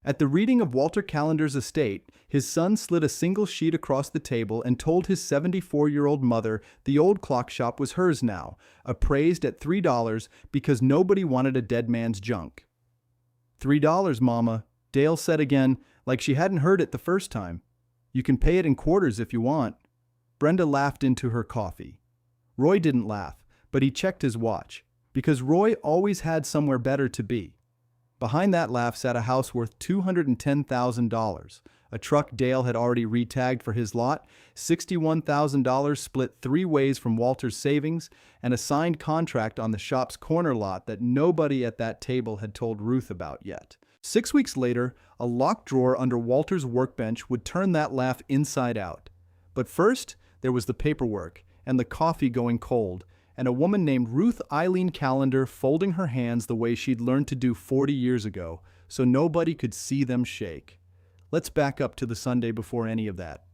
At the reading of Walter Callender's estate, his son slid a single sheet across the table and told his 74-year-old mother the old clock shop was hers now, appraised at $3 because nobody wanted a dead man's junk. $3, Mama, Dale said again, like she hadn't heard it the first time. You can pay it in quarters if you want. Brenda laughed into her coffee. Roy didn't laugh, but he checked his watch, because Roy always had somewhere better to be. Behind that laugh sat a house worth $210,000, a truck Dale had already re-tagged for his lot, $61,000 split 3 ways from Walter's savings, and a signed contract on the shop's corner lot that nobody at that table had told Ruth about yet. 6 weeks later, a locked drawer under Walter's workbench would turn that laugh inside out. But first, there was the paperwork, and the coffee going cold, and a woman named Ruth Eileen Callender folding her hands the way she'd learned to do 40 years ago, so nobody could see them shake. Let's back up to the Sunday before any of that.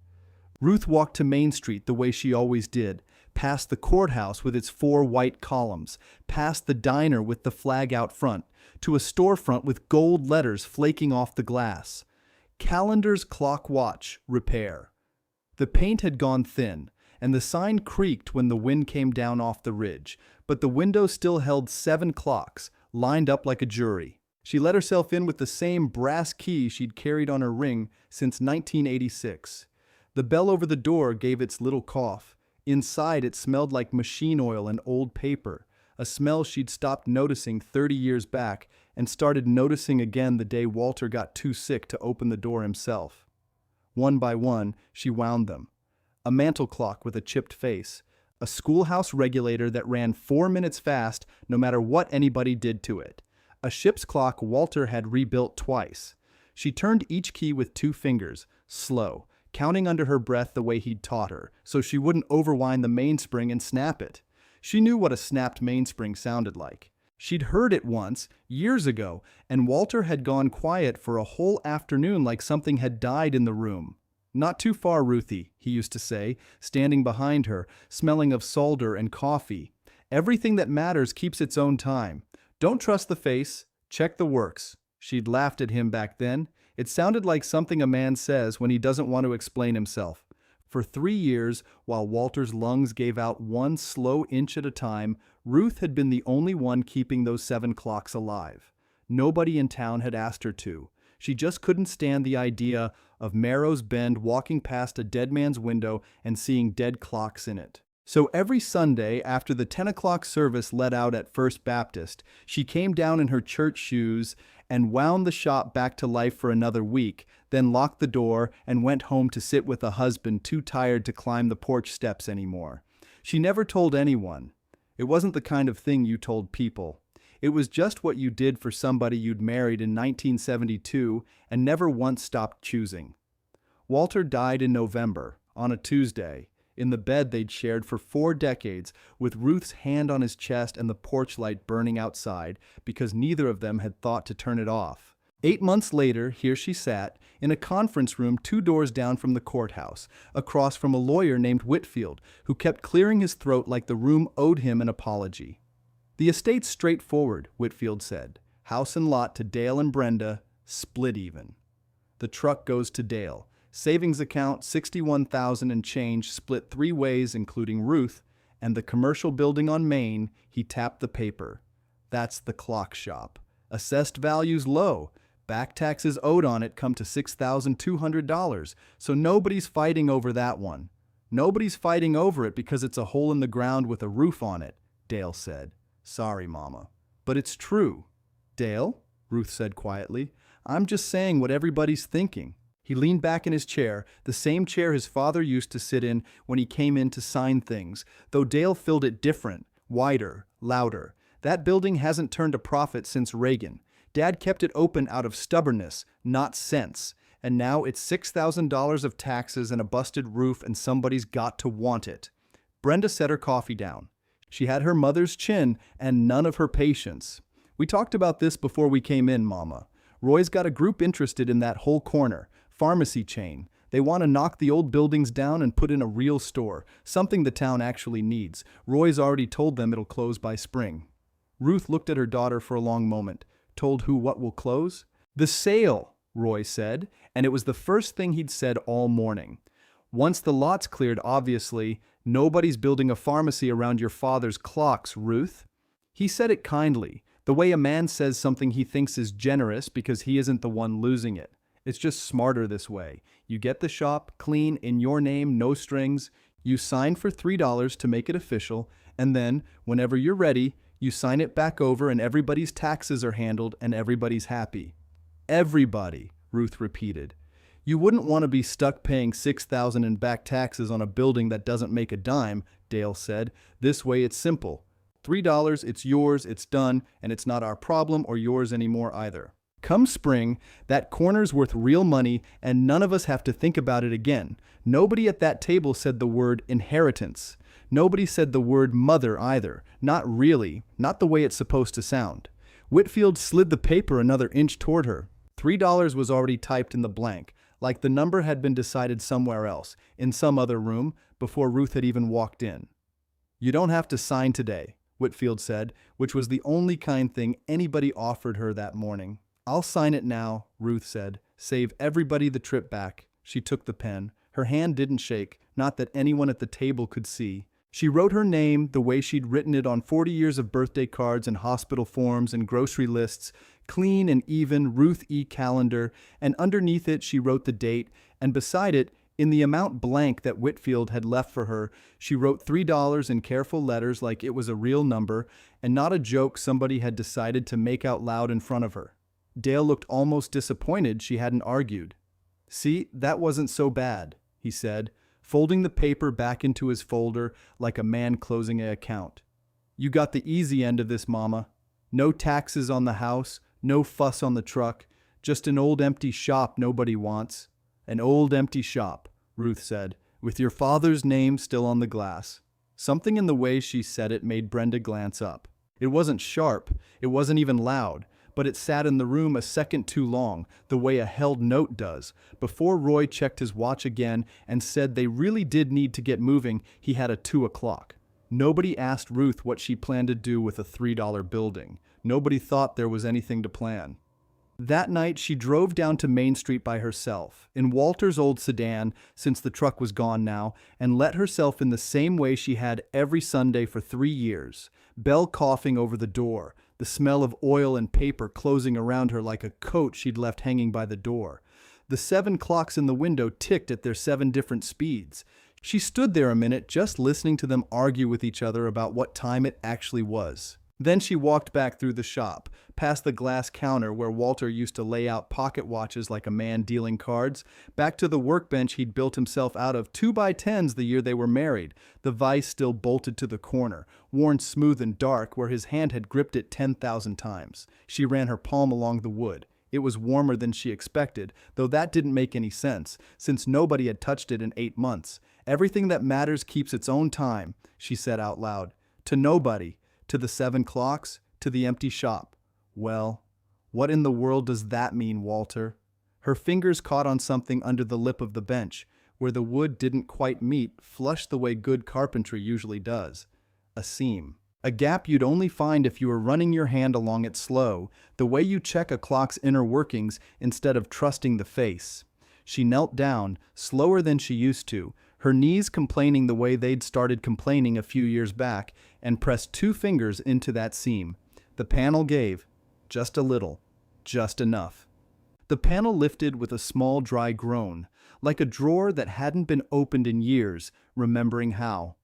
Ruth walked to Main Street the way she always did, past the courthouse with its 4 white columns, past the diner with the flag out front, to a storefront with gold letters flaking off the glass. Callender's Clock Watch Repair. The paint had gone thin, and the sign creaked when the wind came down off the ridge, but the window still held 7 clocks, lined up like a jury. She let herself in with the same brass key she'd carried on her ring since 1986. The bell over the door gave its little cough. Inside it smelled like machine oil and old paper, a smell she'd stopped noticing 30 years back and started noticing again the day Walter got too sick to open the door himself. One by one, she wound them. A mantel clock with a chipped face, a schoolhouse regulator that ran 4 minutes fast no matter what anybody did to it, a ship's clock Walter had rebuilt twice. She turned each key with 2 fingers, slow, counting under her breath the way he'd taught her, so she wouldn't overwind the mainspring and snap it. She knew what a snapped mainspring sounded like. She'd heard it once, years ago, and Walter had gone quiet for a whole afternoon like something had died in the room. Not too far, Ruthie, he used to say, standing behind her, smelling of solder and coffee. Everything that matters keeps its own time. Don't trust the face, check the works. She'd laughed at him back then. It sounded like something a man says when he doesn't want to explain himself. For 3 years, while Walter's lungs gave out 1 slow inch at a time, Ruth had been the only one keeping those 7 clocks alive. Nobody in town had asked her to. She just couldn't stand the idea of Marrow's Bend walking past a dead man's window and seeing dead clocks in it. So every Sunday, after the 10 o'clock service let out at First Baptist, she came down in her church shoes and wound the shop back to life for another week, then locked the door and went home to sit with a husband too tired to climb the porch steps anymore. She never told anyone. It wasn't the kind of thing you told people. It was just what you did for somebody you'd married in 1972 and never once stopped choosing. Walter died in November, on a Tuesday, in the bed they'd shared for 4 decades, with Ruth's hand on his chest and the porch light burning outside, because neither of them had thought to turn it off. 8 months later, here she sat, in a conference room 2 doors down from the courthouse, across from a lawyer named Whitfield, who kept clearing his throat like the room owed him an apology. The estate's straightforward, Whitfield said. House and lot to Dale and Brenda, split even. The truck goes to Dale. Savings account, $61,000 and change, split 3 ways, including Ruth, and the commercial building on Main, he tapped the paper. That's the clock shop. Assessed value's low. Back taxes owed on it come to $6,200, so nobody's fighting over that one. Nobody's fighting over it because it's a hole in the ground with a roof on it, Dale said. Sorry, Mama. But it's true. Dale, Ruth said quietly, I'm just saying what everybody's thinking. He leaned back in his chair, the same chair his father used to sit in when he came in to sign things, though Dale filled it different, wider, louder. That building hasn't turned a profit since Reagan. Dad kept it open out of stubbornness, not sense. And now it's $6,000 of taxes and a busted roof, and somebody's got to want it. Brenda set her coffee down. She had her mother's chin and none of her patience. We talked about this before we came in, Mama. Roy's got a group interested in that whole corner, pharmacy chain. They want to knock the old buildings down and put in a real store, something the town actually needs. Roy's already told them it'll close by spring. Ruth looked at her daughter for a long moment. Told who what will close? The sale, Roy said, and it was the first thing he'd said all morning. Once the lot's cleared, obviously, nobody's building a pharmacy around your father's clocks, Ruth. He said it kindly, the way a man says something he thinks is generous because he isn't the one losing it. It's just smarter this way. You get the shop clean, in your name, no strings. You sign for $3 to make it official, and then, whenever you're ready, you sign it back over and everybody's taxes are handled and everybody's happy. Everybody, Ruth repeated. You wouldn't want to be stuck paying $6,000 in back taxes on a building that doesn't make a dime, Dale said. This way it's simple. $3, it's yours, it's done, and it's not our problem or yours anymore either. Come spring, that corner's worth real money and none of us have to think about it again. Nobody at that table said the word inheritance. Nobody said the word mother either. Not really, not the way it's supposed to sound. Whitfield slid the paper another inch toward her. $3 was already typed in the blank, like the number had been decided somewhere else, in some other room, before Ruth had even walked in. You don't have to sign today, Whitfield said, which was the only kind thing anybody offered her that morning. I'll sign it now, Ruth said. Save everybody the trip back. She took the pen. Her hand didn't shake, not that anyone at the table could see. She wrote her name the way she'd written it on 40 years of birthday cards and hospital forms and grocery lists, clean and even, Ruth E. Calendar, and underneath it she wrote the date, and beside it, in the amount blank that Whitfield had left for her, she wrote $3 in careful letters like it was a real number, and not a joke somebody had decided to make out loud in front of her. Dale looked almost disappointed she hadn't argued. See, that wasn't so bad, he said, folding the paper back into his folder like a man closing an account. You got the easy end of this, Mama. No taxes on the house, no fuss on the truck, just an old empty shop nobody wants. An old empty shop, Ruth said, with your father's name still on the glass. Something in the way she said it made Brenda glance up. It wasn't sharp, it wasn't even loud, but it sat in the room a second too long, the way a held note does. Before Roy checked his watch again and said they really did need to get moving, he had a 2 o'clock. Nobody asked Ruth what she planned to do with a $3 building. Nobody thought there was anything to plan. That night, she drove down to Main Street by herself, in Walter's old sedan, since the truck was gone now, and let herself in the same way she had every Sunday for 3 years. Belle coughing over the door, the smell of oil and paper closing around her like a coat she'd left hanging by the door. The 7 clocks in the window ticked at their 7 different speeds. She stood there a minute just listening to them argue with each other about what time it actually was. Then she walked back through the shop, past the glass counter where Walter used to lay out pocket watches like a man dealing cards, back to the workbench he'd built himself out of 2x10s the year they were married, the vise still bolted to the corner, worn smooth and dark where his hand had gripped it 10,000 times. She ran her palm along the wood. It was warmer than she expected, though that didn't make any sense, since nobody had touched it in 8 months. Everything that matters keeps its own time, she said out loud. To nobody. To the 7 clocks, to the empty shop. Well, what in the world does that mean, Walter? Her fingers caught on something under the lip of the bench, where the wood didn't quite meet, flush the way good carpentry usually does. A seam. A gap you'd only find if you were running your hand along it slow, the way you check a clock's inner workings instead of trusting the face. She knelt down, slower than she used to, her knees complaining the way they'd started complaining a few years back, and pressed 2 fingers into that seam. The panel gave. Just a little. Just enough. The panel lifted with a small dry groan, like a drawer that hadn't been opened in years, remembering how.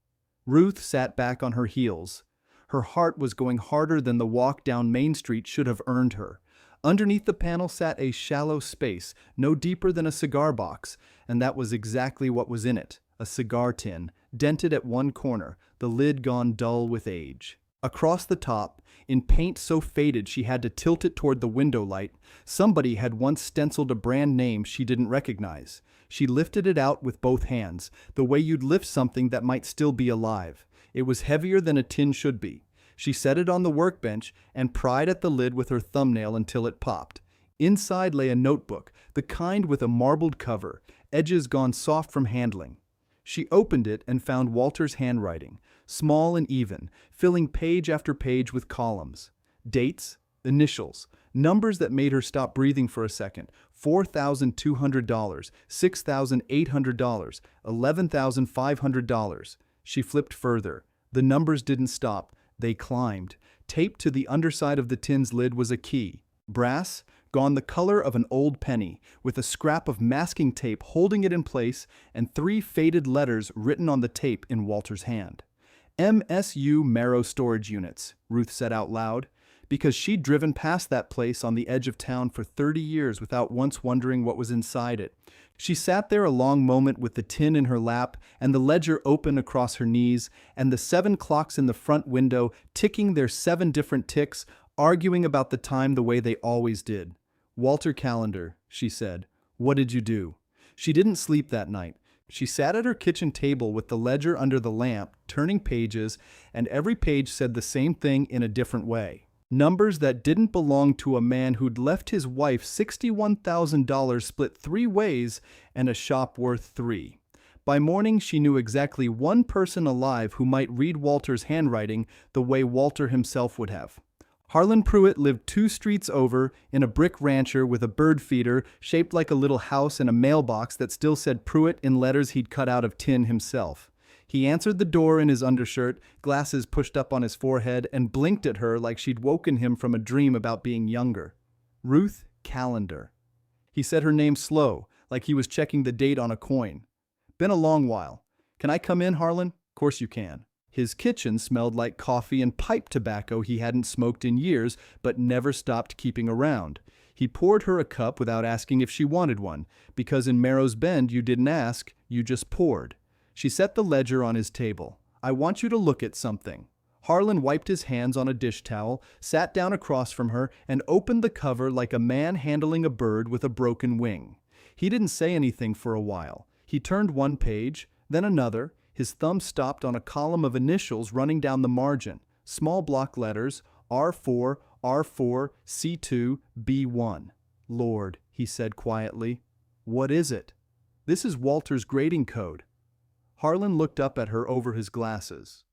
Ruth sat back on her heels. Her heart was going harder than the walk down Main Street should have earned her. Underneath the panel sat a shallow space, no deeper than a cigar box, and that was exactly what was in it. A cigar tin, dented at one corner, the lid gone dull with age. Across the top, in paint so faded she had to tilt it toward the window light, somebody had once stenciled a brand name she didn't recognize. She lifted it out with both hands, the way you'd lift something that might still be alive. It was heavier than a tin should be. She set it on the workbench and pried at the lid with her thumbnail until it popped. Inside lay a notebook, the kind with a marbled cover, edges gone soft from handling. She opened it and found Walter's handwriting, small and even, filling page after page with columns. Dates, initials, numbers that made her stop breathing for a second, $4,200, $6,800, $11,500. She flipped further. The numbers didn't stop. They climbed. Taped to the underside of the tin's lid was a key. Brass, gone the color of an old penny, with a scrap of masking tape holding it in place and 3 faded letters written on the tape in Walter's hand. MSU Marrow Storage Units, Ruth said out loud, because she'd driven past that place on the edge of town for 30 years without once wondering what was inside it. She sat there a long moment with the tin in her lap and the ledger open across her knees and the 7 clocks in the front window ticking their 7 different ticks, arguing about the time the way they always did. "Walter Callender," she said, "what did you do?" She didn't sleep that night. She sat at her kitchen table with the ledger under the lamp, turning pages, and every page said the same thing in a different way. Numbers that didn't belong to a man who'd left his wife $61,000 split 3 ways and a shop worth 3. By morning, she knew exactly 1 person alive who might read Walter's handwriting the way Walter himself would have. Harlan Pruitt lived 2 streets over in a brick rancher with a bird feeder shaped like a little house and a mailbox that still said Pruitt in letters he'd cut out of tin himself. He answered the door in his undershirt, glasses pushed up on his forehead, and blinked at her like she'd woken him from a dream about being younger. Ruth Callender. He said her name slow, like he was checking the date on a coin. "Been a long while. Can I come in, Harlan?" "Course you can." His kitchen smelled like coffee and pipe tobacco he hadn't smoked in years, but never stopped keeping around. He poured her a cup without asking if she wanted one, because in Marrow's Bend you didn't ask, you just poured. She set the ledger on his table. "I want you to look at something." Harlan wiped his hands on a dish towel, sat down across from her, and opened the cover like a man handling a bird with a broken wing. He didn't say anything for a while. He turned 1 page, then another. His thumb stopped on a column of initials running down the margin. Small block letters, R4, R4, C2, B1. "Lord," he said quietly. "What is it?" "This is Walter's grading code." Harlan looked up at her over his glasses.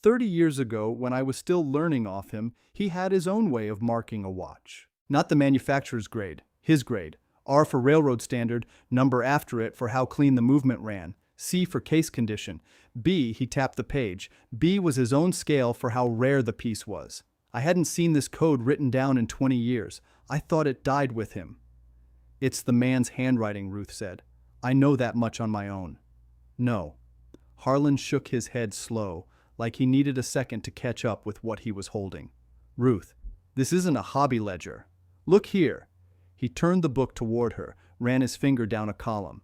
30 years ago, when I was still learning off him, he had his own way of marking a watch. Not the manufacturer's grade, his grade. R for railroad standard, number after it for how clean the movement ran. C for case condition. B, he tapped the page. B was his own scale for how rare the piece was. I hadn't seen this code written down in 20 years. I thought it died with him. "It's the man's handwriting," Ruth said. "I know that much on my own." "No." Harlan shook his head slow, like he needed a second to catch up with what he was holding. "Ruth, this isn't a hobby ledger. Look here." He turned the book toward her, ran his finger down a column.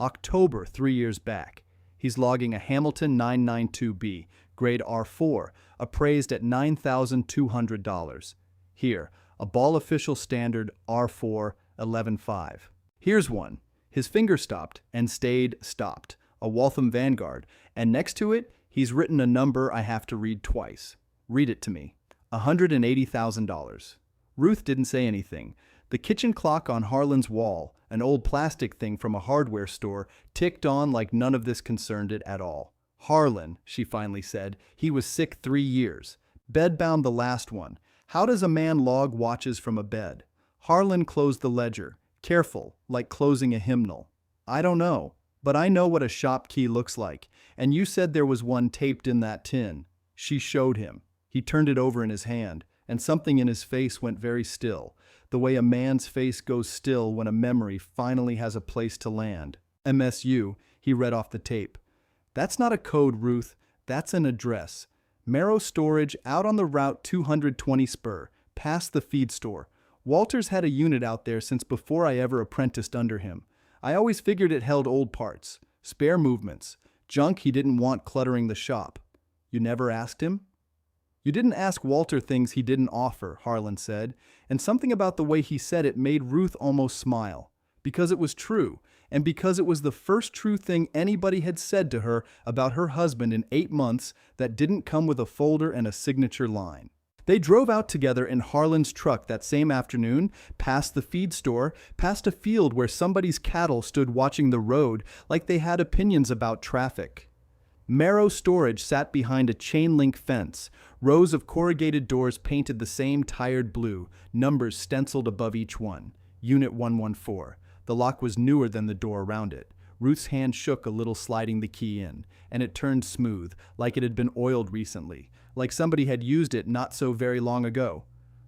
October 3 years back. He's logging a Hamilton 992B, grade R4, appraised at $9,200. Here, a Ball Official Standard R4 11.5. Here's one. His finger stopped and stayed stopped. A Waltham Vanguard, and next to it, he's written a number I have to read twice. Read it to me. $180,000. Ruth didn't say anything. The kitchen clock on Harlan's wall, an old plastic thing from a hardware store, ticked on like none of this concerned it at all. "Harlan," she finally said, "he was sick 3 years. Bedbound the last one. How does a man log watches from a bed?" Harlan closed the ledger, careful, like closing a hymnal. "I don't know. But I know what a shop key looks like, and you said there was one taped in that tin." She showed him. He turned it over in his hand, and something in his face went very still, the way a man's face goes still when a memory finally has a place to land. "MSU," he read off the tape. "That's not a code, Ruth. That's an address. Marrow Storage out on the Route 220 spur, past the feed store. Walter's had a unit out there since before I ever apprenticed under him. I always figured it held old parts, spare movements, junk he didn't want cluttering the shop." "You never asked him?" "You didn't ask Walter things he didn't offer," Harlan said, and something about the way he said it made Ruth almost smile. Because it was true, and because it was the first true thing anybody had said to her about her husband in 8 months that didn't come with a folder and a signature line. They drove out together in Harlan's truck that same afternoon, past the feed store, past a field where somebody's cattle stood watching the road like they had opinions about traffic. Marrow Storage sat behind a chain-link fence. Rows of corrugated doors painted the same tired blue, numbers stenciled above each one. Unit 114. The lock was newer than the door around it. Ruth's hand shook a little sliding the key in, and it turned smooth, like it had been oiled recently, like somebody had used it not so very long ago.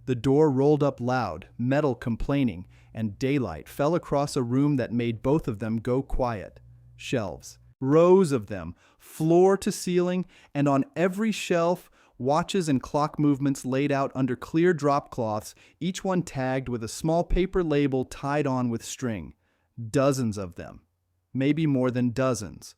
The door rolled up loud, metal complaining, and daylight fell across a room that made both of them go quiet. Shelves. Rows of them, floor to ceiling, and on every shelf, watches and clock movements laid out under clear drop cloths, each one tagged with a small paper label tied on with string. Dozens of them. Maybe more than dozens.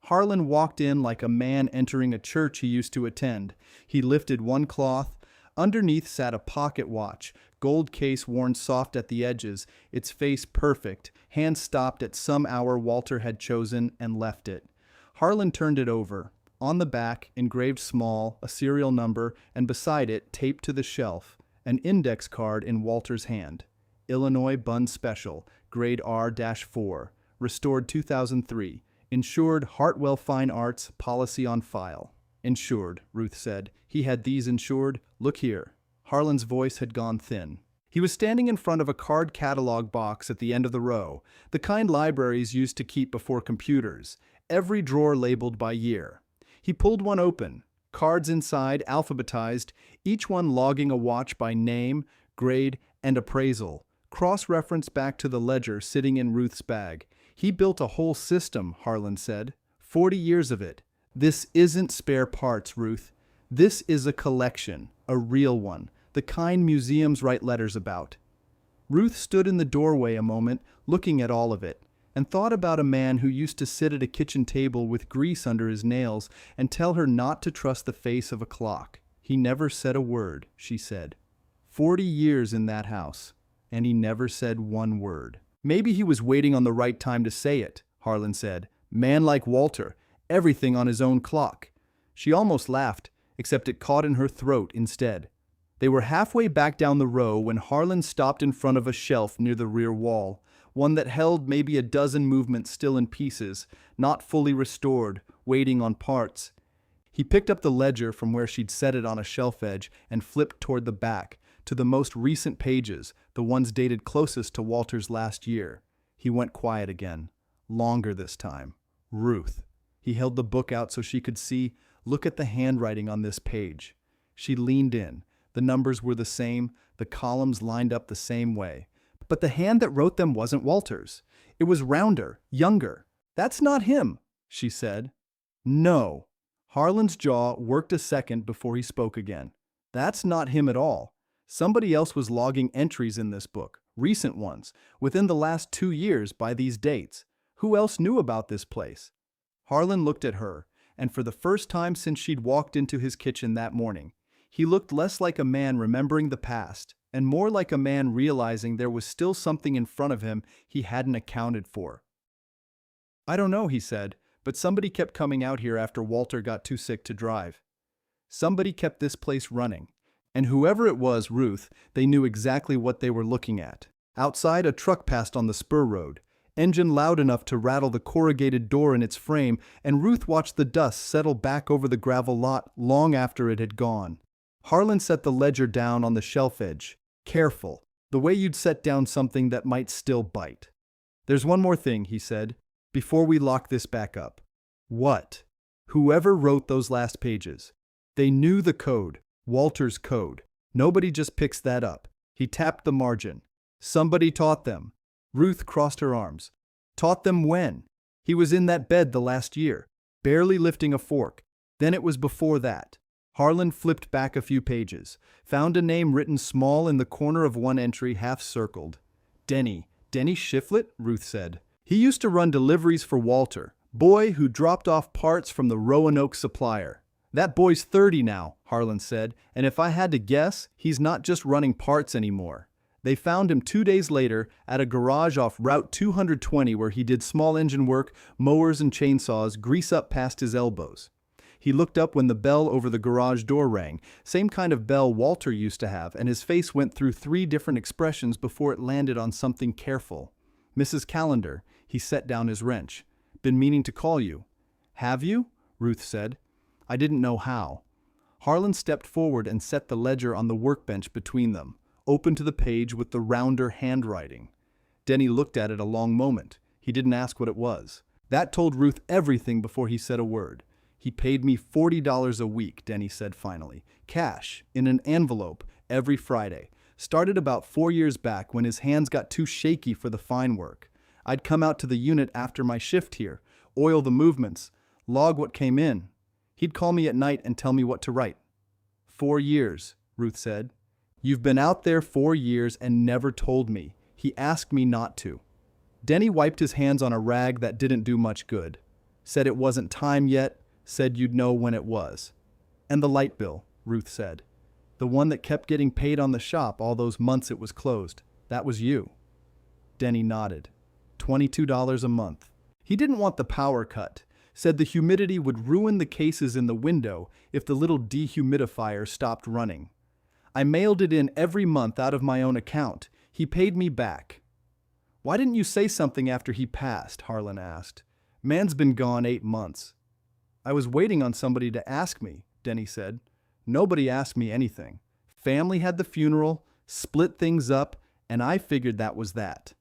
Harlan walked in like a man entering a church he used to attend. He lifted one cloth. Underneath sat a pocket watch, gold case worn soft at the edges, its face perfect, hand stopped at some hour Walter had chosen and left it. Harlan turned it over. On the back, engraved small, a serial number, and beside it, taped to the shelf, an index card in Walter's hand. Illinois Bun Special, grade R-4, restored 2003. Insured Hartwell Fine Arts, policy on file. Insured, Ruth said. He had these insured. Look here. Harlan's voice had gone thin. He was standing in front of a card catalog box at the end of the row, the kind libraries used to keep before computers, every drawer labeled by year. He pulled one open, cards inside alphabetized, each one logging a watch by name, grade, and appraisal, cross-referenced back to the ledger sitting in Ruth's bag. He built a whole system, Harlan said. 40 years of it. This isn't spare parts, Ruth. This is a collection, a real one, the kind museums write letters about. Ruth stood in the doorway a moment, looking at all of it, and thought about a man who used to sit at a kitchen table with grease under his nails and tell her not to trust the face of a clock. He never said a word, she said. 40 years in that house, and he never said one word. Maybe he was waiting on the right time to say it, Harlan said. Man like Walter, everything on his own clock. She almost laughed, except it caught in her throat instead. They were halfway back down the row when Harlan stopped in front of a shelf near the rear wall, one that held maybe a dozen movements still in pieces, not fully restored, waiting on parts. He picked up the ledger from where she'd set it on a shelf edge and flipped toward the back, to the most recent pages, the ones dated closest to Walter's last year. He went quiet again. Longer this time. Ruth. He held the book out so she could see. Look at the handwriting on this page. She leaned in. The numbers were the same, the columns lined up the same way. But the hand that wrote them wasn't Walter's. It was rounder, younger. That's not him, she said. No. Harlan's jaw worked a second before he spoke again. That's not him at all. Somebody else was logging entries in this book, recent ones, within the last 2 years by these dates. Who else knew about this place? Harlan looked at her, and for the first time since she'd walked into his kitchen that morning, he looked less like a man remembering the past and more like a man realizing there was still something in front of him he hadn't accounted for. I don't know, he said, but somebody kept coming out here after Walter got too sick to drive. Somebody kept this place running. And whoever it was, Ruth, they knew exactly what they were looking at. Outside, a truck passed on the spur road, engine loud enough to rattle the corrugated door in its frame, and Ruth watched the dust settle back over the gravel lot long after it had gone. Harlan set the ledger down on the shelf edge. Careful, the way you'd set down something that might still bite. There's one more thing, he said, before we lock this back up. What? Whoever wrote those last pages. They knew the code, Walter's code. Nobody just picks that up. He tapped the margin. Somebody taught them. Ruth crossed her arms. Taught them when? He was in that bed the last year, barely lifting a fork. Then it was before that. Harlan flipped back a few pages, found a name written small in the corner of one entry half circled. Denny Shiflett, Ruth said. He used to run deliveries for Walter, boy who dropped off parts from the Roanoke supplier. That boy's 30 now, Harlan said, and if I had to guess, he's not just running parts anymore. They found him 2 days later at a garage off Route 220 where he did small engine work, mowers and chainsaws, grease up past his elbows. He looked up when the bell over the garage door rang, same kind of bell Walter used to have, and his face went through 3 different expressions before it landed on something careful. Mrs. Callender, he set down his wrench. Been meaning to call you. Have you? Ruth said. I didn't know how. Harlan stepped forward and set the ledger on the workbench between them. open to the page with the rounder handwriting. Denny looked at it a long moment. He didn't ask what it was. That told Ruth everything before he said a word. "He paid me $40 a week," Denny said finally. "Cash, in an envelope, every Friday. Started about 4 years back when his hands got too shaky for the fine work. I'd come out to the unit after my shift here, oil the movements, log what came in. He'd call me at night and tell me what to write." 4 years, Ruth said. "You've been out there 4 years and never told me. He asked me not to." Denny wiped his hands on a rag that didn't do much good. Said it wasn't time yet, said you'd know when it was. "And the light bill," Ruth said. "The one that kept getting paid on the shop all those months it was closed. That was you." Denny nodded. $22 a month. He didn't want the power cut. Said the humidity would ruin the cases in the window if the little dehumidifier stopped running. "I mailed it in every month out of my own account. He paid me back." "Why didn't you say something after he passed?" Harlan asked. "Man's been gone 8 months." "I was waiting on somebody to ask me," Denny said. "Nobody asked me anything. Family had the funeral, split things up, and I figured that was that.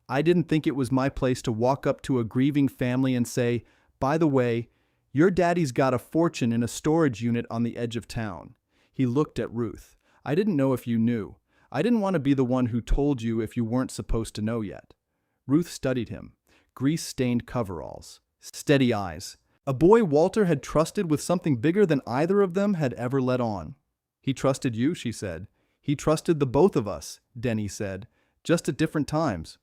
I didn't think it was my place to walk up to a grieving family and say, 'By the way, your daddy's got a fortune in a storage unit on the edge of town.'" He looked at Ruth. "I didn't know if you knew. I didn't want to be the one who told you if you weren't supposed to know yet." Ruth studied him. Grease-stained coveralls. Steady eyes. A boy Walter had trusted with something bigger than either of them had ever let on. "He trusted you," she said. "He trusted the both of us," Denny said, "just at different times."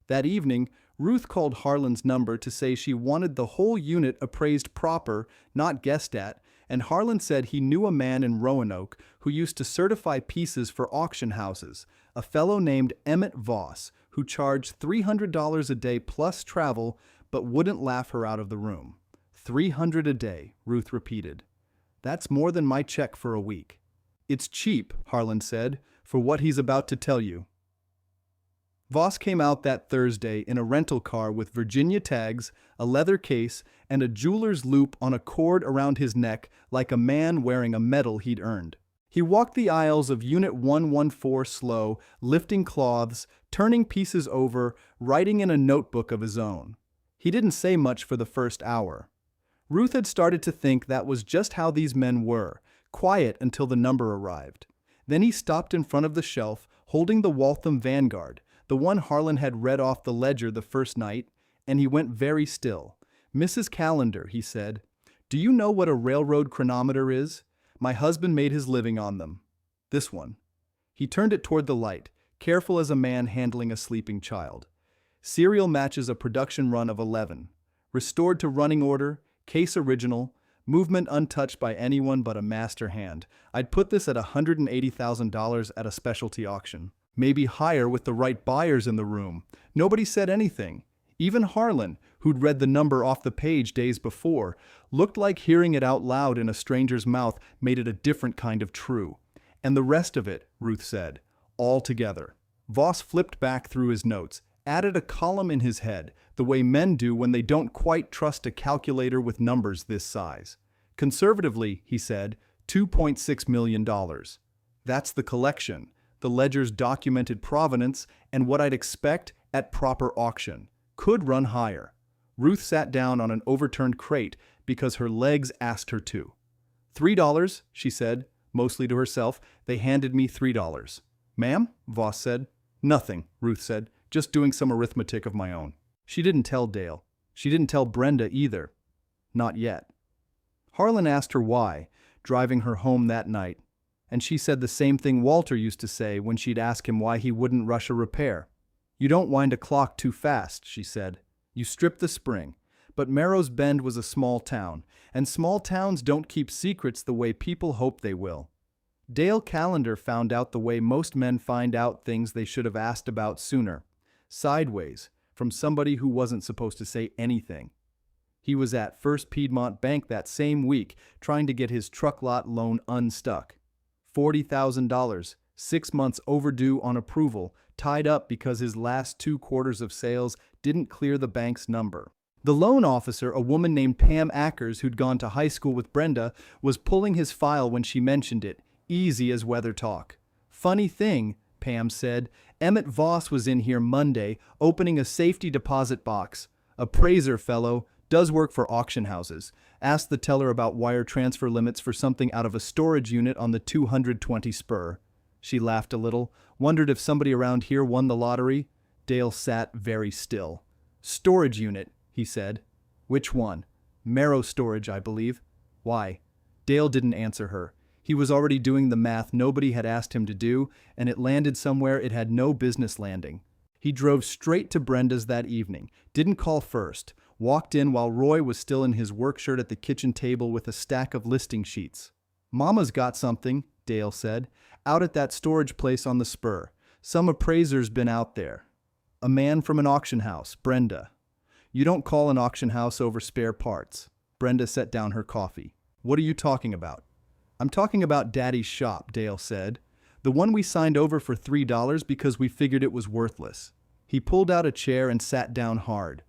That evening, Ruth called Harlan's number to say she wanted the whole unit appraised proper, not guessed at, and Harlan said he knew a man in Roanoke who used to certify pieces for auction houses, a fellow named Emmett Voss, who charged $300 a day plus travel, but wouldn't laugh her out of the room. $300 a day, Ruth repeated. "That's more than my check for a week." "It's cheap," Harlan said, "for what he's about to tell you." Voss came out that Thursday in a rental car with Virginia tags, a leather case, and a jeweler's loop on a cord around his neck like a man wearing a medal he'd earned. He walked the aisles of Unit 114 slow, lifting cloths, turning pieces over, writing in a notebook of his own. He didn't say much for the first hour. Ruth had started to think that was just how these men were, quiet until the number arrived. Then he stopped in front of the shelf, holding the Waltham Vanguard, the one Harlan had read off the ledger the first night, and he went very still. "Mrs. Callender," he said, "do you know what a railroad chronometer is? My husband made his living on them. This one." He turned it toward the light, careful as a man handling a sleeping child. "Serial matches a production run of 11. Restored to running order, case original, movement untouched by anyone but a master hand. I'd put this at $180,000 at a specialty auction. Maybe higher with the right buyers in the room." Nobody said anything. Even Harlan, who'd read the number off the page days before, looked like hearing it out loud in a stranger's mouth made it a different kind of true. "And the rest of it," Ruth said, "all together." Voss flipped back through his notes, added a column in his head, the way men do when they don't quite trust a calculator with numbers this size. "Conservatively," he said, $2.6 million. That's the collection, the ledger's documented provenance, and what I'd expect at proper auction. Could run higher." Ruth sat down on an overturned crate because her legs asked her to. $3, she said, mostly to herself. "They handed me $3. "Ma'am?" Voss said. "Nothing," Ruth said, "just doing some arithmetic of my own." She didn't tell Dale. She didn't tell Brenda either. Not yet. Harlan asked her why, driving her home that night, and she said the same thing Walter used to say when she'd ask him why he wouldn't rush a repair. "You don't wind a clock too fast," she said. "You strip the spring." But Merrow's Bend was a small town, and small towns don't keep secrets the way people hope they will. Dale Callender found out the way most men find out things they should have asked about sooner. Sideways, from somebody who wasn't supposed to say anything. He was at First Piedmont Bank that same week trying to get his truck lot loan unstuck. $40,000, 6 months overdue on approval, tied up because his last 2 quarters of sales didn't clear the bank's number. The loan officer, a woman named Pam Ackers who'd gone to high school with Brenda, was pulling his file when she mentioned it, easy as weather talk. Funny thing, Pam said. Emmett Voss was in here Monday, opening a safety deposit box. Appraiser fellow, does work for auction houses. Asked the teller about wire transfer limits for something out of a storage unit on the 220 spur. She laughed a little, wondered if somebody around here won the lottery. Dale sat very still. Storage unit, he said. Which one? Marrow storage, I believe. Why? Dale didn't answer her. He was already doing the math nobody had asked him to do, and it landed somewhere it had no business landing. He drove straight to Brenda's that evening, didn't call first, walked in while Roy was still in his work shirt at the kitchen table with a stack of listing sheets. Mama's got something, Dale said, out at that storage place on the spur. Some appraiser's been out there. A man from an auction house, Brenda. You don't call an auction house over spare parts. Brenda set down her coffee. What are you talking about? I'm talking about Daddy's shop, Dale said. The one we signed over for $3 because we figured it was worthless. He pulled out a chair and sat down hard.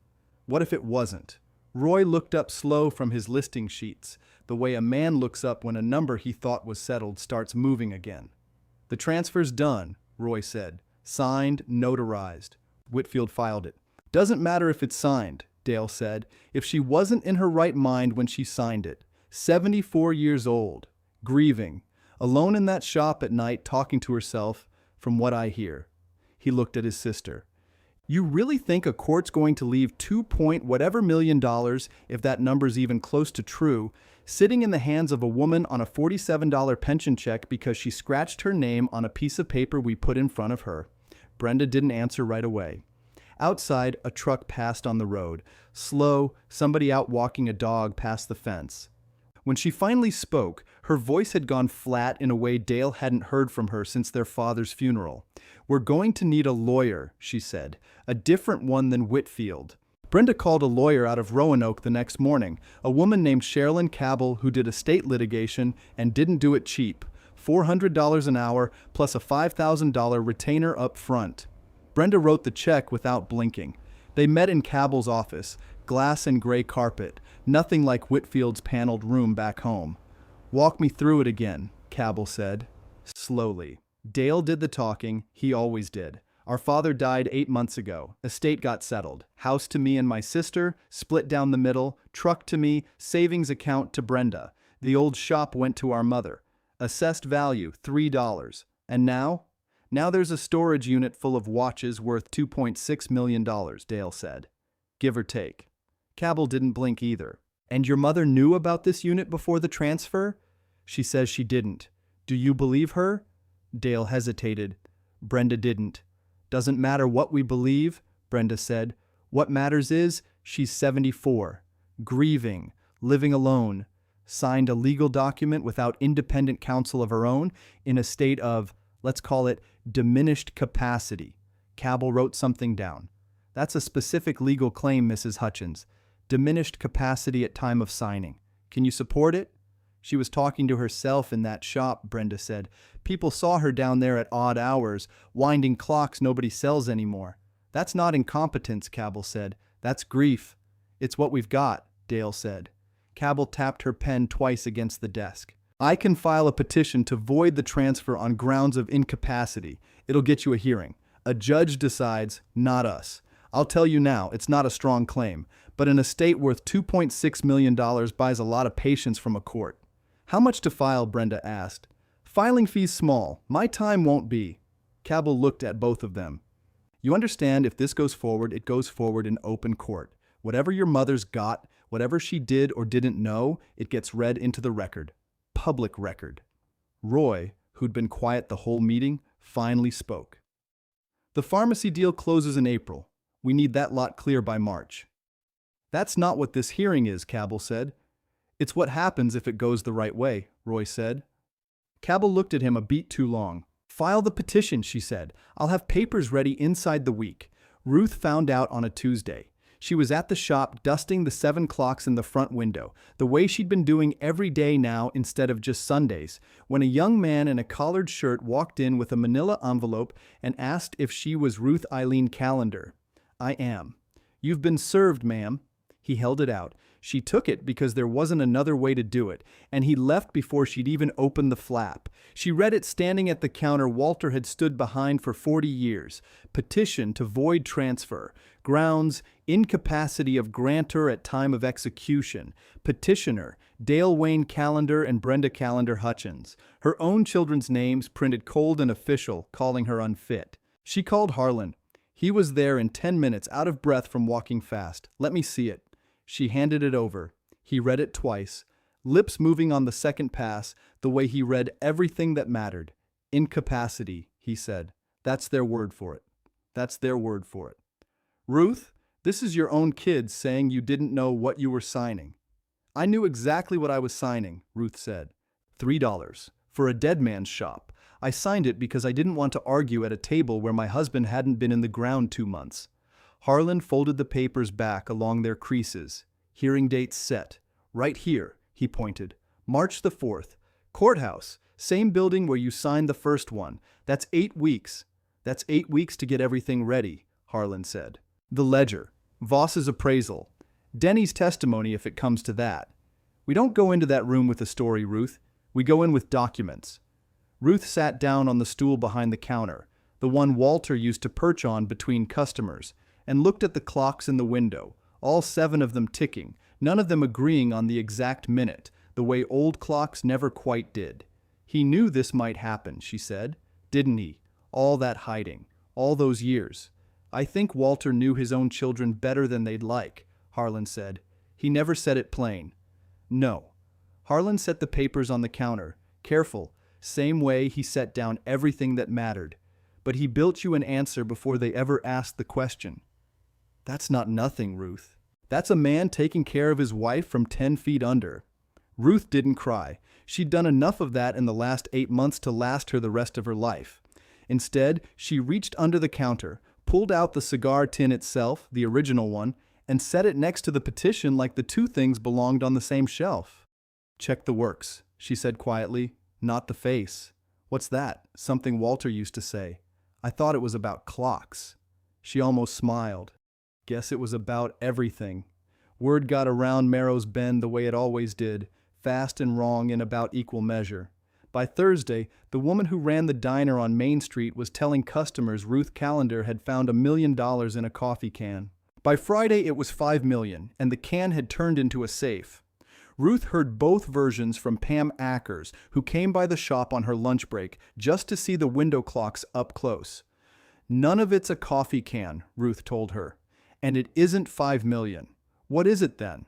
What if it wasn't? Roy looked up slow from his listing sheets, the way a man looks up when a number he thought was settled starts moving again. The transfer's done, Roy said. Signed, notarized. Whitfield filed it. Doesn't matter if it's signed, Dale said, if she wasn't in her right mind when she signed it. 74 years old. Grieving. Alone in that shop at night talking to herself, from what I hear. He looked at his sister. You really think a court's going to leave $2.whatever million, if that number's even close to true, sitting in the hands of a woman on a $47 pension check because she scratched her name on a piece of paper we put in front of her? Brenda didn't answer right away. Outside, a truck passed on the road. Slow, somebody out walking a dog past the fence. When she finally spoke, her voice had gone flat in a way Dale hadn't heard from her since their father's funeral. We're going to need a lawyer, she said, a different one than Whitfield. Brenda called a lawyer out of Roanoke the next morning, a woman named Sherilyn Cabell who did estate litigation and didn't do it cheap. $400 an hour plus a $5,000 retainer up front. Brenda wrote the check without blinking. They met in Cabell's office, glass and gray carpet, nothing like Whitfield's paneled room back home. Walk me through it again, Cabell said. Slowly. Dale did the talking, he always did. Our father died 8 months ago. Estate got settled. House to me and my sister, split down the middle, truck to me, savings account to Brenda. The old shop went to our mother. Assessed value, $3. And now? Now there's a storage unit full of watches worth $2.6 million, Dale said. Give or take. Cabell didn't blink either. And your mother knew about this unit before the transfer? She says she didn't. Do you believe her? Dale hesitated. Brenda didn't. Doesn't matter what we believe, Brenda said. What matters is she's 74, grieving, living alone, signed a legal document without independent counsel of her own in a state of, let's call it, diminished capacity. Cabell wrote something down. That's a specific legal claim, Mrs. Hutchins. Diminished capacity at time of signing. Can you support it? She was talking to herself in that shop, Brenda said. People saw her down there at odd hours, winding clocks nobody sells anymore. That's not incompetence, Cabell said. That's grief. It's what we've got, Dale said. Cabell tapped her pen twice against the desk. I can file a petition to void the transfer on grounds of incapacity. It'll get you a hearing. A judge decides, not us. I'll tell you now, it's not a strong claim, but an estate worth $2.6 million buys a lot of patience from a court. How much to file, Brenda asked. Filing fee's small. My time won't be. Cabell looked at both of them. You understand, if this goes forward, it goes forward in open court. Whatever your mother's got, whatever she did or didn't know, it gets read into the record. Public record. Roy, who'd been quiet the whole meeting, finally spoke. The pharmacy deal closes in April. We need that lot clear by March. That's not what this hearing is, Cabell said. It's what happens if it goes the right way, Roy said. Cabell looked at him a beat too long. File the petition, she said. I'll have papers ready inside the week. Ruth found out on a Tuesday. She was at the shop dusting the 7 clocks in the front window, the way she'd been doing every day now instead of just Sundays, when a young man in a collared shirt walked in with a manila envelope and asked if she was Ruth Eileen Callender. I am. You've been served, ma'am. He held it out. She took it because there wasn't another way to do it, and he left before she'd even opened the flap. She read it standing at the counter Walter had stood behind for 40 years. Petition to void transfer. Grounds, incapacity of grantor at time of execution. Petitioner, Dale Wayne Callender and Brenda Callender Hutchins. Her own children's names printed cold and official, calling her unfit. She called Harlan. He was there in 10 minutes, out of breath from walking fast. Let me see it. She handed it over. He read it twice, lips moving on the second pass, the way he read everything that mattered. Incapacity, he said. That's their word for it. That's their word for it. Ruth, this is your own kids saying you didn't know what you were signing. I knew exactly what I was signing, Ruth said. $3. For a dead man's shop. I signed it because I didn't want to argue at a table where my husband hadn't been in the ground 2 months. Harlan folded the papers back along their creases. Hearing dates set. Right here, he pointed. March the 4th. Courthouse. Same building where you signed the first one. That's 8 weeks. That's 8 weeks to get everything ready, Harlan said. The ledger. Voss's appraisal. Denny's testimony if it comes to that. We don't go into that room with a story, Ruth. We go in with documents. Ruth sat down on the stool behind the counter, the one Walter used to perch on between customers, and looked at the clocks in the window, all 7 of them ticking, none of them agreeing on the exact minute, the way old clocks never quite did. He knew this might happen, she said. Didn't he? All that hiding, all those years. I think Walter knew his own children better than they'd like, Harlan said. He never said it plain. No. Harlan set the papers on the counter, careful, same way he set down everything that mattered. But he built you an answer before they ever asked the question. That's not nothing, Ruth. That's a man taking care of his wife from 10 feet under. Ruth didn't cry. She'd done enough of that in the last 8 months to last her the rest of her life. Instead, she reached under the counter, pulled out the cigar tin itself, the original one, and set it next to the petition like the 2 things belonged on the same shelf. Check the works, she said quietly, not the face. What's that? Something Walter used to say. I thought it was about clocks. She almost smiled. Guess it was about everything. Word got around Marrow's Bend the way it always did, fast and wrong in about equal measure. By Thursday, the woman who ran the diner on Main Street was telling customers Ruth Callender had found $1 million in a coffee can. By Friday, it was $5 million, and the can had turned into a safe. Ruth heard both versions from Pam Ackers, who came by the shop on her lunch break just to see the window clocks up close. None of it's a coffee can, Ruth told her. And it isn't $5 million. What is it then?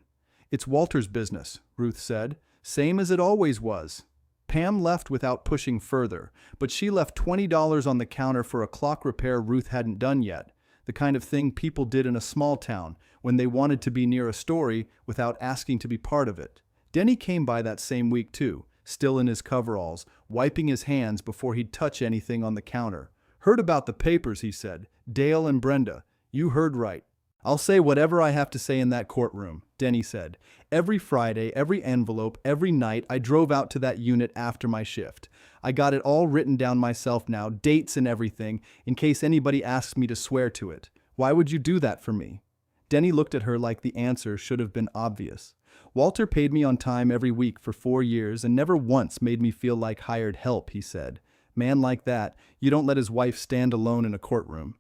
It's Walter's business, Ruth said, same as it always was. Pam left without pushing further, but she left $20 on the counter for a clock repair Ruth hadn't done yet, the kind of thing people did in a small town when they wanted to be near a story without asking to be part of it. Denny came by that same week too, still in his coveralls, wiping his hands before he'd touch anything on the counter. Heard about the papers, he said. Dale and Brenda. You heard right. I'll say whatever I have to say in that courtroom, Denny said. Every Friday, every envelope, every night, I drove out to that unit after my shift. I got it all written down myself now, dates and everything, in case anybody asks me to swear to it. Why would you do that for me? Denny looked at her like the answer should have been obvious. Walter paid me on time every week for 4 years and never once made me feel like hired help, he said. Man like that, you don't let his wife stand alone in a courtroom.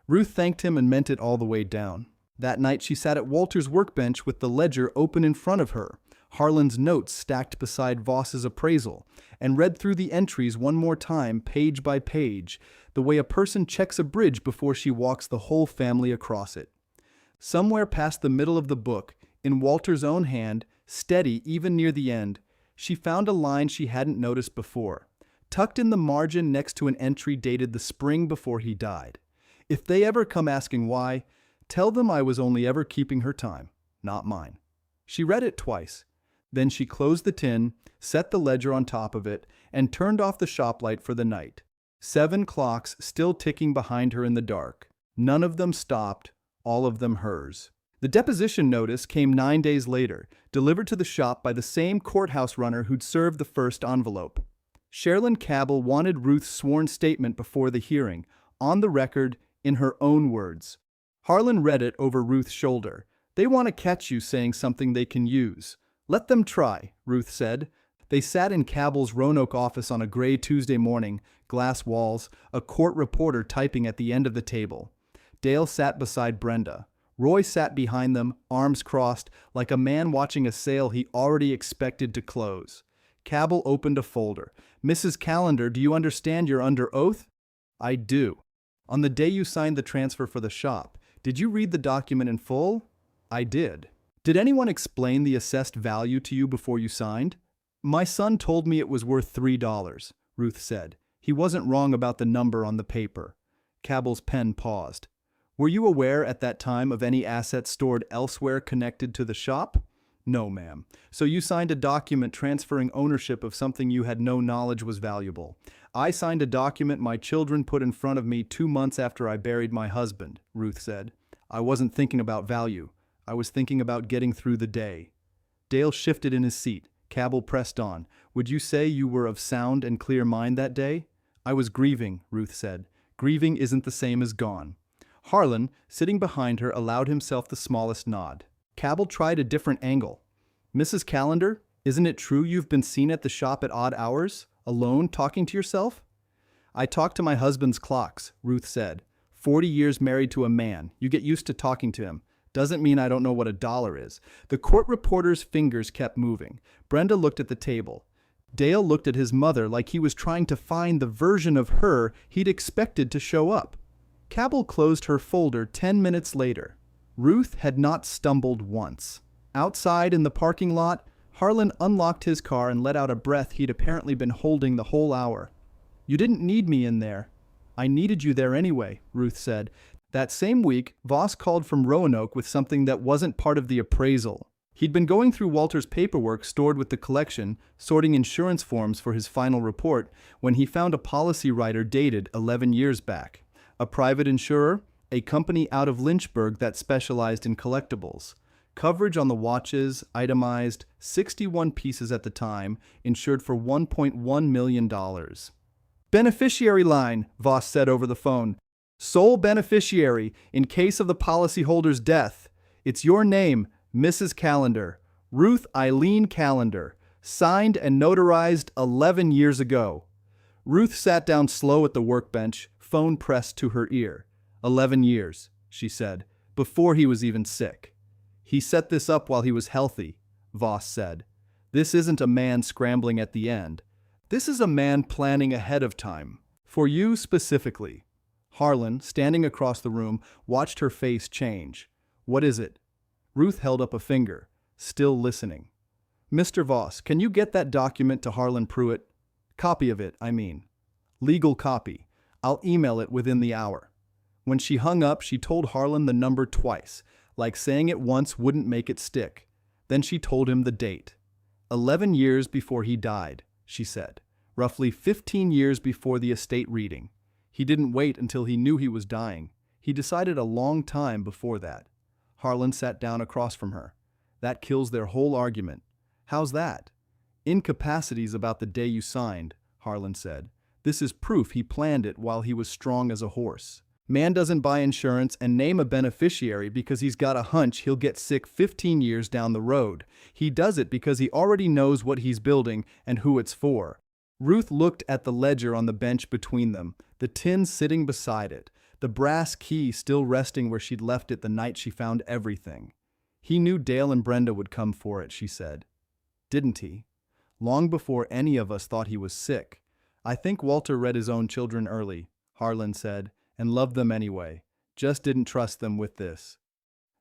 Ruth thanked him and meant it all the way down. That night she sat at Walter's workbench with the ledger open in front of her, Harlan's notes stacked beside Voss's appraisal, and read through the entries one more time, page by page, the way a person checks a bridge before she walks the whole family across it. Somewhere past the middle of the book, in Walter's own hand, steady even near the end, she found a line she hadn't noticed before, tucked in the margin next to an entry dated the spring before he died. If they ever come asking why, tell them I was only ever keeping her time, not mine. She read it twice. Then she closed the tin, set the ledger on top of it, and turned off the shop light for the night. 7 clocks still ticking behind her in the dark. None of them stopped, all of them hers. The deposition notice came 9 days later, delivered to the shop by the same courthouse runner who'd served the first envelope. Sherilyn Cabell wanted Ruth's sworn statement before the hearing, on the record, in her own words. Harlan read it over Ruth's shoulder. They want to catch you saying something they can use. Let them try, Ruth said. They sat in Cabell's Roanoke office on a gray Tuesday morning, glass walls, a court reporter typing at the end of the table. Dale sat beside Brenda. Roy sat behind them, arms crossed, like a man watching a sale he already expected to close. Cabell opened a folder. "Mrs. Callender, do you understand you're under oath?" "I do." "On the day you signed the transfer for the shop, did you read the document in full?" "I did." "Did anyone explain the assessed value to you before you signed?" "My son told me it was worth $3, Ruth said. "He wasn't wrong about the number on the paper." Cabell's pen paused. "Were you aware at that time of any assets stored elsewhere connected to the shop?" "No, ma'am." "So you signed a document transferring ownership of something you had no knowledge was valuable." "I signed a document my children put in front of me 2 months after I buried my husband," Ruth said. "I wasn't thinking about value. I was thinking about getting through the day." Dale shifted in his seat. Cabell pressed on. "Would you say you were of sound and clear mind that day?" "I was grieving," Ruth said. "Grieving isn't the same as gone." Harlan, sitting behind her, allowed himself the smallest nod. Cabell tried a different angle. "Mrs. Callender, isn't it true you've been seen at the shop at odd hours, alone, talking to yourself?" "I talk to my husband's clocks," Ruth said. 40 years married to a man. You get used to talking to him. Doesn't mean I don't know what a dollar is." The court reporter's fingers kept moving. Brenda looked at the table. Dale looked at his mother like he was trying to find the version of her he'd expected to show up. Cabell closed her folder 10 minutes later. Ruth had not stumbled once. Outside in the parking lot, Harlan unlocked his car and let out a breath he'd apparently been holding the whole hour. "You didn't need me in there." "I needed you there anyway," Ruth said. That same week, Voss called from Roanoke with something that wasn't part of the appraisal. He'd been going through Walter's paperwork stored with the collection, sorting insurance forms for his final report, when he found a policy writer dated 11 years back. A private insurer, a company out of Lynchburg that specialized in collectibles. Coverage on the watches, itemized, 61 pieces at the time, insured for $1.1 million. "Beneficiary line," Voss said over the phone. "Sole beneficiary in case of the policyholder's death. It's your name, Mrs. Callender, Ruth Eileen Callender, signed and notarized 11 years ago." Ruth sat down slow at the workbench, phone pressed to her ear. 11 years, she said, before he was even sick. "He set this up while he was healthy," Voss said. "This isn't a man scrambling at the end. This is a man planning ahead of time. For you specifically." Harlan, standing across the room, watched her face change. "What is it?" Ruth held up a finger, still listening. "Mr. Voss, can you get that document to Harlan Pruitt? Copy of it, I mean. Legal copy. I'll email it within the hour." When she hung up, she told Harlan the number twice, like saying it once wouldn't make it stick. Then she told him the date. 11 years before he died, she said. Roughly 15 years before the estate reading. He didn't wait until he knew he was dying. He decided a long time before that. Harlan sat down across from her. "That kills their whole argument." "How's that?" "Incapacity's about the day you signed," Harlan said. "This is proof he planned it while he was strong as a horse. Man doesn't buy insurance and name a beneficiary because he's got a hunch he'll get sick 15 years down the road. He does it because he already knows what he's building and who it's for." Ruth looked at the ledger on the bench between them, the tin sitting beside it, the brass key still resting where she'd left it the night she found everything. "He knew Dale and Brenda would come for it," she said. "Didn't he? Long before any of us thought he was sick. I think Walter read his own children early," Harlan said, "and loved them anyway. Just didn't trust them with this."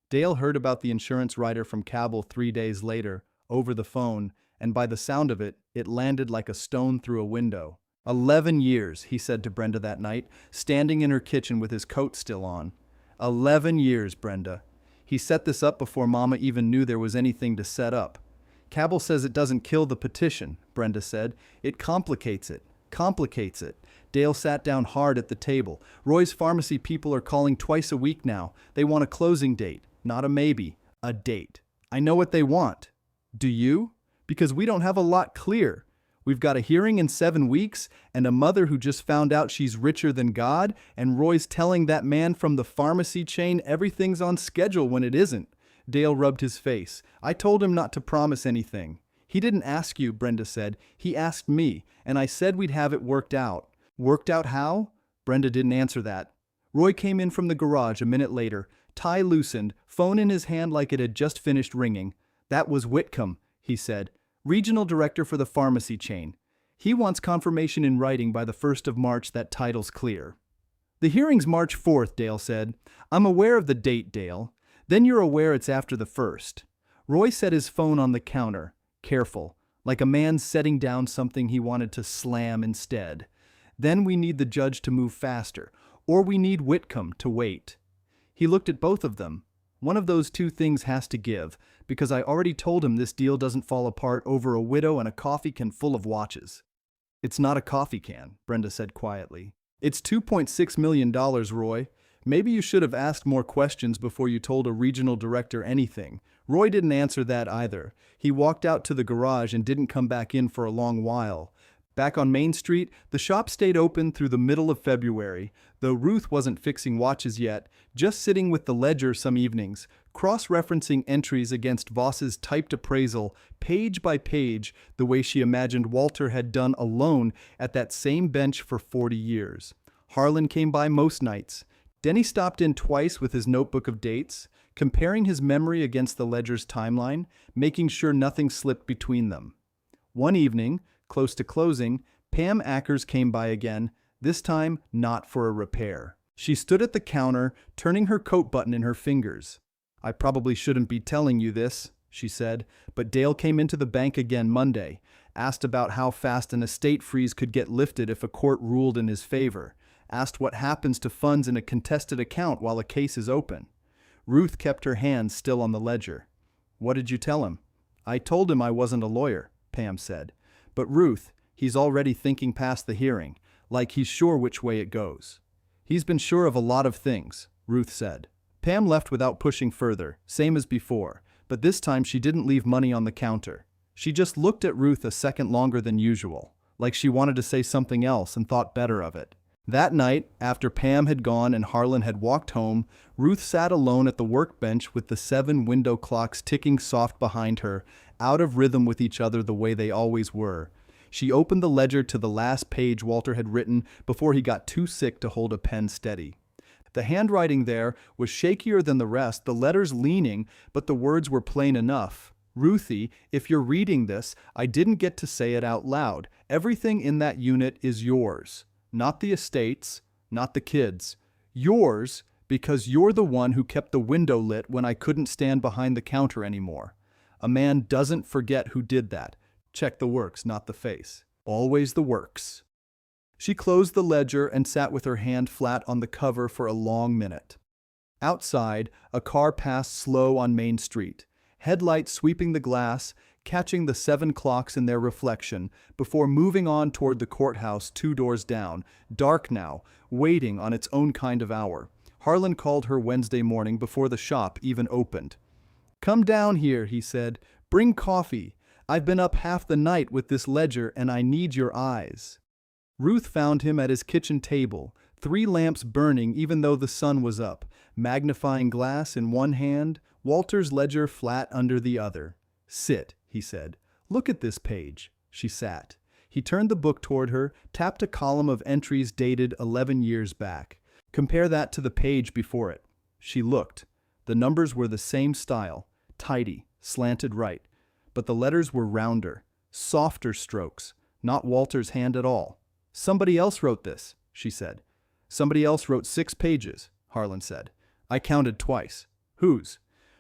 Dale heard about the insurance writer from Cabell 3 days later, over the phone, and by the sound of it, it landed like a stone through a window. 11 years, he said to Brenda that night, standing in her kitchen with his coat still on. 11 years, Brenda. He set this up before Mama even knew there was anything to set up. "Cabell says it doesn't kill the petition," Brenda said. "It complicates it. Complicates it." Dale sat down hard at the table. "Roy's pharmacy people are calling twice a week now. They want a closing date. Not a maybe. A date. I know what they want. Do you? Because we don't have a lot clear. We've got a hearing in 7 weeks, and a mother who just found out she's richer than God, and Roy's telling that man from the pharmacy chain everything's on schedule when it isn't. Dale rubbed his face. I told him not to promise anything. He didn't ask you, Brenda said. He asked me, and I said we'd have it worked out. Worked out how? Brenda didn't answer that. Roy came in from the garage a minute later, tie loosened, phone in his hand like it had just finished ringing. That was Whitcomb, he said, regional director for the pharmacy chain. He wants confirmation in writing by the 1st of March that title's clear. The hearing's March 4th, Dale said. I'm aware of the date, Dale. Then you're aware it's after the 1st. Roy set his phone on the counter, careful, like a man setting down something he wanted to slam instead. Then we need the judge to move faster, or we need Whitcomb to wait. He looked at both of them. One of those two things has to give, because I already told him this deal doesn't fall apart over a widow and a coffee can full of watches. It's not a coffee can, Brenda said quietly. It's $2.6 million, Roy. Maybe you should have asked more questions before you told a regional director anything. Roy didn't answer that either. He walked out to the garage and didn't come back in for a long while. Back on Main Street, the shop stayed open through the middle of February, though Ruth wasn't fixing watches yet, just sitting with the ledger some evenings, cross-referencing entries against Voss's typed appraisal, page by page, the way she imagined Walter had done alone at that same bench for 40 years. Harlan came by most nights. Denny stopped in twice with his notebook of dates, comparing his memory against the ledger's timeline, making sure nothing slipped between them. One evening, close to closing, Pam Ackers came by again, this time not for a repair. She stood at the counter, turning her coat button in her fingers. I probably shouldn't be telling you this, she said, but Dale came into the bank again Monday, asked about how fast an estate freeze could get lifted if a court ruled in his favor, asked what happens to funds in a contested account while a case is open. Ruth kept her hands still on the ledger. What did you tell him? I told him I wasn't a lawyer, Pam said. But Ruth, he's already thinking past the hearing, like he's sure which way it goes. He's been sure of a lot of things, Ruth said. Pam left without pushing further, same as before, but this time she didn't leave money on the counter. She just looked at Ruth a second longer than usual, like she wanted to say something else and thought better of it. That night, after Pam had gone and Harlan had walked home, Ruth sat alone at the workbench with the 7 window clocks ticking soft behind her, out of rhythm with each other the way they always were. She opened the ledger to the last page Walter had written before he got too sick to hold a pen steady. The handwriting there was shakier than the rest, the letters leaning, but the words were plain enough. Ruthie, if you're reading this, I didn't get to say it out loud. Everything in that unit is yours. Not the estates, not the kids. Yours, because you're the one who kept the window lit when I couldn't stand behind the counter anymore. A man doesn't forget who did that. Check the works, not the face. Always the works. She closed the ledger and sat with her hand flat on the cover for a long minute. Outside, a car passed slow on Main Street, headlights sweeping the glass, catching the 7 clocks in their reflection, before moving on toward the courthouse 2 doors down, dark now, waiting on its own kind of hour. Harlan called her Wednesday morning before the shop even opened. Come down here, he said. Bring coffee. I've been up half the night with this ledger and I need your eyes. Ruth found him at his kitchen table, 3 lamps burning even though the sun was up, magnifying glass in one hand, Walter's ledger flat under the other. Sit, he said. Look at this page. She sat. He turned the book toward her, tapped a column of entries dated 11 years back. Compare that to the page before it. She looked. The numbers were the same style, tidy, slanted right, but the letters were rounder, softer strokes, not Walter's hand at all. Somebody else wrote this, she said. Somebody else wrote 6 pages, Harlan said. I counted twice. Whose?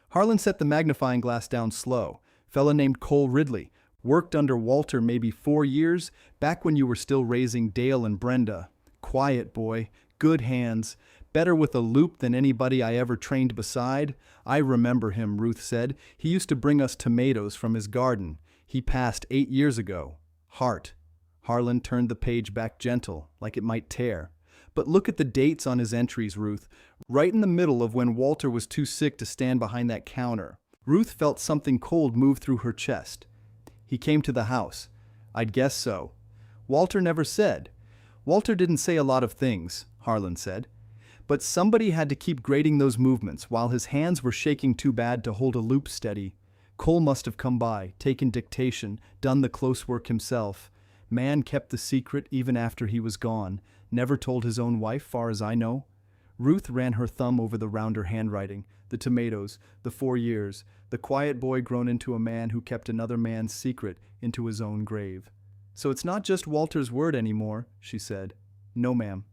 Harlan set the magnifying glass down slow. Fella named Cole Ridley. Worked under Walter maybe 4 years, back when you were still raising Dale and Brenda. Quiet boy, good hands, better with a loop than anybody I ever trained beside. I remember him, Ruth said. He used to bring us tomatoes from his garden. He passed 8 years ago. Heart. Harlan turned the page back gentle, like it might tear. But look at the dates on his entries, Ruth. Right in the middle of when Walter was too sick to stand behind that counter. Ruth felt something cold move through her chest. He came to the house. I'd guess so. Walter never said. Walter didn't say a lot of things, Harlan said. But somebody had to keep grading those movements while his hands were shaking too bad to hold a loop steady. Cole must have come by, taken dictation, done the close work himself. Man kept the secret even after he was gone. Never told his own wife, far as I know. Ruth ran her thumb over the rounder handwriting, the tomatoes, the 4 years, the quiet boy grown into a man who kept another man's secret into his own grave. So it's not just Walter's word anymore, she said. No, ma'am.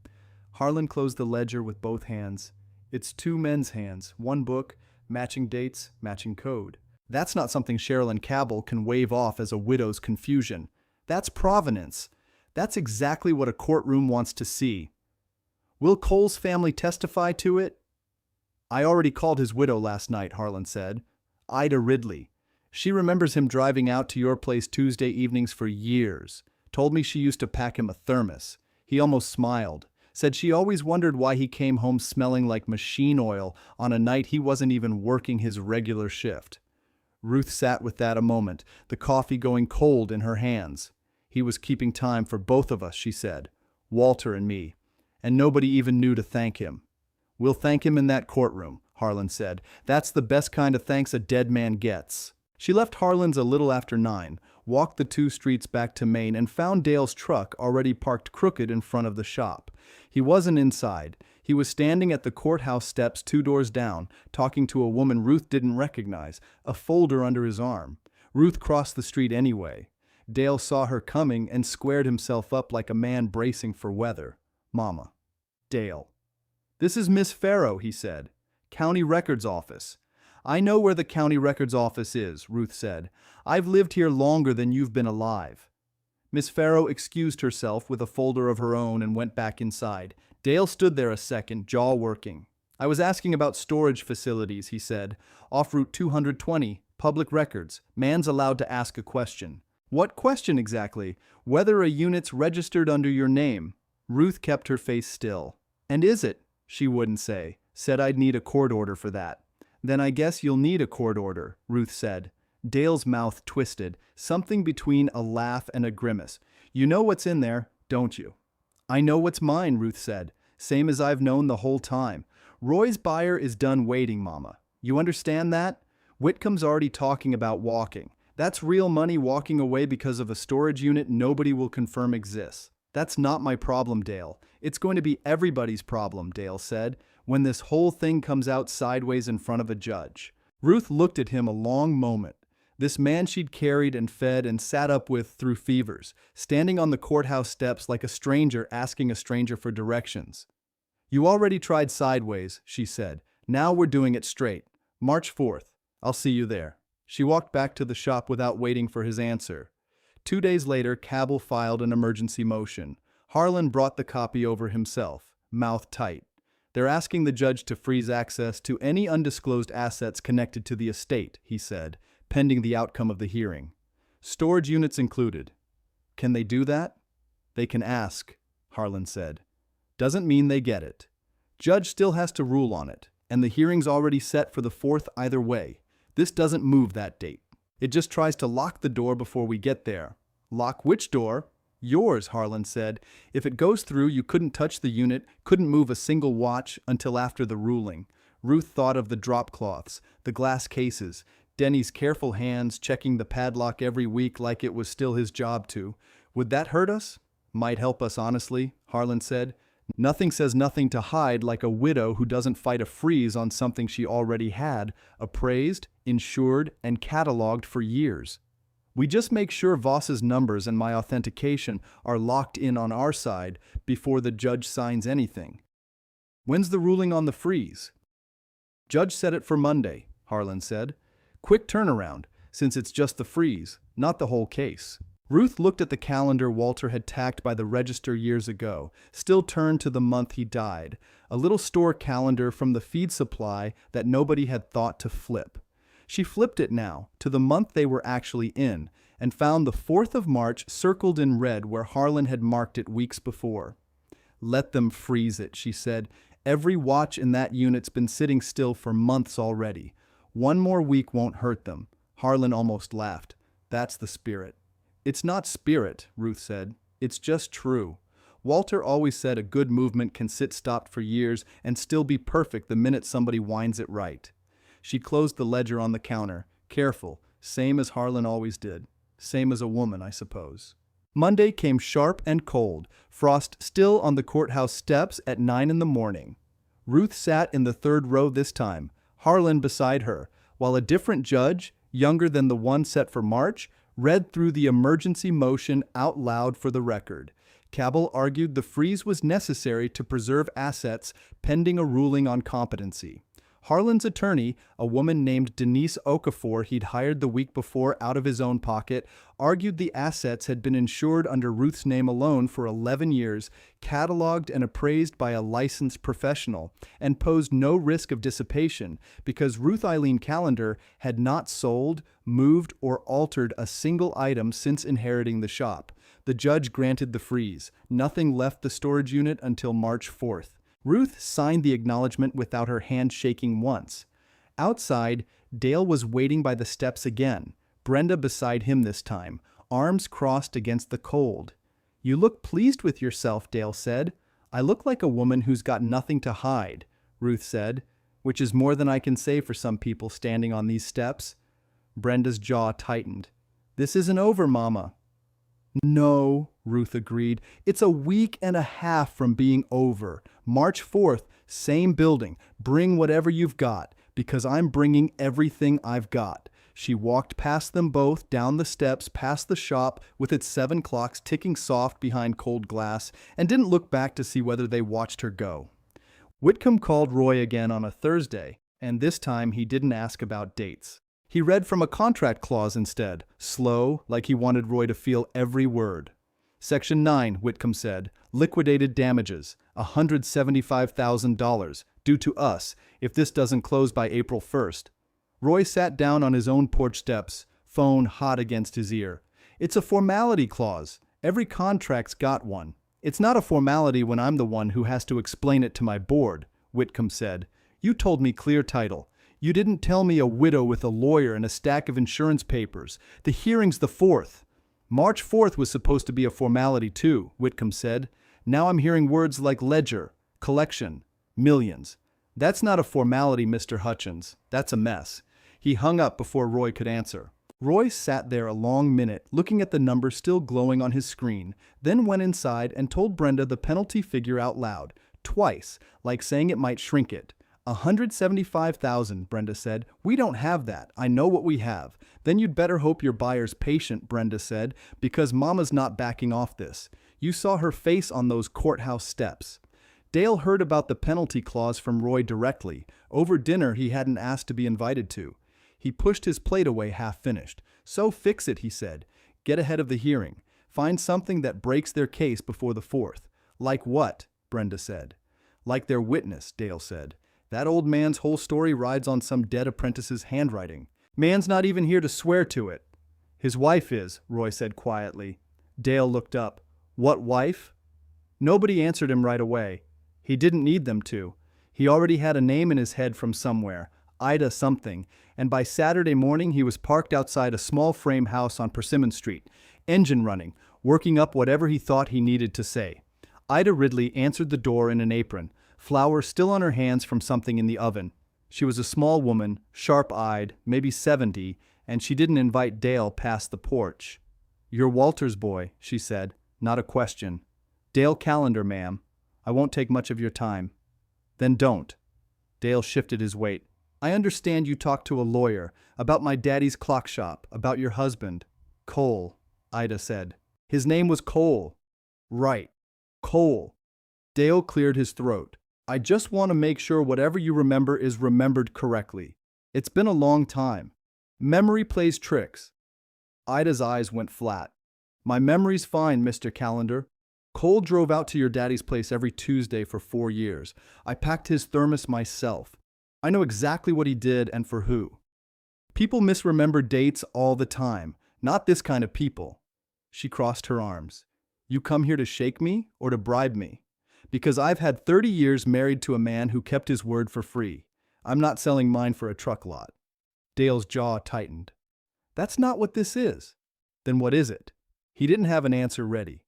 Harlan closed the ledger with both hands. It's 2 men's hands, 1 book, matching dates, matching code. That's not something Cheryl and Cabell can wave off as a widow's confusion. That's provenance. That's exactly what a courtroom wants to see. Will Cole's family testify to it? I already called his widow last night, Harlan said. Ida Ridley. She remembers him driving out to your place Tuesday evenings for years. Told me she used to pack him a thermos. He almost smiled. Said she always wondered why he came home smelling like machine oil on a night he wasn't even working his regular shift. Ruth sat with that a moment, the coffee going cold in her hands. He was keeping time for both of us, she said. Walter and me. And nobody even knew to thank him. We'll thank him in that courtroom, Harlan said. That's the best kind of thanks a dead man gets. She left Harlan's a little after 9, walked the 2 streets back to Main, and found Dale's truck already parked crooked in front of the shop. He wasn't inside. He was standing at the courthouse steps 2 doors down, talking to a woman Ruth didn't recognize, a folder under his arm. Ruth crossed the street anyway. Dale saw her coming and squared himself up like a man bracing for weather. Mama. Dale. This is Miss Farrow, he said. County Records Office. I know where the county records office is, Ruth said. I've lived here longer than you've been alive. Miss Farrow excused herself with a folder of her own and went back inside. Dale stood there a second, jaw working. I was asking about storage facilities, he said. Off Route 220, public records. Man's allowed to ask a question. What question exactly? Whether a unit's registered under your name. Ruth kept her face still. And is it? She wouldn't say. Said I'd need a court order for that. Then I guess you'll need a court order, Ruth said. Dale's mouth twisted, something between a laugh and a grimace. You know what's in there, don't you? I know what's mine, Ruth said. Same as I've known the whole time. Roy's buyer is done waiting, Mama. You understand that? Whitcomb's already talking about walking. That's real money walking away because of a storage unit nobody will confirm exists. That's not my problem, Dale. It's going to be everybody's problem, Dale said, when this whole thing comes out sideways in front of a judge. Ruth looked at him a long moment. This man she'd carried and fed and sat up with through fevers, standing on the courthouse steps like a stranger asking a stranger for directions. You already tried sideways, she said. Now we're doing it straight. March 4th. I'll see you there. She walked back to the shop without waiting for his answer. 2 days later, Cabell filed an emergency motion. Harlan brought the copy over himself, mouth tight. They're asking the judge to freeze access to any undisclosed assets connected to the estate, he said, pending the outcome of the hearing. Storage units included. Can they do that? They can ask, Harlan said. Doesn't mean they get it. Judge still has to rule on it, and the hearing's already set for the 4th either way. This doesn't move that date. It just tries to lock the door before we get there. Lock which door? Yours, Harlan said. If it goes through, you couldn't touch the unit, couldn't move a single watch until after the ruling. Ruth thought of the drop cloths, the glass cases, Denny's careful hands checking the padlock every week like it was still his job to. Would that hurt us? Might help us, honestly, Harlan said. Nothing says nothing to hide like a widow who doesn't fight a freeze on something she already had, appraised, insured, and cataloged for years. We just make sure Voss's numbers and my authentication are locked in on our side before the judge signs anything. When's the ruling on the freeze? Judge set it for Monday, Harlan said. Quick turnaround, since it's just the freeze, not the whole case. Ruth looked at the calendar Walter had tacked by the register years ago, still turned to the month he died, a little store calendar from the feed supply that nobody had thought to flip. She flipped it now, to the month they were actually in, and found the 4th of March circled in red where Harlan had marked it weeks before. Let them freeze it, she said. Every watch in that unit's been sitting still for months already. 1 more week won't hurt them. Harlan almost laughed. That's the spirit. It's not spirit, Ruth said. It's just true. Walter always said a good movement can sit stopped for years and still be perfect the minute somebody winds it right. She closed the ledger on the counter, careful, same as Harlan always did. Same as a woman, I suppose. Monday came sharp and cold, frost still on the courthouse steps at 9 in the morning. Ruth sat in the third row this time, Harlan beside her, while a different judge, younger than the one set for March, read through the emergency motion out loud for the record. Cabell argued the freeze was necessary to preserve assets pending a ruling on competency. Harlan's attorney, a woman named Denise Okafor he'd hired the week before out of his own pocket, argued the assets had been insured under Ruth's name alone for 11 years, cataloged and appraised by a licensed professional, and posed no risk of dissipation because Ruth Eileen Callender had not sold, moved, or altered a single item since inheriting the shop. The judge granted the freeze. Nothing left the storage unit until March 4th. Ruth signed the acknowledgement without her hand shaking once. Outside, Dale was waiting by the steps again, Brenda beside him this time, arms crossed against the cold. "You look pleased with yourself," Dale said. "I look like a woman who's got nothing to hide," Ruth said, which is more than I can say for some people standing on these steps. Brenda's jaw tightened. "This isn't over, Mama." "No," Ruth agreed. "It's a week and a half from being over. March 4th, same building. Bring whatever you've got, because I'm bringing everything I've got." She walked past them both, down the steps, past the shop, with its 7 clocks ticking soft behind cold glass, and didn't look back to see whether they watched her go. Whitcomb called Roy again on a Thursday, and this time he didn't ask about dates. He read from a contract clause instead, slow, like he wanted Roy to feel every word. Section 9, Whitcomb said, liquidated damages, $175,000, due to us, if this doesn't close by April 1st. Roy sat down on his own porch steps, phone hot against his ear. "It's a formality clause. Every contract's got one. It's not a formality when I'm the one who has to explain it to my board," Whitcomb said. "You told me clear title. You didn't tell me a widow with a lawyer and a stack of insurance papers. The hearing's the 4th. March 4th was supposed to be a formality too," Whitcomb said. "Now I'm hearing words like ledger, collection, millions. That's not a formality, Mr. Hutchins. That's a mess." He hung up before Roy could answer. Roy sat there a long minute, looking at the number still glowing on his screen, then went inside and told Brenda the penalty figure out loud, twice, like saying it might shrink it. $175,000, Brenda said. "We don't have that. I know what we have." "Then you'd better hope your buyer's patient," Brenda said, "because Mama's not backing off this. You saw her face on those courthouse steps." Dale heard about the penalty clause from Roy directly, over dinner he hadn't asked to be invited to. He pushed his plate away half-finished. "So fix it," he said. "Get ahead of the hearing. Find something that breaks their case before the 4th. "Like what?" Brenda said. "Like their witness," Dale said. "That old man's whole story rides on some dead apprentice's handwriting. Man's not even here to swear to it." "His wife is," Roy said quietly. Dale looked up. "What wife?" Nobody answered him right away. He didn't need them to. He already had a name in his head from somewhere, Ida something, and by Saturday morning he was parked outside a small frame house on Persimmon Street, engine running, working up whatever he thought he needed to say. Ida Ridley answered the door in an apron, flour still on her hands from something in the oven. She was a small woman, sharp-eyed, maybe 70, and she didn't invite Dale past the porch. "You're Walter's boy," she said, not a question. "Dale Callender, ma'am. I won't take much of your time." "Then don't." Dale shifted his weight. "I understand you talked to a lawyer, about my daddy's clock shop, about your husband." "Cole," Ida said. "His name was Cole." "Right. Cole." Dale cleared his throat. "I just want to make sure whatever you remember is remembered correctly. It's been a long time. Memory plays tricks." Ida's eyes went flat. "My memory's fine, Mr. Callender. Cole drove out to your daddy's place every Tuesday for 4 years. I packed his thermos myself. I know exactly what he did and for who. People misremember dates all the time. Not this kind of people." She crossed her arms. "You come here to shake me or to bribe me? Because I've had 30 years married to a man who kept his word for free. I'm not selling mine for a truck lot." Dale's jaw tightened. "That's not what this is." "Then what is it?" He didn't have an answer ready.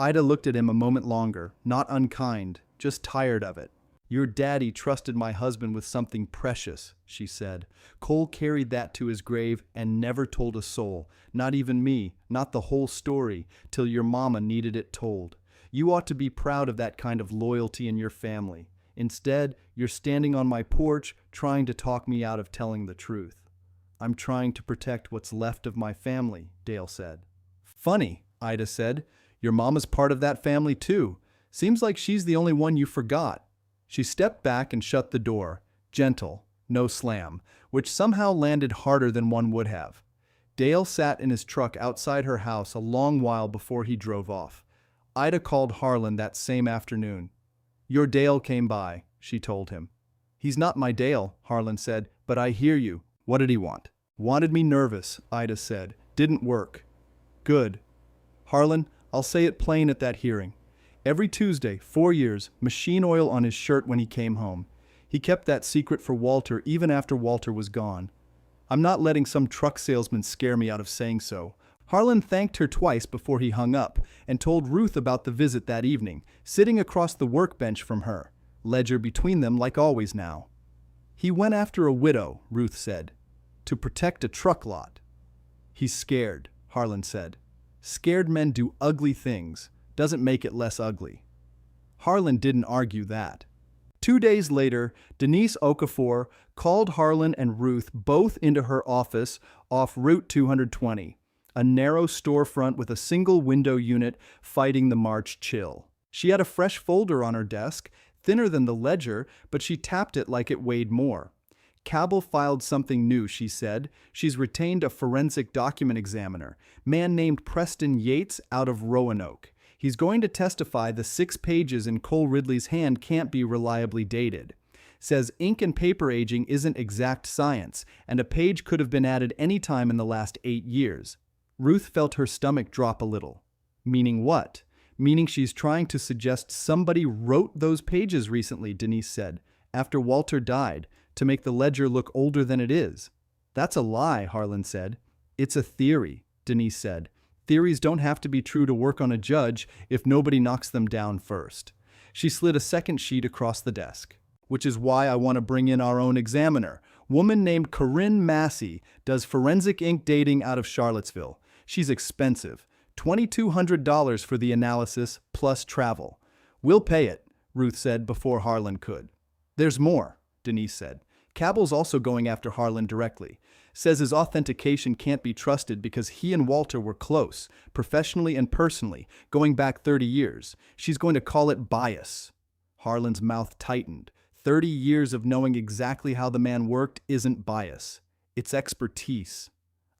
Ida looked at him a moment longer, not unkind, just tired of it. Your daddy trusted my husband with something precious, she said. Cole carried that to his grave and never told a soul, not even me, not the whole story, till your mama needed it told. You ought to be proud of that kind of loyalty in your family. Instead, you're standing on my porch trying to talk me out of telling the truth. I'm trying to protect what's left of my family, Dale said. Funny, Ida said. Your mama's part of that family too. Seems like she's the only one you forgot. She stepped back and shut the door, gentle, no slam, which somehow landed harder than one would have. Dale sat in his truck outside her house a long while before he drove off. Ida called Harlan that same afternoon. Your Dale came by, she told him. He's not my Dale, Harlan said, but I hear you. What did he want? Wanted me nervous, Ida said. Didn't work. Good. Harlan, I'll say it plain at that hearing. Every Tuesday, 4 years, machine oil on his shirt when he came home. He kept that secret for Walter even after Walter was gone. I'm not letting some truck salesman scare me out of saying so. Harlan thanked her twice before he hung up and told Ruth about the visit that evening, sitting across the workbench from her, ledger between them like always now. He went after a widow, Ruth said, to protect a truck lot. He's scared, Harlan said. Scared men do ugly things. Doesn't make it less ugly. Harlan didn't argue that. 2 days later, Denise Okafor called Harlan and Ruth both into her office off Route 220, a narrow storefront with a single window unit fighting the March chill. She had a fresh folder on her desk, thinner than the ledger, but she tapped it like it weighed more. Cabell filed something new, she said. She's retained a forensic document examiner, man named Preston Yates out of Roanoke. He's going to testify the 6 pages in Cole Ridley's hand can't be reliably dated. Says ink and paper aging isn't exact science, and a page could have been added any time in the last 8 years. Ruth felt her stomach drop a little. Meaning what? Meaning she's trying to suggest somebody wrote those pages recently, Denise said, after Walter died, to make the ledger look older than it is. That's a lie, Harlan said. It's a theory, Denise said. Theories don't have to be true to work on a judge if nobody knocks them down first. She slid a second sheet across the desk. Which is why I want to bring in our own examiner. Woman named Corinne Massey does forensic ink dating out of Charlottesville. She's expensive. $2,200 for the analysis plus travel. We'll pay it, Ruth said before Harlan could. There's more, Denise said. Cabell's also going after Harlan directly. Says his authentication can't be trusted because he and Walter were close, professionally and personally, going back 30 years. She's going to call it bias. Harlan's mouth tightened. 30 years of knowing exactly how the man worked isn't bias. It's expertise.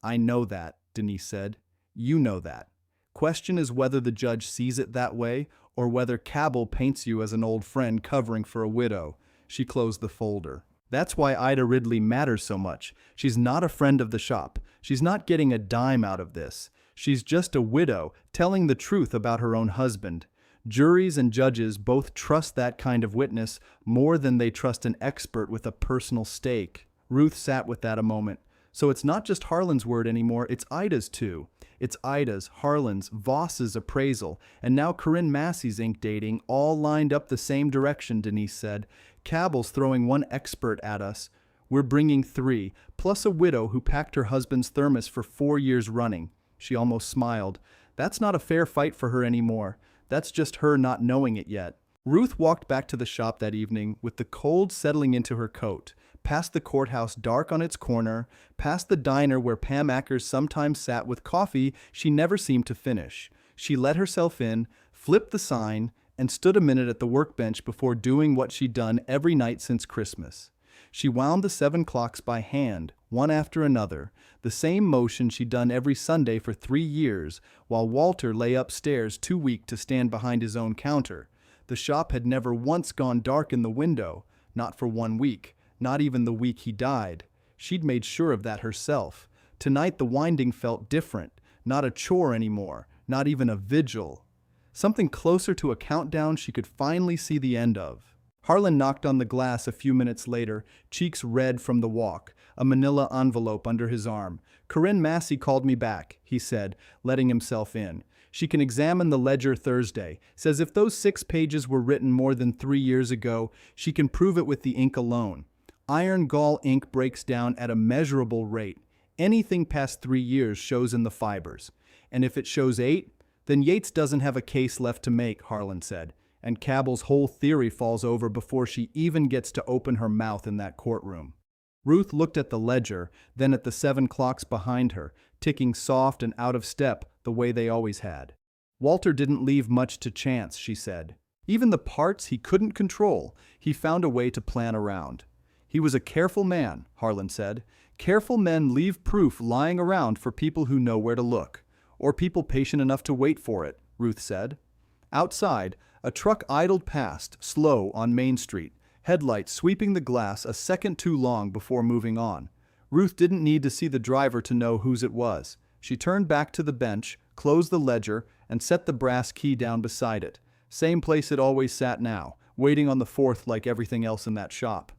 I know that, Denise said. You know that. Question is whether the judge sees it that way or whether Cabell paints you as an old friend covering for a widow. She closed the folder. That's why Ida Ridley matters so much. She's not a friend of the shop. She's not getting a dime out of this. She's just a widow telling the truth about her own husband. Juries and judges both trust that kind of witness more than they trust an expert with a personal stake. Ruth sat with that a moment. So it's not just Harlan's word anymore, it's Ida's too. It's Ida's, Harlan's, Voss's appraisal, and now Corinne Massey's ink dating, all lined up the same direction, Denise said. Cabell's throwing one expert at us. We're bringing 3, plus a widow who packed her husband's thermos for 4 years running. She almost smiled. That's not a fair fight for her anymore. That's just her not knowing it yet. Ruth walked back to the shop that evening with the cold settling into her coat, past the courthouse dark on its corner, past the diner where Pam Ackers sometimes sat with coffee she never seemed to finish. She let herself in, flipped the sign, and stood a minute at the workbench before doing what she'd done every night since Christmas. She wound the 7 clocks by hand, one after another, the same motion she'd done every Sunday for 3 years, while Walter lay upstairs too weak to stand behind his own counter. The shop had never once gone dark in the window, not for 1 week, not even the week he died. She'd made sure of that herself. Tonight the winding felt different, not a chore anymore, not even a vigil. Something closer to a countdown she could finally see the end of. Harlan knocked on the glass a few minutes later, cheeks red from the walk, a manila envelope under his arm. Corinne Massey called me back, he said, letting himself in. She can examine the ledger Thursday. Says if those 6 pages were written more than 3 years ago, she can prove it with the ink alone. Iron gall ink breaks down at a measurable rate. Anything past 3 years shows in the fibers. And if it shows 8, then Yates doesn't have a case left to make, Harlan said. And Cabell's whole theory falls over before she even gets to open her mouth in that courtroom. Ruth looked at the ledger, then at the 7 clocks behind her, ticking soft and out of step the way they always had. Walter didn't leave much to chance, she said. Even the parts he couldn't control, he found a way to plan around. He was a careful man, Harlan said. Careful men leave proof lying around for people who know where to look. Or people patient enough to wait for it, Ruth said. Outside, a truck idled past, slow on Main Street, headlights sweeping the glass a second too long before moving on. Ruth didn't need to see the driver to know whose it was. She turned back to the bench, closed the ledger, and set the brass key down beside it. Same place it always sat now, waiting on the 4th like everything else in that shop.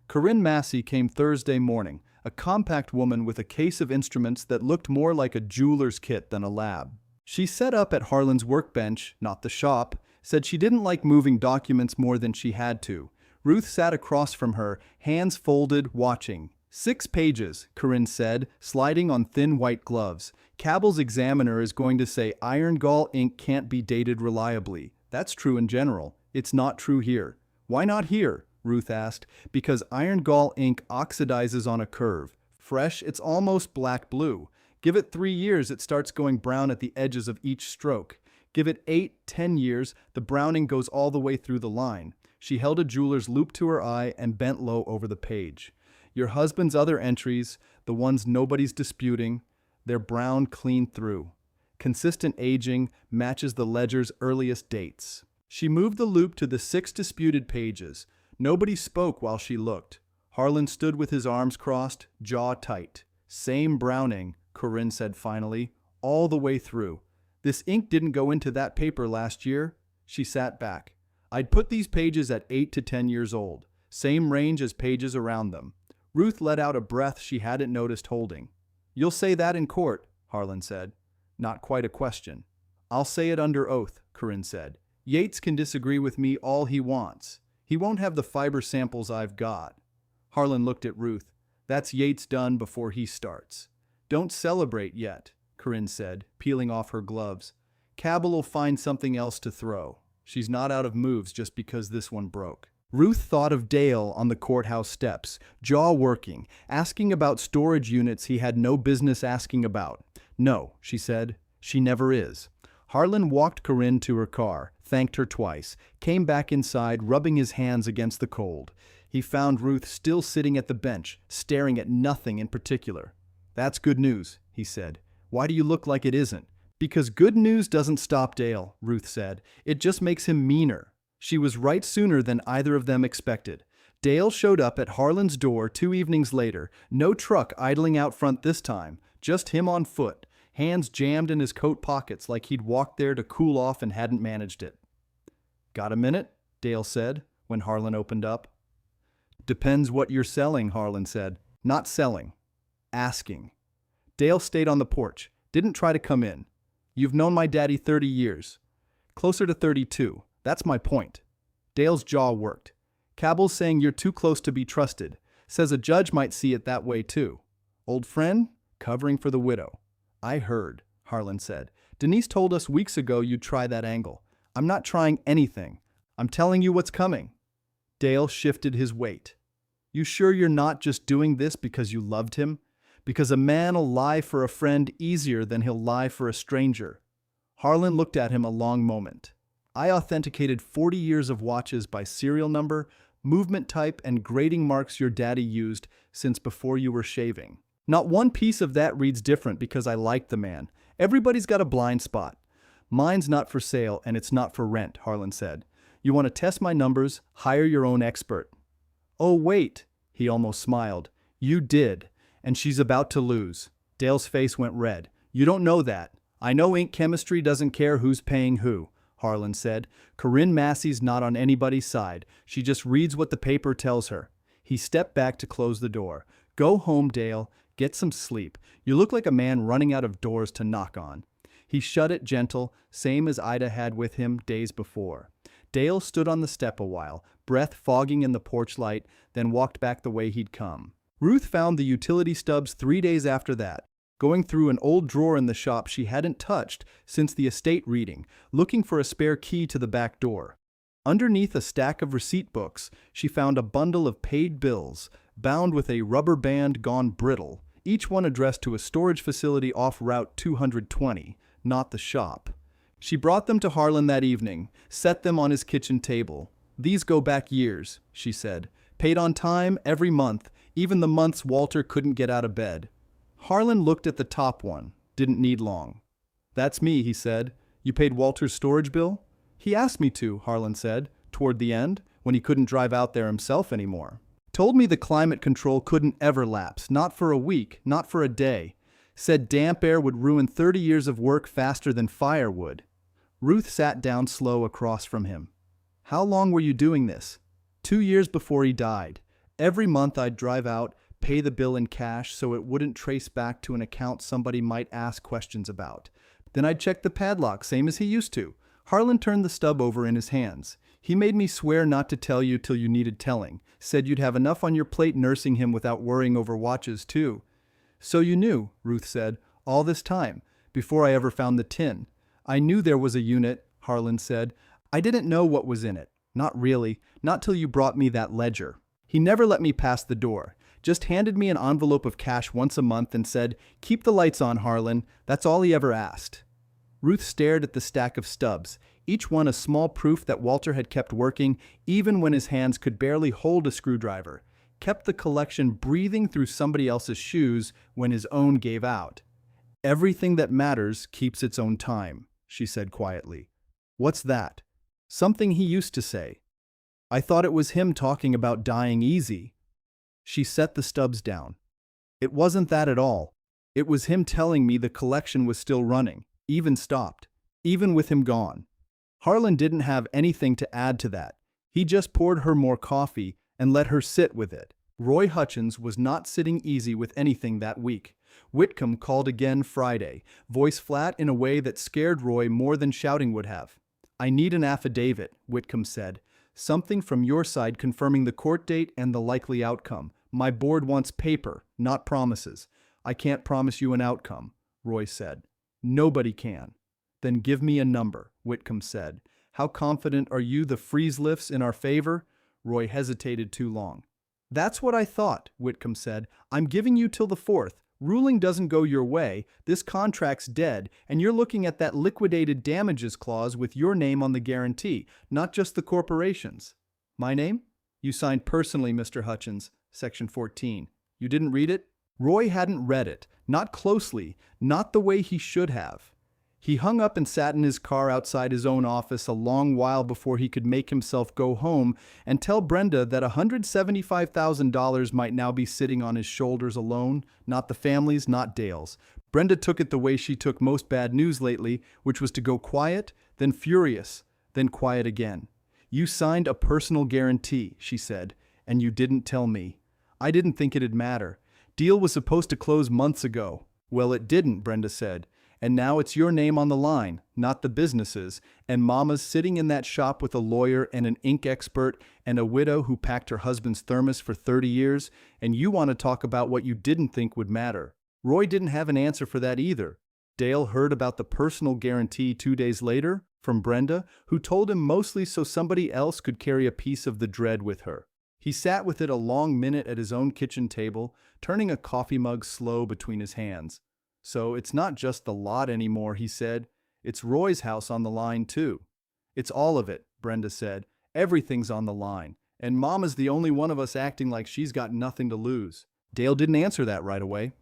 Corinne Massey came Thursday morning, a compact woman with a case of instruments that looked more like a jeweler's kit than a lab. She set up at Harlan's workbench, not the shop, said she didn't like moving documents more than she had to. Ruth sat across from her, hands folded, watching. 6 pages, Corinne said, sliding on thin white gloves. Cabell's examiner is going to say iron gall ink can't be dated reliably. That's true in general. It's not true here. Why not here? Ruth asked. Because iron gall ink oxidizes on a curve. Fresh, it's almost black-blue. Give it 3 years, it starts going brown at the edges of each stroke. Give it 8, 10 years, the browning goes all the way through the line. She held a jeweler's loupe to her eye and bent low over the page. Your husband's other entries, the ones nobody's disputing, they're brown clean through. Consistent aging matches the ledger's earliest dates. She moved the loupe to the 6 disputed pages. Nobody spoke while she looked. Harlan stood with his arms crossed, jaw tight. Same browning, Corinne said finally, all the way through. This ink didn't go into that paper last year. She sat back. I'd put these pages at 8 to 10 years old. Same range as pages around them. Ruth let out a breath she hadn't noticed holding. You'll say that in court, Harlan said. Not quite a question. I'll say it under oath, Corinne said. Yates can disagree with me all he wants. He won't have the fiber samples I've got. Harlan looked at Ruth. That's Yates done before he starts. Don't celebrate yet, Corinne said, peeling off her gloves. Cabell'll find something else to throw. She's not out of moves just because this one broke. Ruth thought of Dale on the courthouse steps, jaw working, asking about storage units he had no business asking about. No, she said. She never is. Harlan walked Corinne to her car, thanked her twice, came back inside, rubbing his hands against the cold. He found Ruth still sitting at the bench, staring at nothing in particular. That's good news, he said. Why do you look like it isn't? Because good news doesn't stop Dale, Ruth said. It just makes him meaner. She was right sooner than either of them expected. Dale showed up at Harlan's door 2 evenings later, no truck idling out front this time, just him on foot, hands jammed in his coat pockets like he'd walked there to cool off and hadn't managed it. Got a minute? Dale said, when Harlan opened up. Depends what you're selling, Harlan said. Not selling. Asking. Dale stayed on the porch, didn't try to come in. You've known my daddy 30 years. Closer to 32. That's my point. Dale's jaw worked. Cabell's saying you're too close to be trusted. Says a judge might see it that way too. Old friend? Covering for the widow. I heard, Harlan said. Denise told us weeks ago you'd try that angle. I'm not trying anything. I'm telling you what's coming. Dale shifted his weight. You sure you're not just doing this because you loved him? Because a man'll lie for a friend easier than he'll lie for a stranger. Harlan looked at him a long moment. I authenticated 40 years of watches by serial number, movement type, and grading marks your daddy used since before you were shaving. Not one piece of that reads different because I liked the man. Everybody's got a blind spot. Mine's not for sale and it's not for rent, Harlan said. You want to test my numbers? Hire your own expert. Oh, wait, he almost smiled. You did. And she's about to lose. Dale's face went red. You don't know that. I know ink chemistry doesn't care who's paying who, Harlan said. Corinne Massey's not on anybody's side. She just reads what the paper tells her. He stepped back to close the door. Go home, Dale. Get some sleep. You look like a man running out of doors to knock on. He shut it gentle, same as Ida had with him days before. Dale stood on the step a while, breath fogging in the porch light, then walked back the way he'd come. Ruth found the utility stubs 3 days after that, going through an old drawer in the shop she hadn't touched since the estate reading, looking for a spare key to the back door. Underneath a stack of receipt books, she found a bundle of paid bills, bound with a rubber band gone brittle, each one addressed to a storage facility off Route 220, not the shop. She brought them to Harlan that evening, set them on his kitchen table. "These go back years," she said. "Paid on time, every month, even the months Walter couldn't get out of bed." Harlan looked at the top one. Didn't need long. "That's me," he said. "You paid Walter's storage bill?" "He asked me to," Harlan said, toward the end, when he couldn't drive out there himself anymore. "Told me the climate control couldn't ever lapse, not for a week, not for a day. Said damp air would ruin 30 years of work faster than fire would." Ruth sat down slow across from him. "How long were you doing this?" 2 years before he died. Every month I'd drive out, pay the bill in cash so it wouldn't trace back to an account somebody might ask questions about. Then I'd check the padlock, same as he used to." Harlan turned the stub over in his hands. "He made me swear not to tell you till you needed telling. Said you'd have enough on your plate nursing him without worrying over watches, too." "So you knew," Ruth said, "all this time, before I ever found the tin." "I knew there was a unit," Harlan said. "I didn't know what was in it. Not really, not till you brought me that ledger." He never let me pass the door. Just handed me an envelope of cash once a month and said, "Keep the lights on, Harlan." That's all he ever asked. Ruth stared at the stack of stubs, each one a small proof that Walter had kept working even when his hands could barely hold a screwdriver, kept the collection breathing through somebody else's shoes when his own gave out. "Everything that matters keeps its own time," she said quietly. "What's that?" "Something he used to say. I thought it was him talking about dying easy." She set the stubs down. "It wasn't that at all. It was him telling me the collection was still running, even stopped, even with him gone." Harlan didn't have anything to add to that. He just poured her more coffee and let her sit with it. Roy Hutchins was not sitting easy with anything that week. Whitcomb called again Friday, voice flat in a way that scared Roy more than shouting would have. "I need an affidavit," Whitcomb said. "Something from your side confirming the court date and the likely outcome. My board wants paper, not promises." "I can't promise you an outcome," Roy said. "Nobody can." "Then give me a number," Whitcomb said. "How confident are you the freeze lifts in our favor?" Roy hesitated too long. "That's what I thought," Whitcomb said. "I'm giving you till the 4th. Ruling doesn't go your way, this contract's dead, and you're looking at that liquidated damages clause with your name on the guarantee, not just the corporation's." "My name?" "You signed personally, Mr. Hutchins, Section 14. You didn't read it?" Roy hadn't read it, not closely, not the way he should have. He hung up and sat in his car outside his own office a long while before he could make himself go home and tell Brenda that $175,000 might now be sitting on his shoulders alone, not the family's, not Dale's. Brenda took it the way she took most bad news lately, which was to go quiet, then furious, then quiet again. "You signed a personal guarantee," she said, "and you didn't tell me. I didn't think it'd matter. Deal was supposed to close months ago." "Well, it didn't," Brenda said. "And now it's your name on the line, not the business's, and Mama's sitting in that shop with a lawyer and an ink expert and a widow who packed her husband's thermos for 30 years, and you want to talk about what you didn't think would matter." Roy didn't have an answer for that either. Dale heard about the personal guarantee 2 days later from Brenda, who told him mostly so somebody else could carry a piece of the dread with her. He sat with it a long minute at his own kitchen table, turning a coffee mug slow between his hands. "So it's not just the lot anymore," he said. "It's Roy's house on the line, too." "It's all of it," Brenda said. "Everything's on the line. And Mama's the only one of us acting like she's got nothing to lose." Dale didn't answer that right away.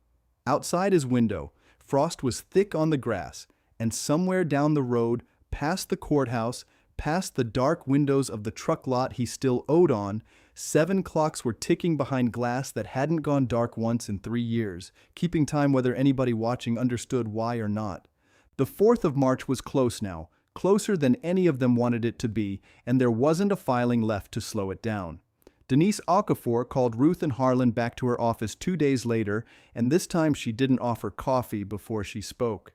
Outside his window, frost was thick on the grass, and somewhere down the road, past the courthouse, past the dark windows of the truck lot he still owed on, 7 clocks were ticking behind glass that hadn't gone dark once in 3 years, keeping time whether anybody watching understood why or not. The 4th of March was close now, closer than any of them wanted it to be, and there wasn't a filing left to slow it down. Denise Okafor called Ruth and Harlan back to her office 2 days later, and this time she didn't offer coffee before she spoke.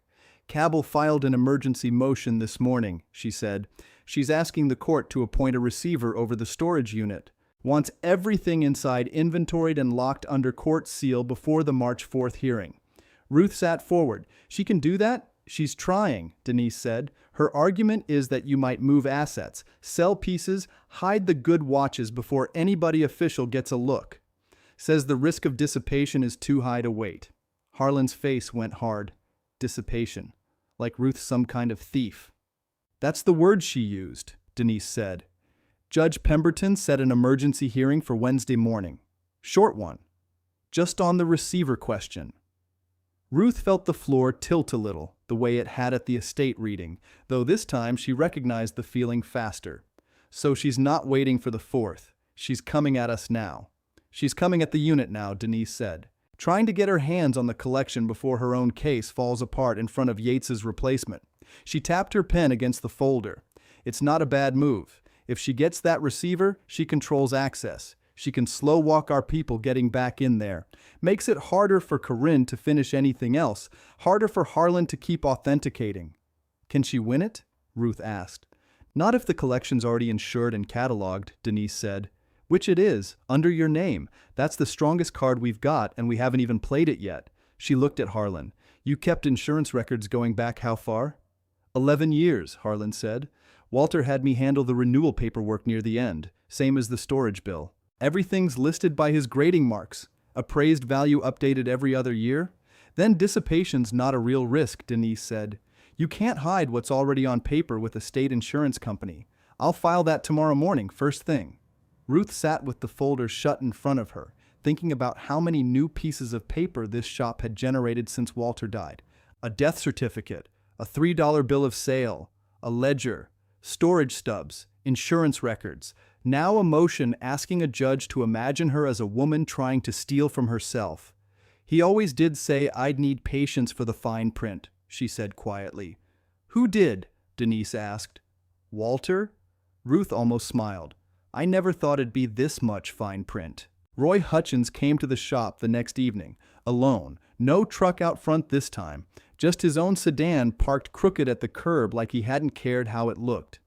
Cabell filed an emergency motion this morning, she said. She's asking the court to appoint a receiver over the storage unit. Wants everything inside inventoried and locked under court seal before the March 4th hearing. Ruth sat forward. She can do that? She's trying, Denise said. Her argument is that you might move assets, sell pieces, hide the good watches before anybody official gets a look. Says the risk of dissipation is too high to wait. Harlan's face went hard. Dissipation. Like Ruth's some kind of thief. That's the word she used, Denise said. Judge Pemberton set an emergency hearing for Wednesday morning. Short one. Just on the receiver question. Ruth felt the floor tilt a little, the way it had at the estate reading, though this time she recognized the feeling faster. So she's not waiting for the 4th. She's coming at us now. She's coming at the unit now, Denise said. Trying to get her hands on the collection before her own case falls apart in front of Yates's replacement. She tapped her pen against the folder. It's not a bad move. If she gets that receiver, she controls access. She can slow walk our people getting back in there. Makes it harder for Corinne to finish anything else, harder for Harlan to keep authenticating. Can she win it? Ruth asked. Not if the collection's already insured and cataloged, Denise said. Which it is, under your name. That's the strongest card we've got, and we haven't even played it yet. She looked at Harlan. You kept insurance records going back how far? 11 years, Harlan said. Walter had me handle the renewal paperwork near the end, same as the storage bill. Everything's listed by his grading marks. Appraised value updated every other year. Then dissipation's not a real risk, Denise said. You can't hide what's already on paper with a state insurance company. I'll file that tomorrow morning, first thing. Ruth sat with the folder shut in front of her, thinking about how many new pieces of paper this shop had generated since Walter died. A death certificate, a $3 bill of sale, a ledger, storage stubs, insurance records. Now a motion asking a judge to imagine her as a woman trying to steal from herself. He always did say I'd need patience for the fine print, she said quietly. Who did? Denise asked. Walter? Ruth almost smiled. I never thought it'd be this much fine print. Roy Hutchins came to the shop the next evening, alone, no truck out front this time, just his own sedan parked crooked at the curb like he hadn't cared how it looked.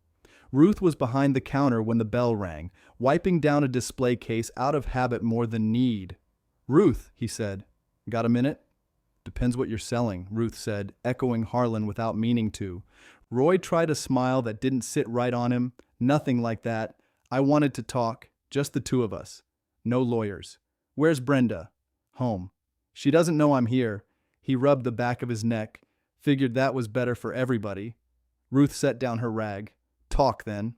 Ruth was behind the counter when the bell rang, wiping down a display case out of habit more than need. Ruth, he said. Got a minute? Depends what you're selling, Ruth said, echoing Harlan without meaning to. Roy tried a smile that didn't sit right on him. Nothing like that. I wanted to talk, just the two of us. No lawyers. Where's Brenda? Home. She doesn't know I'm here. He rubbed the back of his neck. Figured that was better for everybody. Ruth set down her rag. Talk, then.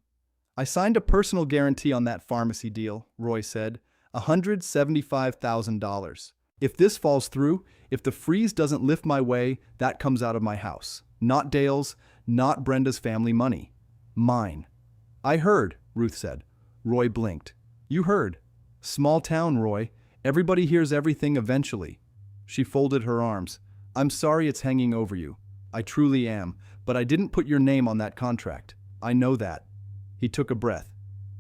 I signed a personal guarantee on that pharmacy deal, Roy said. $175,000. If this falls through, if the freeze doesn't lift my way, that comes out of my house. Not Dale's, not Brenda's family money. Mine. I heard, Ruth said. Roy blinked. You heard. Small town, Roy. Everybody hears everything eventually. She folded her arms. I'm sorry it's hanging over you. I truly am, but I didn't put your name on that contract. I know that. He took a breath.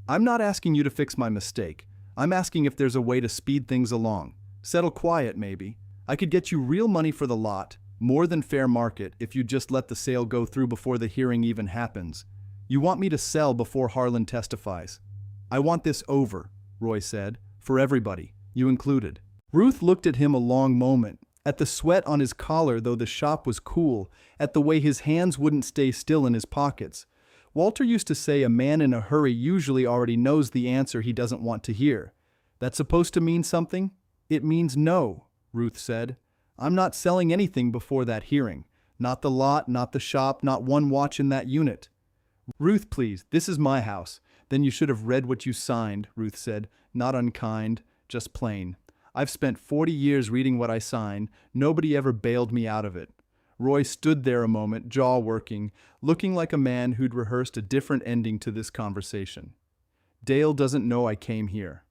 I'm not asking you to fix my mistake. I'm asking if there's a way to speed things along. Settle quiet, maybe. I could get you real money for the lot, more than fair market, if you just let the sale go through before the hearing even happens. You want me to sell before Harlan testifies. I want this over, Roy said, for everybody, you included. Ruth looked at him a long moment, at the sweat on his collar though the shop was cool, at the way his hands wouldn't stay still in his pockets. Walter used to say a man in a hurry usually already knows the answer he doesn't want to hear. That's supposed to mean something? It means no, Ruth said. I'm not selling anything before that hearing. Not the lot, not the shop, not one watch in that unit. Ruth, please, this is my house. Then you should have read what you signed, Ruth said. Not unkind, just plain. I've spent 40 years reading what I sign. Nobody ever bailed me out of it. Roy stood there a moment, jaw working, looking like a man who'd rehearsed a different ending to this conversation. Dale doesn't know I came here.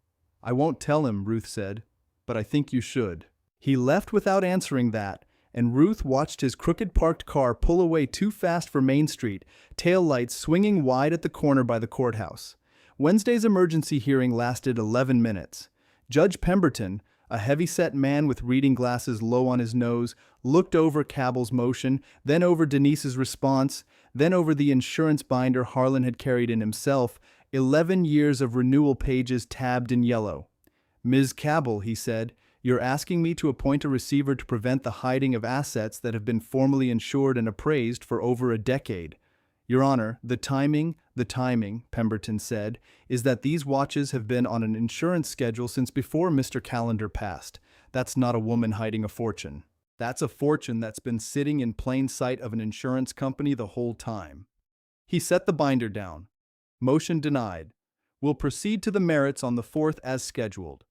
I won't tell him, Ruth said, but I think you should. He left without answering that, and Ruth watched his crooked parked car pull away too fast for Main Street, tail lights swinging wide at the corner by the courthouse. Wednesday's emergency hearing lasted 11 minutes. Judge Pemberton, A heavy-set man with reading glasses low on his nose looked over Cabell's motion, then over Denise's response, then over the insurance binder Harlan had carried in himself, 11 years of renewal pages tabbed in yellow. "Ms. Cabell," he said, "you're asking me to appoint a receiver to prevent the hiding of assets that have been formally insured and appraised for over a decade. Your Honor, the timing, Pemberton said, is that these watches have been on an insurance schedule since before Mr. Callender passed. That's not a woman hiding a fortune. That's a fortune that's been sitting in plain sight of an insurance company the whole time." He set the binder down. "Motion denied. We'll proceed to the merits on the 4th as scheduled."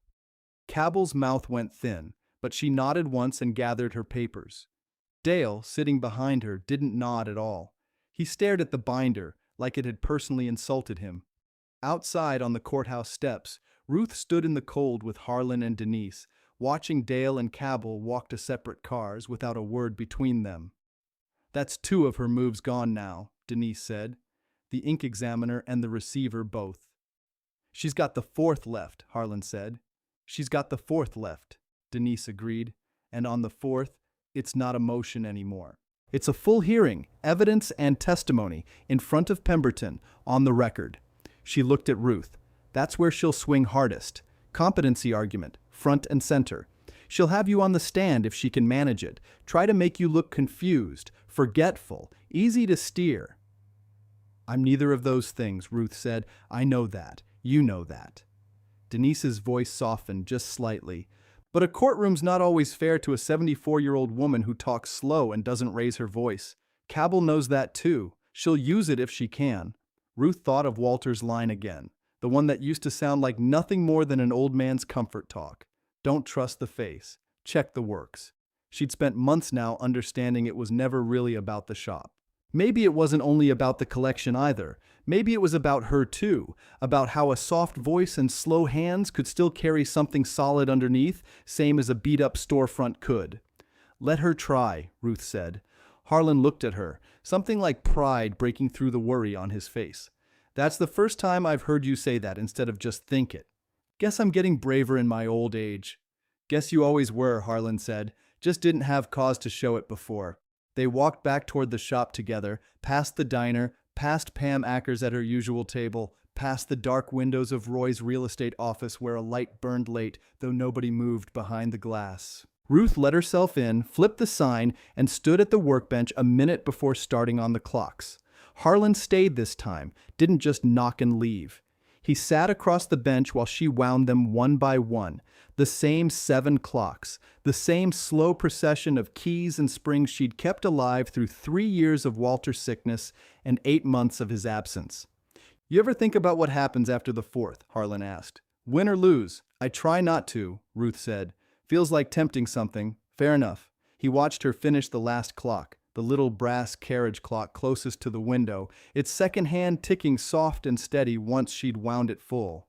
Cabell's mouth went thin, but she nodded once and gathered her papers. Dale, sitting behind her, didn't nod at all. He stared at the binder, like it had personally insulted him. Outside on the courthouse steps, Ruth stood in the cold with Harlan and Denise, watching Dale and Cabell walk to separate cars without a word between them. "That's 2 of her moves gone now," Denise said. "The ink examiner and the receiver both." "She's got the 4th left," Harlan said. "She's got the 4th left," Denise agreed. "And on the 4th, it's not a motion anymore. It's a full hearing, evidence and testimony, in front of Pemberton, on the record." She looked at Ruth. "That's where she'll swing hardest. Competency argument, front and center. She'll have you on the stand if she can manage it. Try to make you look confused, forgetful, easy to steer." "I'm neither of those things," Ruth said. "I know that. You know that." Denise's voice softened just slightly. "But a courtroom's not always fair to a 74-year-old woman who talks slow and doesn't raise her voice. Cabell knows that too. She'll use it if she can." Ruth thought of Walter's line again, the one that used to sound like nothing more than an old man's comfort talk. "Don't trust the face. Check the works." She'd spent months now understanding it was never really about the shop. Maybe it wasn't only about the collection either. Maybe it was about her too, about how a soft voice and slow hands could still carry something solid underneath, same as a beat-up storefront could. "Let her try," Ruth said. Harlan looked at her, something like pride breaking through the worry on his face. "That's the first time I've heard you say that instead of just think it. Guess I'm getting braver in my old age." "Guess you always were," Harlan said. "Just didn't have cause to show it before." They walked back toward the shop together, past the diner, past Pam Ackers at her usual table, past the dark windows of Roy's real estate office where a light burned late, though nobody moved behind the glass. Ruth let herself in, flipped the sign, and stood at the workbench a minute before starting on the clocks. Harlan stayed this time, didn't just knock and leave. He sat across the bench while she wound them one by one, the same 7 clocks, the same slow procession of keys and springs she'd kept alive through 3 years of Walter's sickness and 8 months of his absence. "You ever think about what happens after the 4th?" Harlan asked. "Win or lose?" "I try not to," Ruth said. "Feels like tempting something." "Fair enough." He watched her finish the last clock, the little brass carriage clock closest to the window, its second hand ticking soft and steady once she'd wound it full.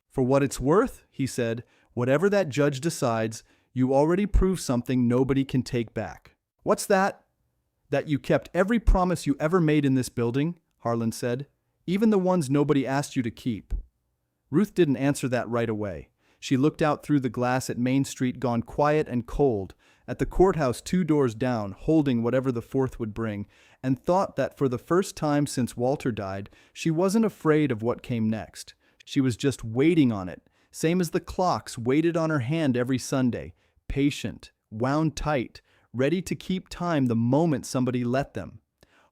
"For what it's worth," he said, "whatever that judge decides, you already proved something nobody can take back." "What's that?" "That you kept every promise you ever made in this building," Harlan said. "Even the ones nobody asked you to keep." Ruth didn't answer that right away. She looked out through the glass at Main Street gone quiet and cold, at the courthouse 2 doors down, holding whatever the 4th would bring, and thought that for the first time since Walter died, she wasn't afraid of what came next. She was just waiting on it, same as the clocks waited on her hand every Sunday, patient, wound tight, ready to keep time the moment somebody let them.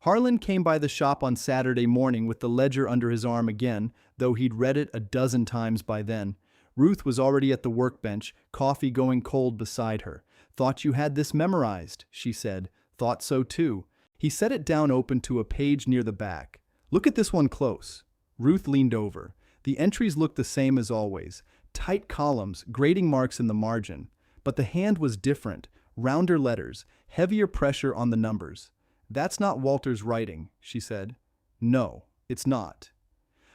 Harlan came by the shop on Saturday morning with the ledger under his arm again, though he'd read it a dozen times by then. Ruth was already at the workbench, coffee going cold beside her. "Thought you had this memorized," she said. "Thought so too." He set it down open to a page near the back. "Look at this one close." Ruth leaned over. The entries looked the same as always. Tight columns, grading marks in the margin. But the hand was different. Rounder letters, heavier pressure on the numbers. "That's not Walter's writing," she said. "No, it's not."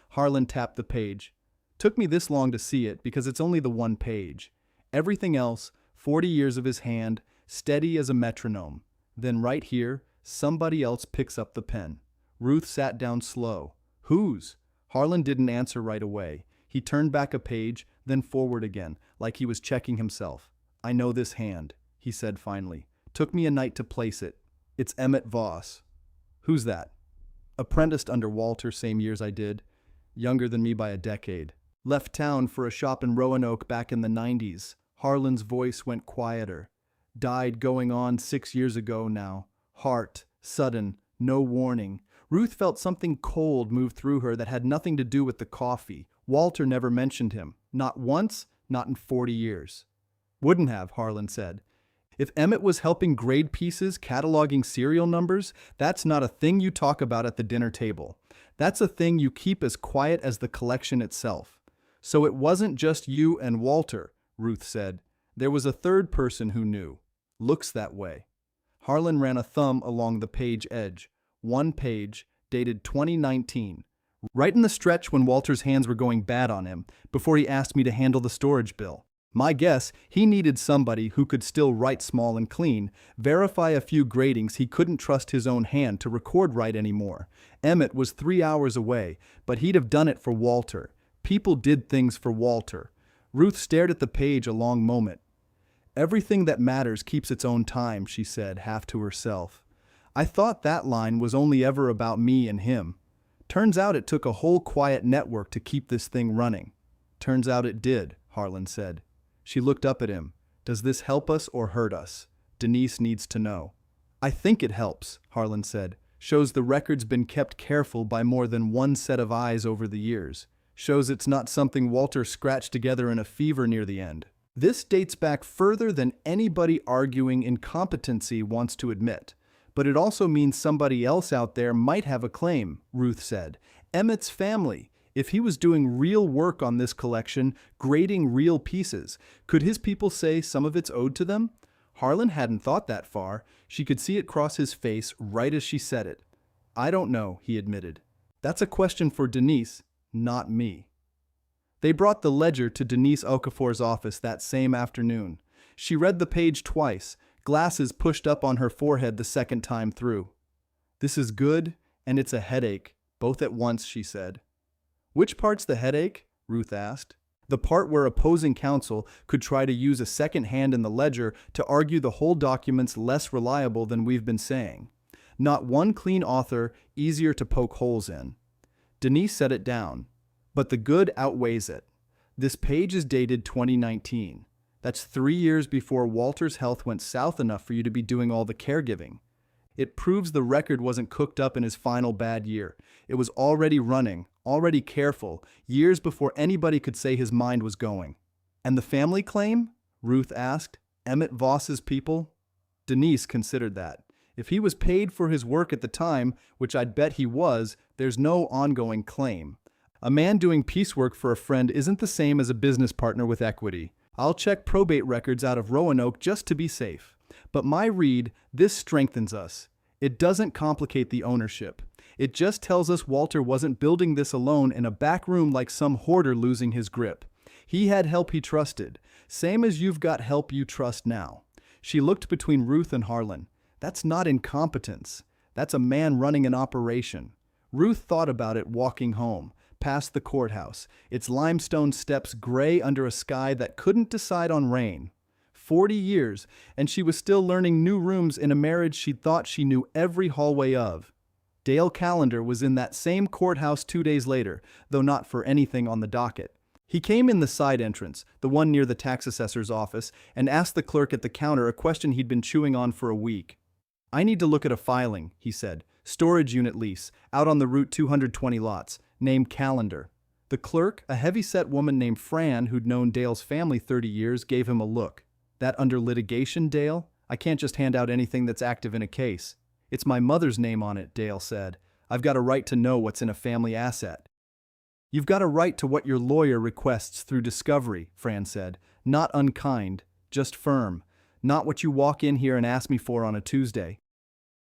Harlan tapped the page. "Took me this long to see it because it's only the one page. Everything else, 40 years of his hand, steady as a metronome. Then right here, somebody else picks up the pen." Ruth sat down slow. "Whose?" Harlan didn't answer right away. He turned back a page, then forward again, like he was checking himself. "I know this hand," he said finally. "Took me a night to place it. It's Emmett Voss." "Who's that?" "Apprenticed under Walter same years I did. Younger than me by a decade. Left town for a shop in Roanoke back in the 90s. Harlan's voice went quieter. Died going on 6 years ago now. Heart, sudden, no warning. Ruth felt something cold move through her that had nothing to do with the coffee. Walter never mentioned him. Not once, not in 40 years. "Wouldn't have," Harlan said. "If Emmett was helping grade pieces, cataloging serial numbers, that's not a thing you talk about at the dinner table. That's a thing you keep as quiet as the collection itself." "So it wasn't just you and Walter," Ruth said. "There was a third person who knew. Looks that way." Harlan ran a thumb along the page edge. One page, dated 2019. Right in the stretch when Walter's hands were going bad on him, before he asked me to handle the storage bill. My guess, he needed somebody who could still write small and clean, verify a few gradings he couldn't trust his own hand to record right anymore. Emmett was 3 hours away, but he'd have done it for Walter. People did things for Walter. Ruth stared at the page a long moment. "Everything that matters keeps its own time," she said, half to herself. "I thought that line was only ever about me and him. Turns out it took a whole quiet network to keep this thing running." "Turns out it did," Harlan said. She looked up at him. "Does this help us or hurt us? Denise needs to know." "I think it helps," Harlan said. "Shows the record's been kept careful by more than one set of eyes over the years. Shows it's not something Walter scratched together in a fever near the end. This dates back further than anybody arguing incompetency wants to admit. But it also means somebody else out there might have a claim," Ruth said. "Emmett's family. If he was doing real work on this collection, grading real pieces, could his people say some of it's owed to them?" Harlan hadn't thought that far. She could see it cross his face right as she said it. "I don't know," he admitted. "That's a question for Denise, not me." They brought the ledger to Denise Okafor's office that same afternoon. She read the page twice, glasses pushed up on her forehead the second time through. "This is good, and it's a headache, both at once," she said. "Which part's the headache?" Ruth asked. "The part where opposing counsel could try to use a second hand in the ledger to argue the whole document's less reliable than we've been saying. Not one clean author, easier to poke holes in." Denise set it down. "But the good outweighs it. This page is dated 2019. That's 3 years before Walter's health went south enough for you to be doing all the caregiving. It proves the record wasn't cooked up in his final bad year. It was already running, already careful, years before anybody could say his mind was going." "And the family claim?" Ruth asked. "Emmett Voss's people?" Denise considered that. "If he was paid for his work at the time, which I'd bet he was, there's no ongoing claim. A man doing piecework for a friend isn't the same as a business partner with equity. I'll check probate records out of Roanoke just to be safe. But my read, this strengthens us. It doesn't complicate the ownership. It just tells us Walter wasn't building this alone in a back room like some hoarder losing his grip. He had help he trusted, same as you've got help you trust now." She looked between Ruth and Harlan. "That's not incompetence. That's a man running an operation." Ruth thought about it walking home, past the courthouse, its limestone steps gray under a sky that couldn't decide on rain. 40 years, and she was still learning new rooms in a marriage she thought she knew every hallway of. Dale Callender was in that same courthouse 2 days later, though not for anything on the docket. He came in the side entrance, the one near the tax assessor's office, and asked the clerk at the counter a question he'd been chewing on for a week. "I need to look at a filing," he said. "Storage unit lease, out on the Route 220 lots, name Callender." The clerk, a heavy-set woman named Fran who'd known Dale's family 30 years, gave him a look. "That under litigation, Dale? I can't just hand out anything that's active in a case." "It's my mother's name on it," Dale said. "I've got a right to know what's in a family asset." "You've got a right to what your lawyer requests through discovery," Fran said. "Not unkind, just firm. Not what you walk in here and ask me for on a Tuesday."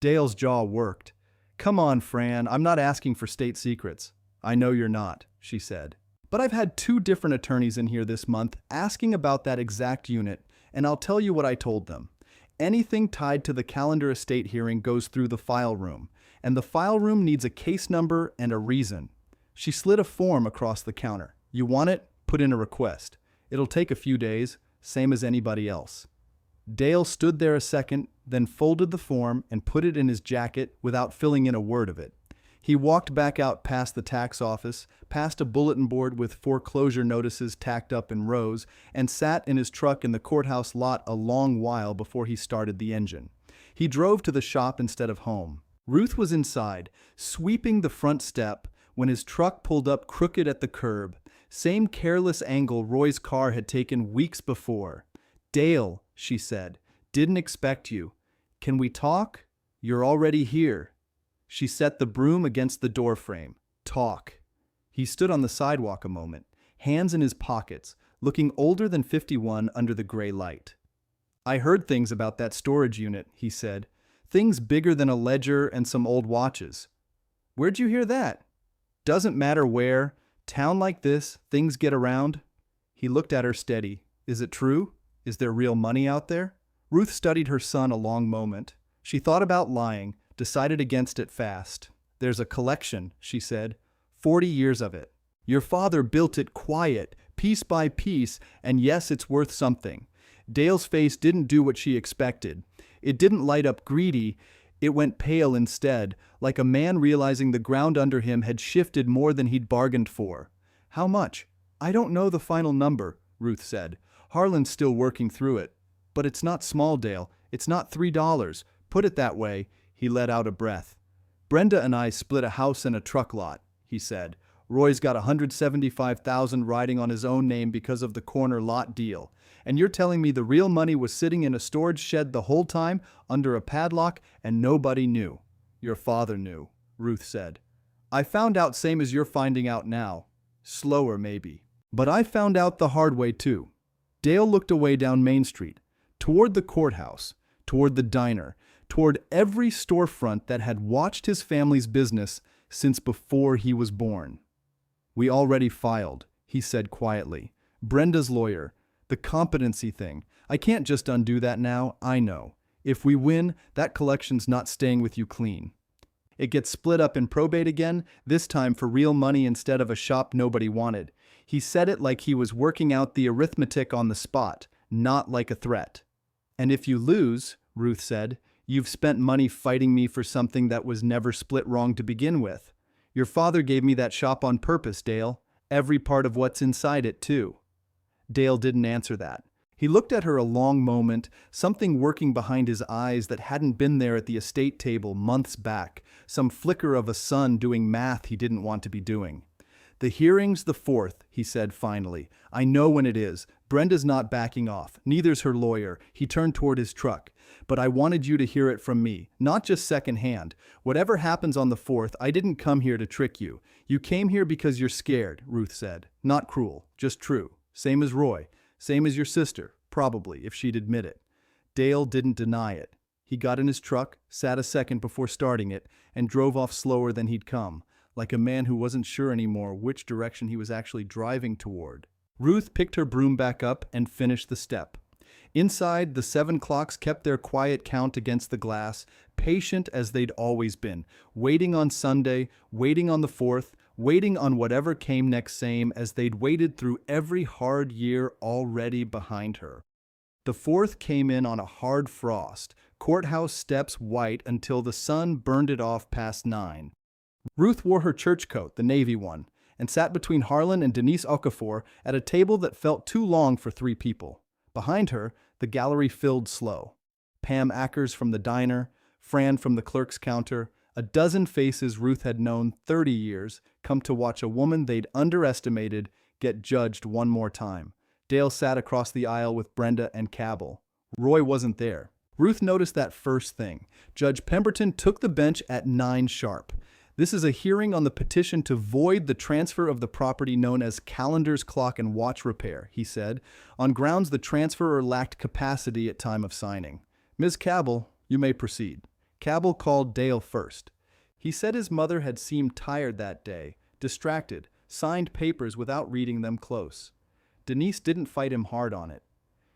Dale's jaw worked. "Come on, Fran, I'm not asking for state secrets." "I know you're not," she said. "But I've had 2 different attorneys in here this month asking about that exact unit, and I'll tell you what I told them. Anything tied to the Callender estate hearing goes through the file room, and the file room needs a case number and a reason." She slid a form across the counter. "You want it? Put in a request. It'll take a few days. same as anybody else. Dale stood there a second, then folded the form and put it in his jacket without filling in a word of it. He walked back out past the tax office, past a bulletin board with foreclosure notices tacked up in rows, and sat in his truck in the courthouse lot a long while before he started the engine. He drove to the shop instead of home. Ruth was inside, sweeping the front step, when his truck pulled up crooked at the curb. Same careless angle Roy's car had taken weeks before. "Dale," she said, "didn't expect you. Can we talk? You're already here." She set the broom against the doorframe. "Talk." He stood on the sidewalk a moment, hands in his pockets, looking older than 51 under the gray light. "I heard things about that storage unit," he said. "Things bigger than a ledger and some old watches." "Where'd you hear that?" "Doesn't matter where. Town like this, things get around." He looked at her steady. "Is it true? Is there real money out there?" Ruth studied her son a long moment. She thought about lying, decided against it fast. "There's a collection," she said. 40 years of it. Your father built it quiet, piece by piece, and yes, it's worth something." Dale's face didn't do what she expected. It didn't light up greedy. It went pale instead, like a man realizing the ground under him had shifted more than he'd bargained for. "How much?" "I don't know the final number," Ruth said. "Harlan's still working through it. But it's not small, Dale. It's not $3. Put it that way." He let out a breath. "Brenda and I split a house and a truck lot," he said. "Roy's got $175,000 riding on his own name because of the corner lot deal. And you're telling me the real money was sitting in a storage shed the whole time, under a padlock, and nobody knew?" "Your father knew," Ruth said. "I found out same as you're finding out now. Slower, maybe. But I found out the hard way, too." Dale looked away down Main Street, toward the courthouse, toward the diner, toward every storefront that had watched his family's business since before he was born. "We already filed," he said quietly. "Brenda's lawyer. The competency thing. I can't just undo that now, I know. If we win, that collection's not staying with you clean. It gets split up in probate again, this time for real money instead of a shop nobody wanted." He said it like he was working out the arithmetic on the spot, not like a threat. "And if you lose," Ruth said, "you've spent money fighting me for something that was never split wrong to begin with. Your father gave me that shop on purpose, Dale. Every part of what's inside it, too." Dale didn't answer that. He looked at her a long moment, something working behind his eyes that hadn't been there at the estate table months back, some flicker of a son doing math he didn't want to be doing. "The hearing's the 4th, he said finally. "I know when it is. Brenda's not backing off. Neither's her lawyer." He turned toward his truck. "But I wanted you to hear it from me, not just secondhand. Whatever happens on the 4th, I didn't come here to trick you. You came here because you're scared," Ruth said. "Not cruel, just true. Same as Roy. Same as your sister, probably, if she'd admit it." Dale didn't deny it. He got in his truck, sat a second before starting it, and drove off slower than he'd come, like a man who wasn't sure anymore which direction he was actually driving toward. Ruth picked her broom back up and finished the step. Inside, the 7 clocks kept their quiet count against the glass, patient as they'd always been, waiting on Sunday, waiting on the 4th, waiting on whatever came next, same as they'd waited through every hard year already behind her. The 4th came in on a hard frost, courthouse steps white until the sun burned it off past 9. Ruth wore her church coat, the navy one, and sat between Harlan and Denise Okafor at a table that felt too long for 3 people. Behind her, the gallery filled slow. Pam Ackers from the diner, Fran from the clerk's counter, a dozen faces Ruth had known 30 years, come to watch a woman they'd underestimated get judged one more time. Dale sat across the aisle with Brenda and Cabell. Roy wasn't there. Ruth noticed that first thing. Judge Pemberton took the bench at 9 sharp. "This is a hearing on the petition to void the transfer of the property known as Calendar's Clock and Watch Repair," he said, on grounds the transferor lacked capacity at time of signing. "Ms. Cabell, you may proceed." Cabell called Dale first. He said his mother had seemed tired that day, distracted, signed papers without reading them close. Denise didn't fight him hard on it.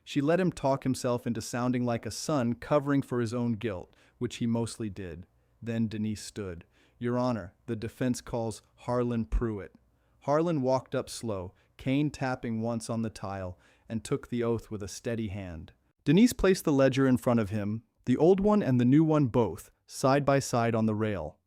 She let him talk himself into sounding like a son covering for his own guilt, which he mostly did. Then Denise stood. "Your Honor, the defense calls Harlan Pruitt." Harlan walked up slow, cane tapping once on the tile, and took the oath with a steady hand. Denise placed the ledger in front of him, the old one and the new one both, side by side on the rail.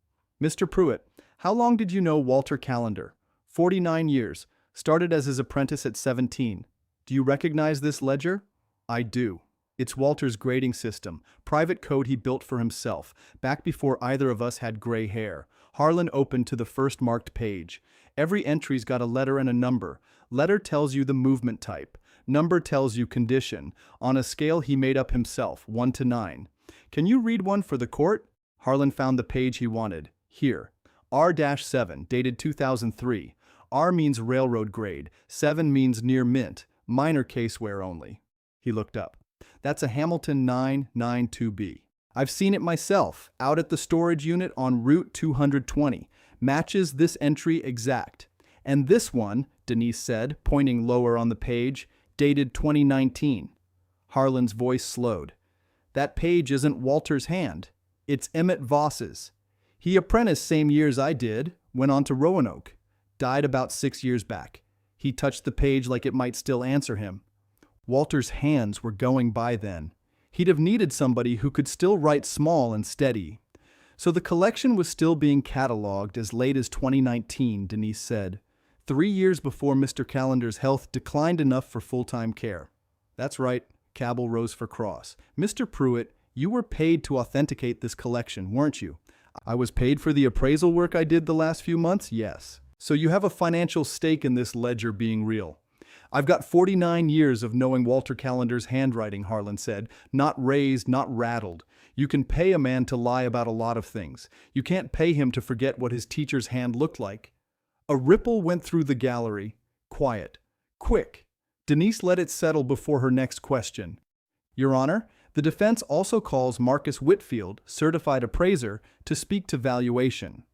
"Mr. Pruitt, how long did you know Walter Callender?" 49 years. Started as his apprentice at 17. "Do you recognize this ledger?" "I do. It's Walter's grading system, private code he built for himself, back before either of us had gray hair." Harlan opened to the first marked page. "Every entry's got a letter and a number. Letter tells you the movement type. Number tells you condition, on a scale he made up himself, 1 to 9. Can you read one for the court?" Harlan found the page he wanted. "Here. R-7, dated 2003. R means railroad grade, 7 means near mint, minor case wear only." He looked up. "That's a Hamilton 992B. I've seen it myself, out at the storage unit on Route 220. Matches this entry exact. And this one," Denise said, pointing lower on the page, "dated 2019. Harlan's voice slowed. "That page isn't Walter's hand. It's Emmett Voss's. He apprenticed same years I did, went on to Roanoke. Died about 6 years back." He touched the page like it might still answer him. Walter's hands were going by then. He'd have needed somebody who could still write small and steady. "So the collection was still being cataloged as late as 2019, Denise said. 3 years before Mr. Callender's health declined enough for full-time care." "That's right." Cabell rose for cross. "Mr. Pruitt, you were paid to authenticate this collection, weren't you?" "I was paid for the appraisal work I did the last few months, yes." "So you have a financial stake in this ledger being real." "I've got 49 years of knowing Walter Callender's handwriting," Harlan said. "Not raised, not rattled. You can pay a man to lie about a lot of things. You can't pay him to forget what his teacher's hand looked like." A ripple went through the gallery. Quiet. Quick. Denise let it settle before her next question. "Your Honor, the defense also calls Marcus Whitfield, certified appraiser, to speak to valuation."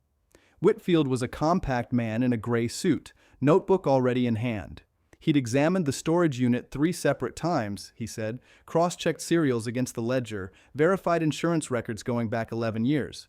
Whitfield was a compact man in a gray suit, notebook already in hand. He'd examined the storage unit 3 separate times, he said, cross-checked serials against the ledger, verified insurance records going back 11 years.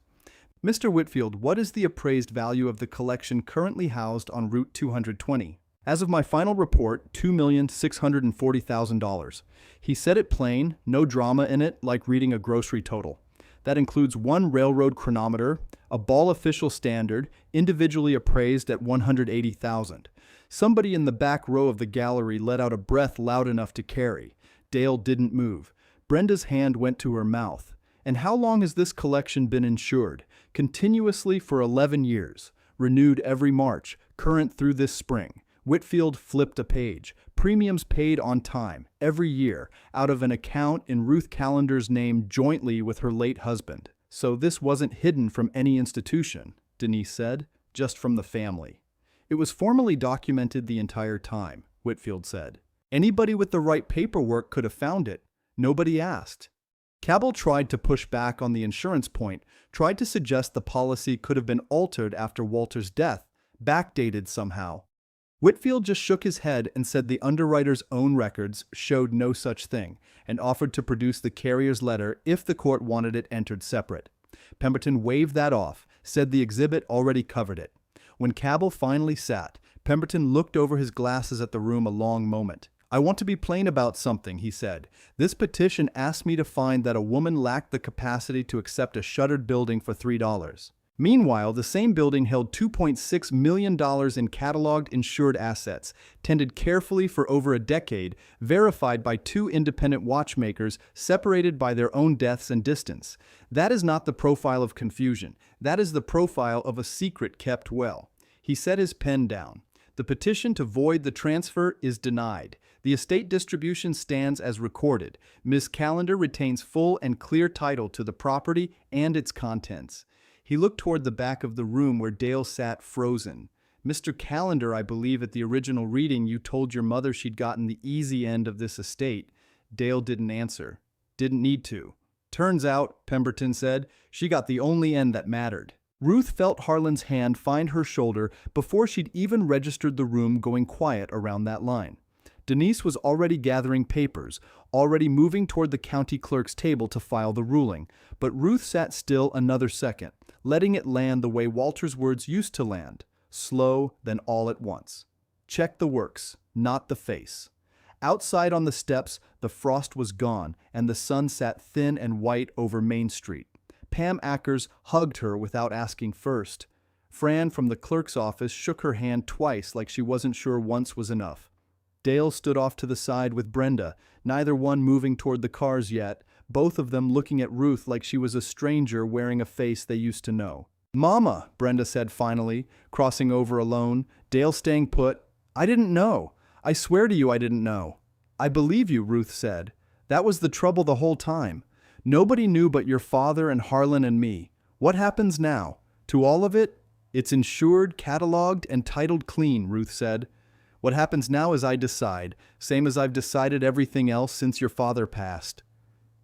"Mr. Whitfield, what is the appraised value of the collection currently housed on Route 220? "As of my final report, $2,640,000. He said it plain, no drama in it, like reading a grocery total. That includes 1 railroad chronometer, a ball official standard, individually appraised at $180,000. Somebody in the back row of the gallery let out a breath loud enough to carry. Dale didn't move. Brenda's hand went to her mouth. "And how long has this collection been insured?" "Continuously for 11 years. Renewed every March, current through this spring." Whitfield flipped a page. "Premiums paid on time, every year, out of an account in Ruth Callender's name jointly with her late husband." "So this wasn't hidden from any institution," Denise said, "just from the family." "It was formally documented the entire time," Whitfield said. "Anybody with the right paperwork could have found it. Nobody asked." Cabell tried to push back on the insurance point, tried to suggest the policy could have been altered after Walter's death, backdated somehow. Whitfield just shook his head and said the underwriter's own records showed no such thing, and offered to produce the carrier's letter if the court wanted it entered separate. Pemberton waved that off, said the exhibit already covered it. When Cabell finally sat, Pemberton looked over his glasses at the room a long moment. "I want to be plain about something," he said. "This petition asked me to find that a woman lacked the capacity to accept a shuttered building for $3. Meanwhile, the same building held $2.6 million in cataloged insured assets, tended carefully for over a decade, verified by 2 independent watchmakers separated by their own deaths and distance. That is not the profile of confusion. That is the profile of a secret kept well." He set his pen down. "The petition to void the transfer is denied. The estate distribution stands as recorded. Ms. Callender retains full and clear title to the property and its contents." He looked toward the back of the room where Dale sat frozen. "Mr. Callender, I believe at the original reading you told your mother she'd gotten the easy end of this estate." Dale didn't answer. "Didn't need to." "Turns out," Pemberton said, "she got the only end that mattered." Ruth felt Harlan's hand find her shoulder before she'd even registered the room going quiet around that line. Denise was already gathering papers, already moving toward the county clerk's table to file the ruling, but Ruth sat still another second, letting it land the way Walter's words used to land, slow, then all at once. "Check the works, not the face." Outside on the steps, the frost was gone, and the sun sat thin and white over Main Street. Pam Ackers hugged her without asking first. Fran from the clerk's office shook her hand twice like she wasn't sure once was enough. Dale stood off to the side with Brenda, neither one moving toward the cars yet, both of them looking at Ruth like she was a stranger wearing a face they used to know. "Mama," Brenda said finally, crossing over alone, Dale staying put. "I didn't know. I swear to you I didn't know." "I believe you," Ruth said. "That was the trouble the whole time. Nobody knew but your father and Harlan and me. What happens now? To all of it? It's insured, cataloged, and titled clean," Ruth said. "What happens now is I decide, same as I've decided everything else since your father passed."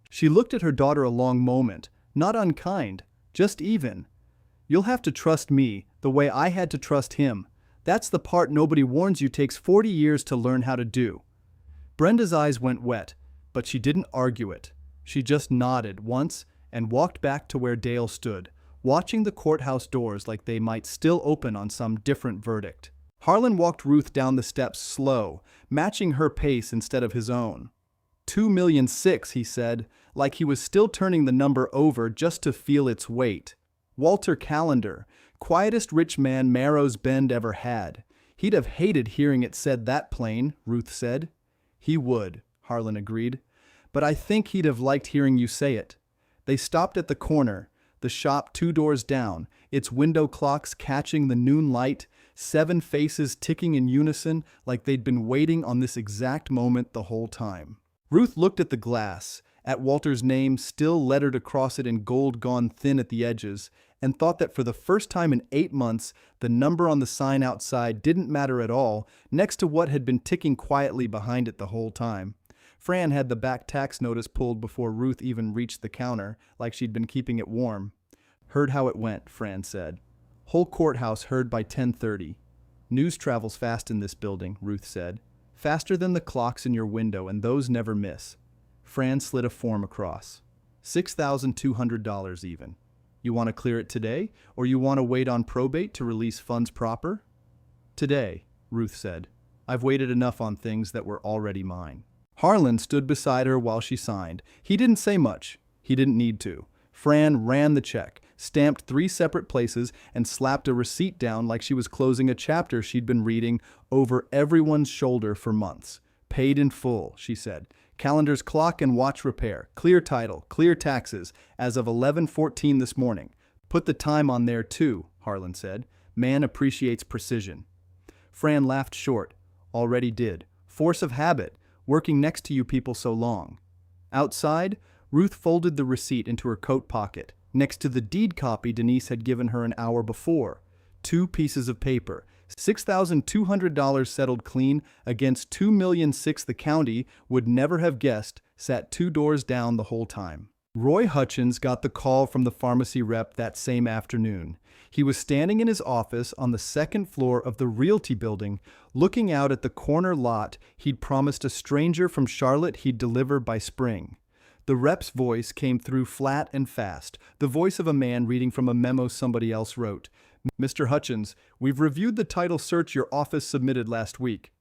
She looked at her daughter a long moment, not unkind, just even. "You'll have to trust me, the way I had to trust him. That's the part nobody warns you takes 40 years to learn how to do." Brenda's eyes went wet, but she didn't argue it. She just nodded once and walked back to where Dale stood, watching the courthouse doors like they might still open on some different verdict. Harlan walked Ruth down the steps slow, matching her pace instead of his own. $2,600,000, he said, like he was still turning the number over just to feel its weight. Walter Callender, quietest rich man Marrow's Bend ever had. He'd have hated hearing it said that plain, Ruth said. "He would," Harlan agreed. "But I think he'd have liked hearing you say it." They stopped at the corner, the shop 2 doors down, its window clocks catching the noon light, 7 faces ticking in unison like they'd been waiting on this exact moment the whole time. Ruth looked at the glass, at Walter's name still lettered across it in gold gone thin at the edges, and thought that for the first time in 8 months, the number on the sign outside didn't matter at all, next to what had been ticking quietly behind it the whole time. Fran had the back tax notice pulled before Ruth even reached the counter, like she'd been keeping it warm. "Heard how it went," Fran said. "Whole courthouse heard by 10:30. "News travels fast in this building," Ruth said. "Faster than the clocks in your window, and those never miss." Fran slid a form across. $6,200 even. "You want to clear it today, or you want to wait on probate to release funds proper?" "Today," Ruth said. "I've waited enough on things that were already mine." Harlan stood beside her while she signed. He didn't say much. He didn't need to. Fran ran the check, stamped 3 separate places, and slapped a receipt down like she was closing a chapter she'd been reading over everyone's shoulder for months. "Paid in full," she said. "Calendar's clock and watch repair. Clear title, clear taxes, as of 11:14 this morning. Put the time on there too," Harlan said. "Man appreciates precision." Fran laughed short. "Already did. Force of habit, working next to you people so long." Outside, Ruth folded the receipt into her coat pocket, next to the deed copy Denise had given her an hour before. 2 pieces of paper. $6,200 settled clean against $2,600,000 the county would never have guessed sat 2 doors down the whole time. Roy Hutchins got the call from the pharmacy rep that same afternoon. He was standing in his office on the 2nd floor of the Realty building, looking out at the corner lot he'd promised a stranger from Charlotte he'd deliver by spring. The rep's voice came through flat and fast, the voice of a man reading from a memo somebody else wrote. "Mr. Hutchins, we've reviewed the title search your office submitted last week."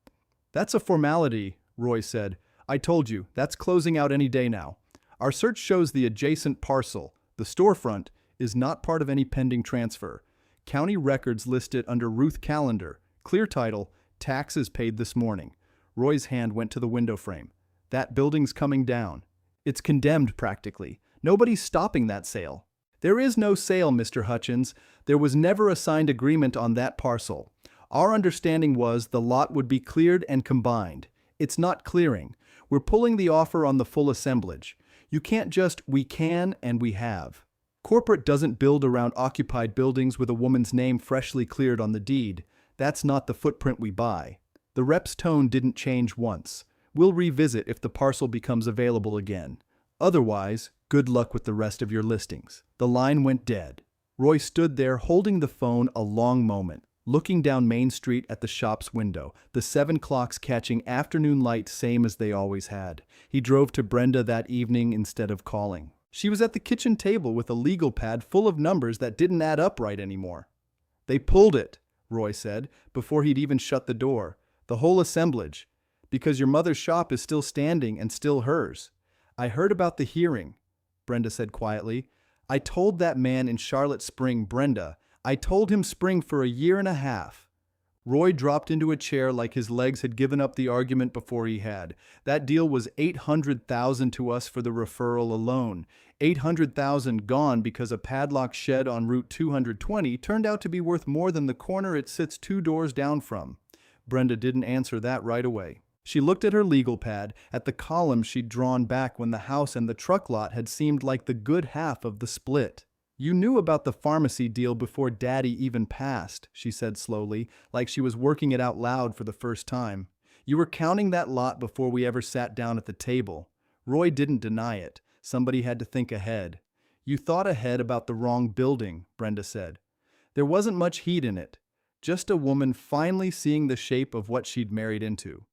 "That's a formality," Roy said. "I told you, that's closing out any day now. Our search shows the adjacent parcel, the storefront, is not part of any pending transfer. County records list it under Ruth Callender. Clear title, taxes paid this morning." Roy's hand went to the window frame. "That building's coming down. It's condemned practically. Nobody's stopping that sale." "There is no sale, Mr. Hutchins. There was never a signed agreement on that parcel. Our understanding was the lot would be cleared and combined. It's not clearing. We're pulling the offer on the full assemblage. You can't just, we can and we have. Corporate doesn't build around occupied buildings with a woman's name freshly cleared on the deed. That's not the footprint we buy." The rep's tone didn't change once. "We'll revisit if the parcel becomes available again. Otherwise, good luck with the rest of your listings." The line went dead. Roy stood there holding the phone a long moment, looking down Main Street at the shop's window, the 7 clocks catching afternoon light same as they always had. He drove to Brenda that evening instead of calling. She was at the kitchen table with a legal pad full of numbers that didn't add up right anymore. "They pulled it," Roy said, before he'd even shut the door. "The whole assemblage. Because your mother's shop is still standing and still hers. I heard about the hearing, Brenda said quietly. I told that man in Charlotte Spring, Brenda. I told him Spring for a year and a half. Roy dropped into a chair like his legs had given up the argument before he had. That deal was $800,000 to us for the referral alone. $800,000 gone because a padlock shed on Route 220 turned out to be worth more than the corner it sits 2 doors down from. Brenda didn't answer that right away. She looked at her legal pad, at the columns she'd drawn back when the house and the truck lot had seemed like the good half of the split. You knew about the pharmacy deal before Daddy even passed, she said slowly, like she was working it out loud for the first time. You were counting that lot before we ever sat down at the table. Roy didn't deny it. Somebody had to think ahead. You thought ahead about the wrong building, Brenda said. There wasn't much heat in it. Just a woman finally seeing the shape of what she'd married into.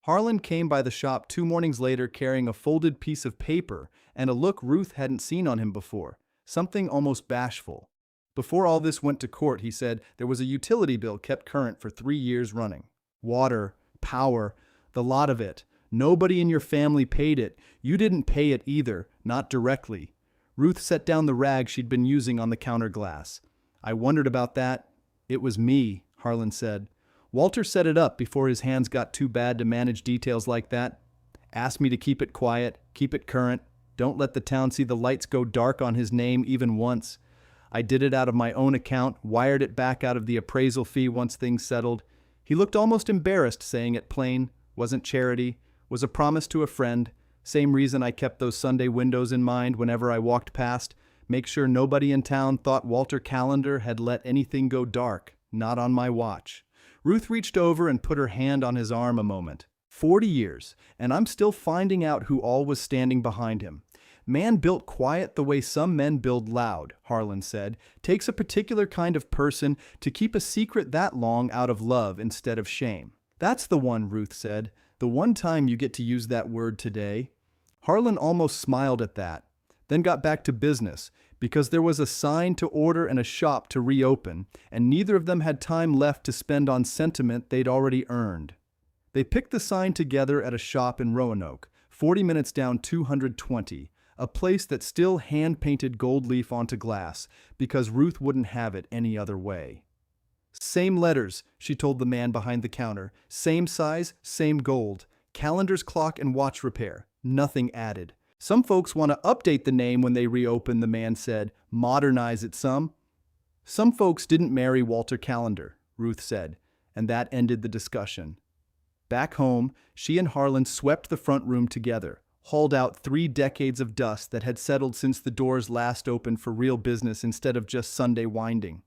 Harlan came by the shop 2 mornings later carrying a folded piece of paper and a look Ruth hadn't seen on him before. Something almost bashful. Before all this went to court, he said, there was a utility bill kept current for 3 years running. Water, power, the lot of it. Nobody in your family paid it. You didn't pay it either, not directly. Ruth set down the rag she'd been using on the counter glass. I wondered about that. It was me, Harlan said. Walter set it up before his hands got too bad to manage details like that. Asked me to keep it quiet, keep it current. Don't let the town see the lights go dark on his name even once. I did it out of my own account, wired it back out of the appraisal fee once things settled. He looked almost embarrassed saying it plain. Wasn't charity. Was a promise to a friend. Same reason I kept those Sunday windows in mind whenever I walked past. Make sure nobody in town thought Walter Callender had let anything go dark. Not on my watch. Ruth reached over and put her hand on his arm a moment. 40 years, and I'm still finding out who all was standing behind him. Man built quiet the way some men build loud, Harlan said. Takes a particular kind of person to keep a secret that long out of love instead of shame. That's the one, Ruth said. The one time you get to use that word today. Harlan almost smiled at that, then got back to business, because there was a sign to order and a shop to reopen, and neither of them had time left to spend on sentiment they'd already earned. They picked the sign together at a shop in Roanoke, 40 minutes down 220, a place that still hand-painted gold leaf onto glass because Ruth wouldn't have it any other way. Same letters, she told the man behind the counter. Same size, same gold. Calendar's clock and watch repair. Nothing added. Some folks want to update the name when they reopen, the man said. Modernize it some. Some folks didn't marry Walter Callender, Ruth said, and that ended the discussion. Back home, she and Harlan swept the front room together, hauled out 3 decades of dust that had settled since the doors last opened for real business instead of just Sunday winding.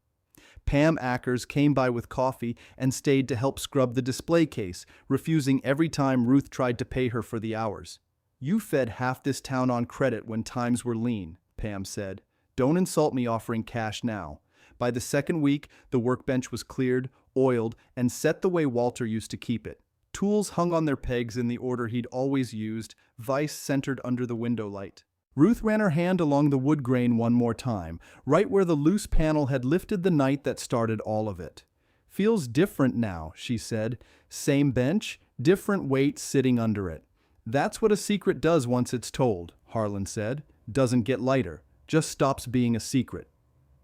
Pam Ackers came by with coffee and stayed to help scrub the display case, refusing every time Ruth tried to pay her for the hours. You fed half this town on credit when times were lean, Pam said. Don't insult me offering cash now. By the second week, the workbench was cleared, oiled, and set the way Walter used to keep it. Tools hung on their pegs in the order he'd always used, vise centered under the window light. Ruth ran her hand along the wood grain one more time, right where the loose panel had lifted the night that started all of it. Feels different now, she said. Same bench, different weight sitting under it. That's what a secret does once it's told, Harlan said. Doesn't get lighter, just stops being a secret.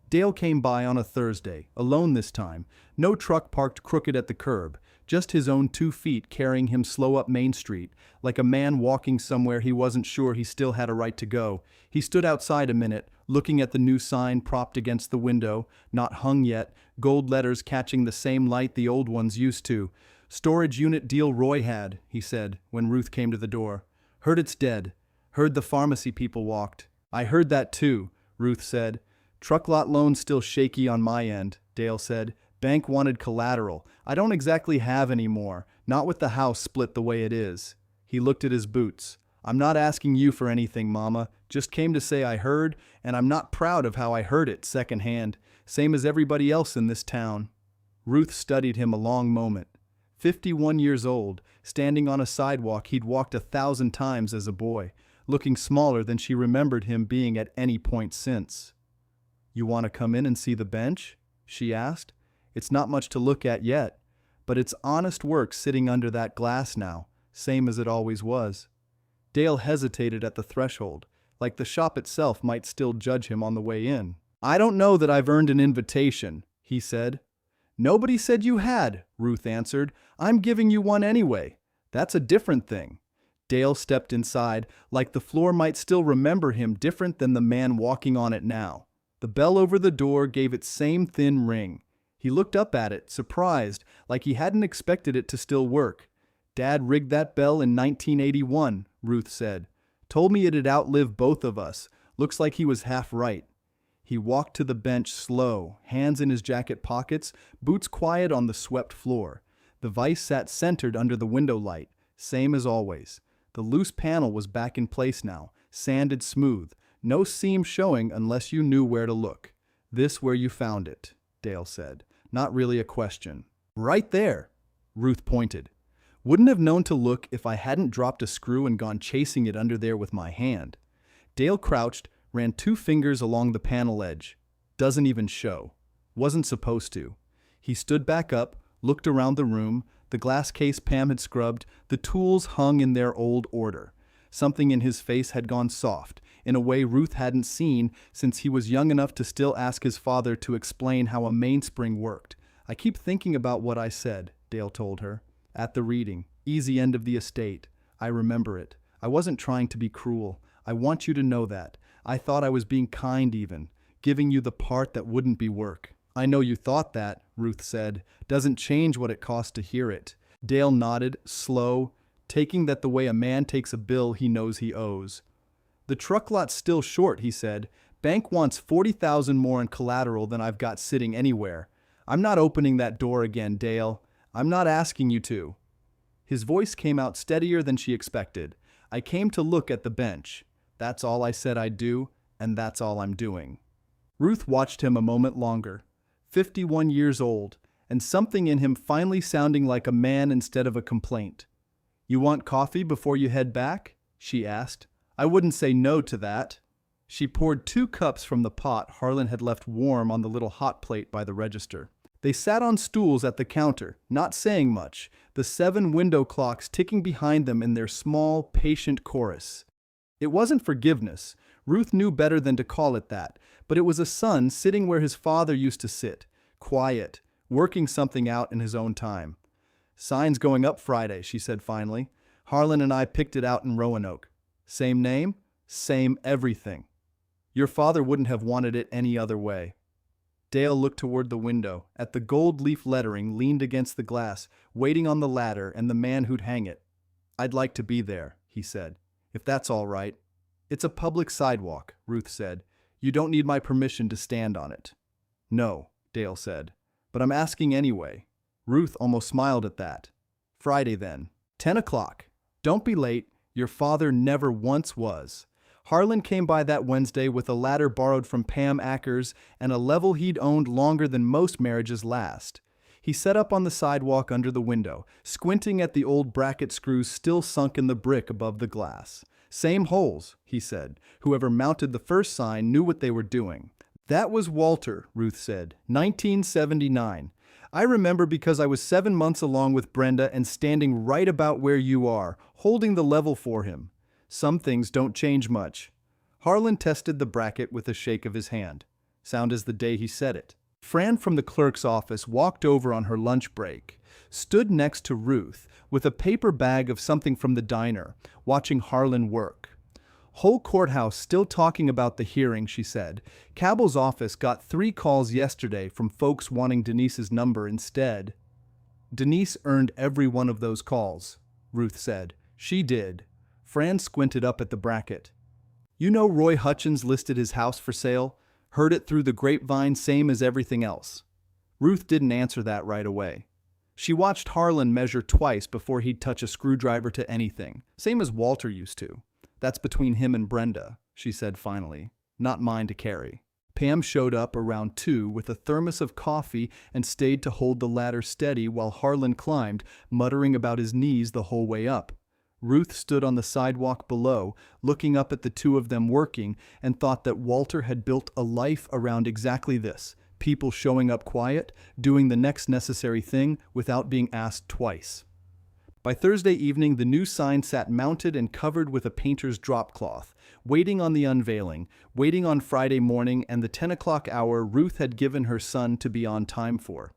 Dale came by on a Thursday, alone this time. No truck parked crooked at the curb, just his own 2 feet carrying him slow up Main Street, like a man walking somewhere he wasn't sure he still had a right to go. He stood outside a minute, looking at the new sign propped against the window, not hung yet, gold letters catching the same light the old ones used to. Storage unit deal Roy had, he said, when Ruth came to the door. Heard it's dead. Heard the pharmacy people walked. I heard that too, Ruth said. Truck lot loan still shaky on my end, Dale said. Bank wanted collateral. I don't exactly have any more, not with the house split the way it is. He looked at his boots. I'm not asking you for anything, Mama. Just came to say I heard, and I'm not proud of how I heard it secondhand, same as everybody else in this town. Ruth studied him a long moment. 51 years old, standing on a sidewalk he'd walked 1,000 times as a boy, looking smaller than she remembered him being at any point since. You want to come in and see the bench? She asked. It's not much to look at yet, but it's honest work sitting under that glass now. same as it always was. Dale hesitated at the threshold, like the shop itself might still judge him on the way in. "I don't know that I've earned an invitation," he said. "Nobody said you had," Ruth answered. "I'm giving you one anyway. That's a different thing." Dale stepped inside, like the floor might still remember him different than the man walking on it now. The bell over the door gave its same thin ring. He looked up at it, surprised, like he hadn't expected it to still work. "Dad rigged that bell in 1981, Ruth said. "Told me it'd outlive both of us. Looks like he was half right." He walked to the bench slow, hands in his jacket pockets, boots quiet on the swept floor. The vise sat centered under the window light, same as always. The loose panel was back in place now, sanded smooth, no seam showing unless you knew where to look. "This where you found it," Dale said. Not really a question. "Right there," Ruth pointed. "Wouldn't have known to look if I hadn't dropped a screw and gone chasing it under there with my hand." Dale crouched, ran 2 fingers along the panel edge. "Doesn't even show. Wasn't supposed to." He stood back up, looked around the room. The glass case Pam had scrubbed, the tools hung in their old order. Something in his face had gone soft, in a way Ruth hadn't seen since he was young enough to still ask his father to explain how a mainspring worked. "I keep thinking about what I said," Dale told her. "At the reading. Easy end of the estate. I remember it. I wasn't trying to be cruel. I want you to know that. I thought I was being kind even, giving you the part that wouldn't be work." "I know you thought that," Ruth said. "Doesn't change what it costs to hear it." Dale nodded, slow, taking that the way a man takes a bill he knows he owes. "The truck lot's still short," he said. "Bank wants $40,000 more in collateral than I've got sitting anywhere. I'm not opening that door again, Dale. I'm not asking you to." His voice came out steadier than she expected. "I came to look at the bench. That's all I said I'd do, and that's all I'm doing." Ruth watched him a moment longer. 51 years old, and something in him finally sounding like a man instead of a complaint. "You want coffee before you head back?" she asked. "I wouldn't say no to that." She poured 2 cups from the pot Harlan had left warm on the little hot plate by the register. They sat on stools at the counter, not saying much, the 7 window clocks ticking behind them in their small, patient chorus. It wasn't forgiveness. Ruth knew better than to call it that, but it was a son sitting where his father used to sit, quiet, working something out in his own time. "Sign's going up Friday," she said finally. "Harlan and I picked it out in Roanoke. Same name, same everything. Your father wouldn't have wanted it any other way." Dale looked toward the window, at the gold leaf lettering leaned against the glass, waiting on the ladder and the man who'd hang it. "I'd like to be there," he said, "if that's all right." "It's a public sidewalk," Ruth said. "You don't need my permission to stand on it." "No," Dale said, "but I'm asking anyway." Ruth almost smiled at that. "Friday then. 10 o'clock. Don't be late. Your father never once was." Harlan came by that Wednesday with a ladder borrowed from Pam Ackers and a level he'd owned longer than most marriages last. He sat up on the sidewalk under the window, squinting at the old bracket screws still sunk in the brick above the glass. "Same holes," he said. "Whoever mounted the first sign knew what they were doing." "That was Walter," Ruth said, 1979. "I remember because I was 7 months along with Brenda and standing right about where you are, holding the level for him. Some things don't change much." Harlan tested the bracket with a shake of his hand. Sound as the day he said it. Fran from the clerk's office walked over on her lunch break, stood next to Ruth with a paper bag of something from the diner, watching Harlan work. "Whole courthouse still talking about the hearing," she said. "Cabell's office got 3 calls yesterday from folks wanting Denise's number instead." "Denise earned every one of those calls," Ruth said. "She did." Fran squinted up at the bracket. "You know Roy Hutchins listed his house for sale? Heard it through the grapevine, same as everything else." Ruth didn't answer that right away. She watched Harlan measure twice before he'd touch a screwdriver to anything, same as Walter used to. "That's between him and Brenda," she said finally. "Not mine to carry." Pam showed up around 2 with a thermos of coffee and stayed to hold the ladder steady while Harlan climbed, muttering about his knees the whole way up. Ruth stood on the sidewalk below, looking up at the 2 of them working, and thought that Walter had built a life around exactly this: people showing up quiet, doing the next necessary thing without being asked twice. By Thursday evening, the new sign sat mounted and covered with a painter's drop cloth, waiting on the unveiling, waiting on Friday morning and the 10 o'clock hour Ruth had given her son to be on time for.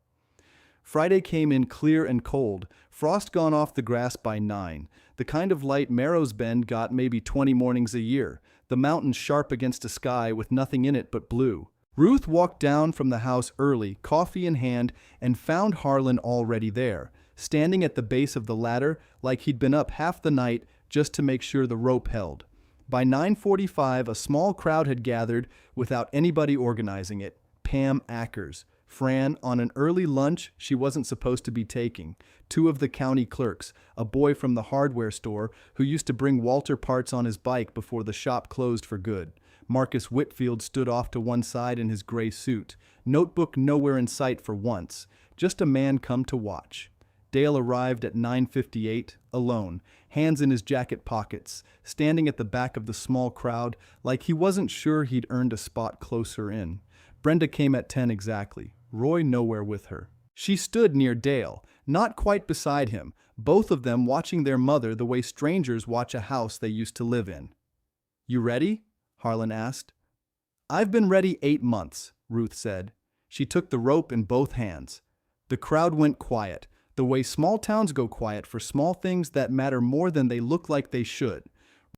Friday came in clear and cold, frost gone off the grass by 9, the kind of light Marrow's Bend got maybe 20 mornings a year, the mountains sharp against a sky with nothing in it but blue. Ruth walked down from the house early, coffee in hand, and found Harlan already there, standing at the base of the ladder like he'd been up half the night just to make sure the rope held. By 9:45, a small crowd had gathered without anybody organizing it. Pam Ackers, Fran on an early lunch she wasn't supposed to be taking, 2 of the county clerks, a boy from the hardware store who used to bring Walter parts on his bike before the shop closed for good. Marcus Whitfield stood off to one side in his gray suit, notebook nowhere in sight for once, just a man come to watch. Dale arrived at 9:58, alone, hands in his jacket pockets, standing at the back of the small crowd like he wasn't sure he'd earned a spot closer in. Brenda came at 10 exactly, Roy nowhere with her. She stood near Dale, not quite beside him, both of them watching their mother the way strangers watch a house they used to live in. "You ready?" Harlan asked. "I've been ready 8 months, Ruth said. She took the rope in both hands. The crowd went quiet, the way small towns go quiet for small things that matter more than they look like they should.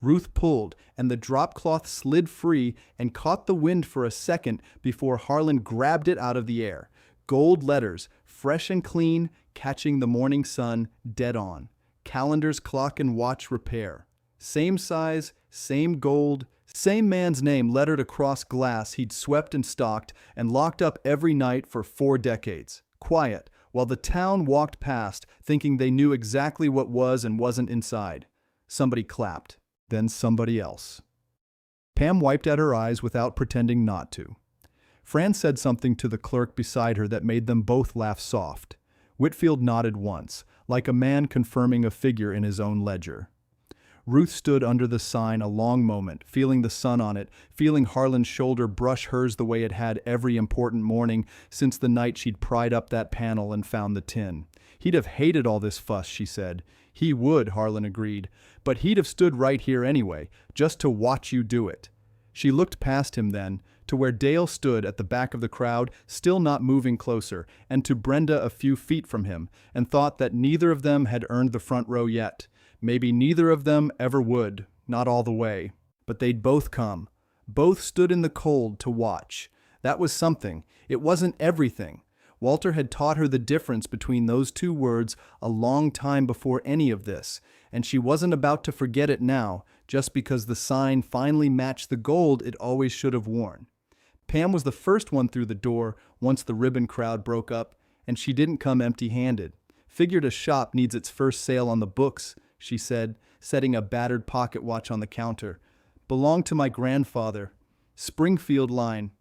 Ruth pulled, and the drop cloth slid free and caught the wind for a second before Harlan grabbed it out of the air. Gold letters, fresh and clean, catching the morning sun, dead on. Calendars, clock, and watch repair. Same size, same gold, same man's name lettered across glass he'd swept and stocked and locked up every night for 4 decades. Quiet, while the town walked past, thinking they knew exactly what was and wasn't inside. Somebody clapped, then somebody else. Pam wiped at her eyes without pretending not to. Fran said something to the clerk beside her that made them both laugh soft. Whitfield nodded once, like a man confirming a figure in his own ledger. Ruth stood under the sign a long moment, feeling the sun on it, feeling Harlan's shoulder brush hers the way it had every important morning since the night she'd pried up that panel and found the tin. He'd have hated all this fuss, she said. He would, Harlan agreed, but he'd have stood right here anyway, just to watch you do it. She looked past him then, to where Dale stood at the back of the crowd, still not moving closer, and to Brenda a few feet from him, and thought that neither of them had earned the front row yet. Maybe neither of them ever would, not all the way. But they'd both come. Both stood in the cold to watch. That was something. It wasn't everything. Walter had taught her the difference between those 2 words a long time before any of this, and she wasn't about to forget it now, just because the sign finally matched the gold it always should have worn. Pam was the first one through the door once the ribbon crowd broke up, and she didn't come empty-handed. Figured a shop needs its first sale on the books, she said, setting a battered pocket watch on the counter. Belonged to my grandfather. Springfield line.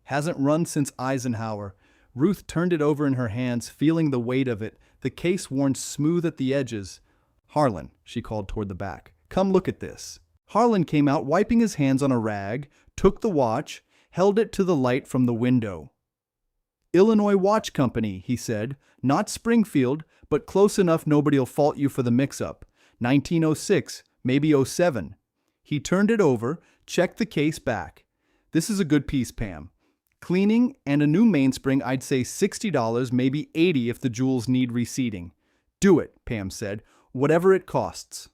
Hasn't run since Eisenhower. Ruth turned it over in her hands, feeling the weight of it, the case worn smooth at the edges. "Harlan," she called toward the back, "come look at this." Harlan came out wiping his hands on a rag, took the watch, held it to the light from the window. "Illinois Watch Company," he said. "Not Springfield, but close enough nobody'll fault you for the mix-up. 1906, maybe '07. He turned it over, checked the case back. "This is a good piece, Pam. Cleaning and a new mainspring, I'd say $60, maybe $80 if the jewels need reseating." "Do it," Pam said, "whatever it costs."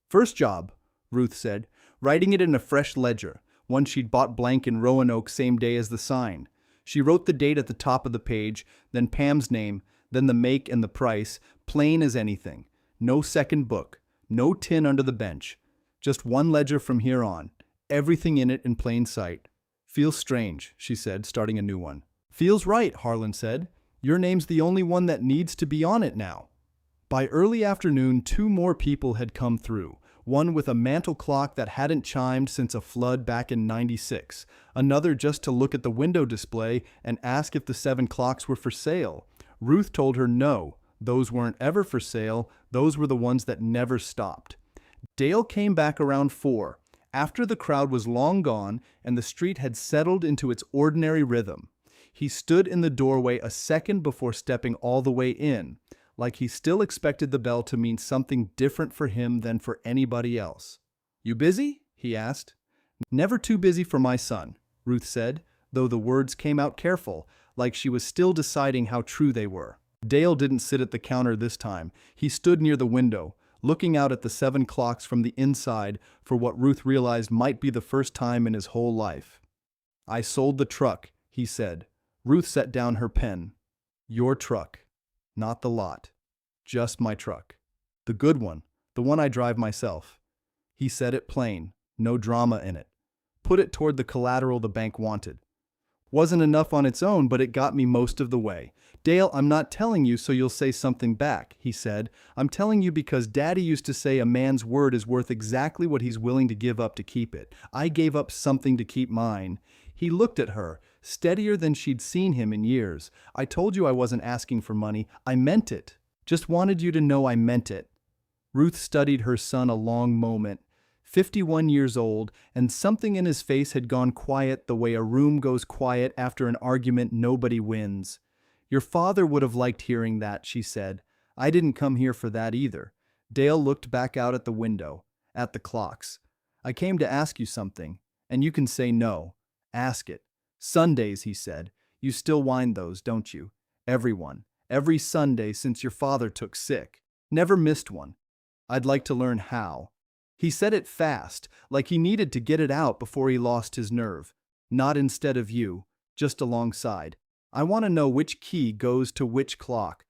"First job," Ruth said, writing it in a fresh ledger, one she'd bought blank in Roanoke same day as the sign. She wrote the date at the top of the page, then Pam's name, then the make and the price, plain as anything. No second book, no tin under the bench. Just one ledger from here on, everything in it in plain sight. "Feels strange," she said, starting a new one. "Feels right," Harlan said. "Your name's the only one that needs to be on it now." By early afternoon, 2 more people had come through, one with a mantel clock that hadn't chimed since a flood back in '96, another just to look at the window display and ask if the 7 clocks were for sale. Ruth told her no, those weren't ever for sale, those were the ones that never stopped. Dale came back around 4, after the crowd was long gone and the street had settled into its ordinary rhythm. He stood in the doorway a second before stepping all the way in. like he still expected the bell to mean something different for him than for anybody else. "You busy?" he asked. "Never too busy for my son," Ruth said, though the words came out careful, like she was still deciding how true they were. Dale didn't sit at the counter this time. He stood near the window, looking out at the 7 clocks from the inside for what Ruth realized might be the first time in his whole life. "I sold the truck," he said. Ruth set down her pen. "Your truck. Not the lot. Just my truck. The good one. The one I drive myself." He said it plain. No drama in it. Put it toward the collateral the bank wanted. Wasn't enough on its own, but it got me most of the way. "Dale, I'm not telling you so you'll say something back," he said. "I'm telling you because Daddy used to say a man's word is worth exactly what he's willing to give up to keep it. I gave up something to keep mine." He looked at her, steadier than she'd seen him in years. "I told you I wasn't asking for money. I meant it. Just wanted you to know I meant it." Ruth studied her son a long moment. 51 years old, and something in his face had gone quiet the way a room goes quiet after an argument nobody wins. "Your father would have liked hearing that," she said. "I didn't come here for that either." Dale looked back out at the window, at the clocks. "I came to ask you something, and you can say no. Ask it." "Sundays," he said. "You still wind those, don't you? Everyone. Every Sunday since your father took sick. Never missed one. I'd like to learn how." He said it fast, like he needed to get it out before he lost his nerve. "Not instead of you, just alongside. I want to know which key goes to which clock.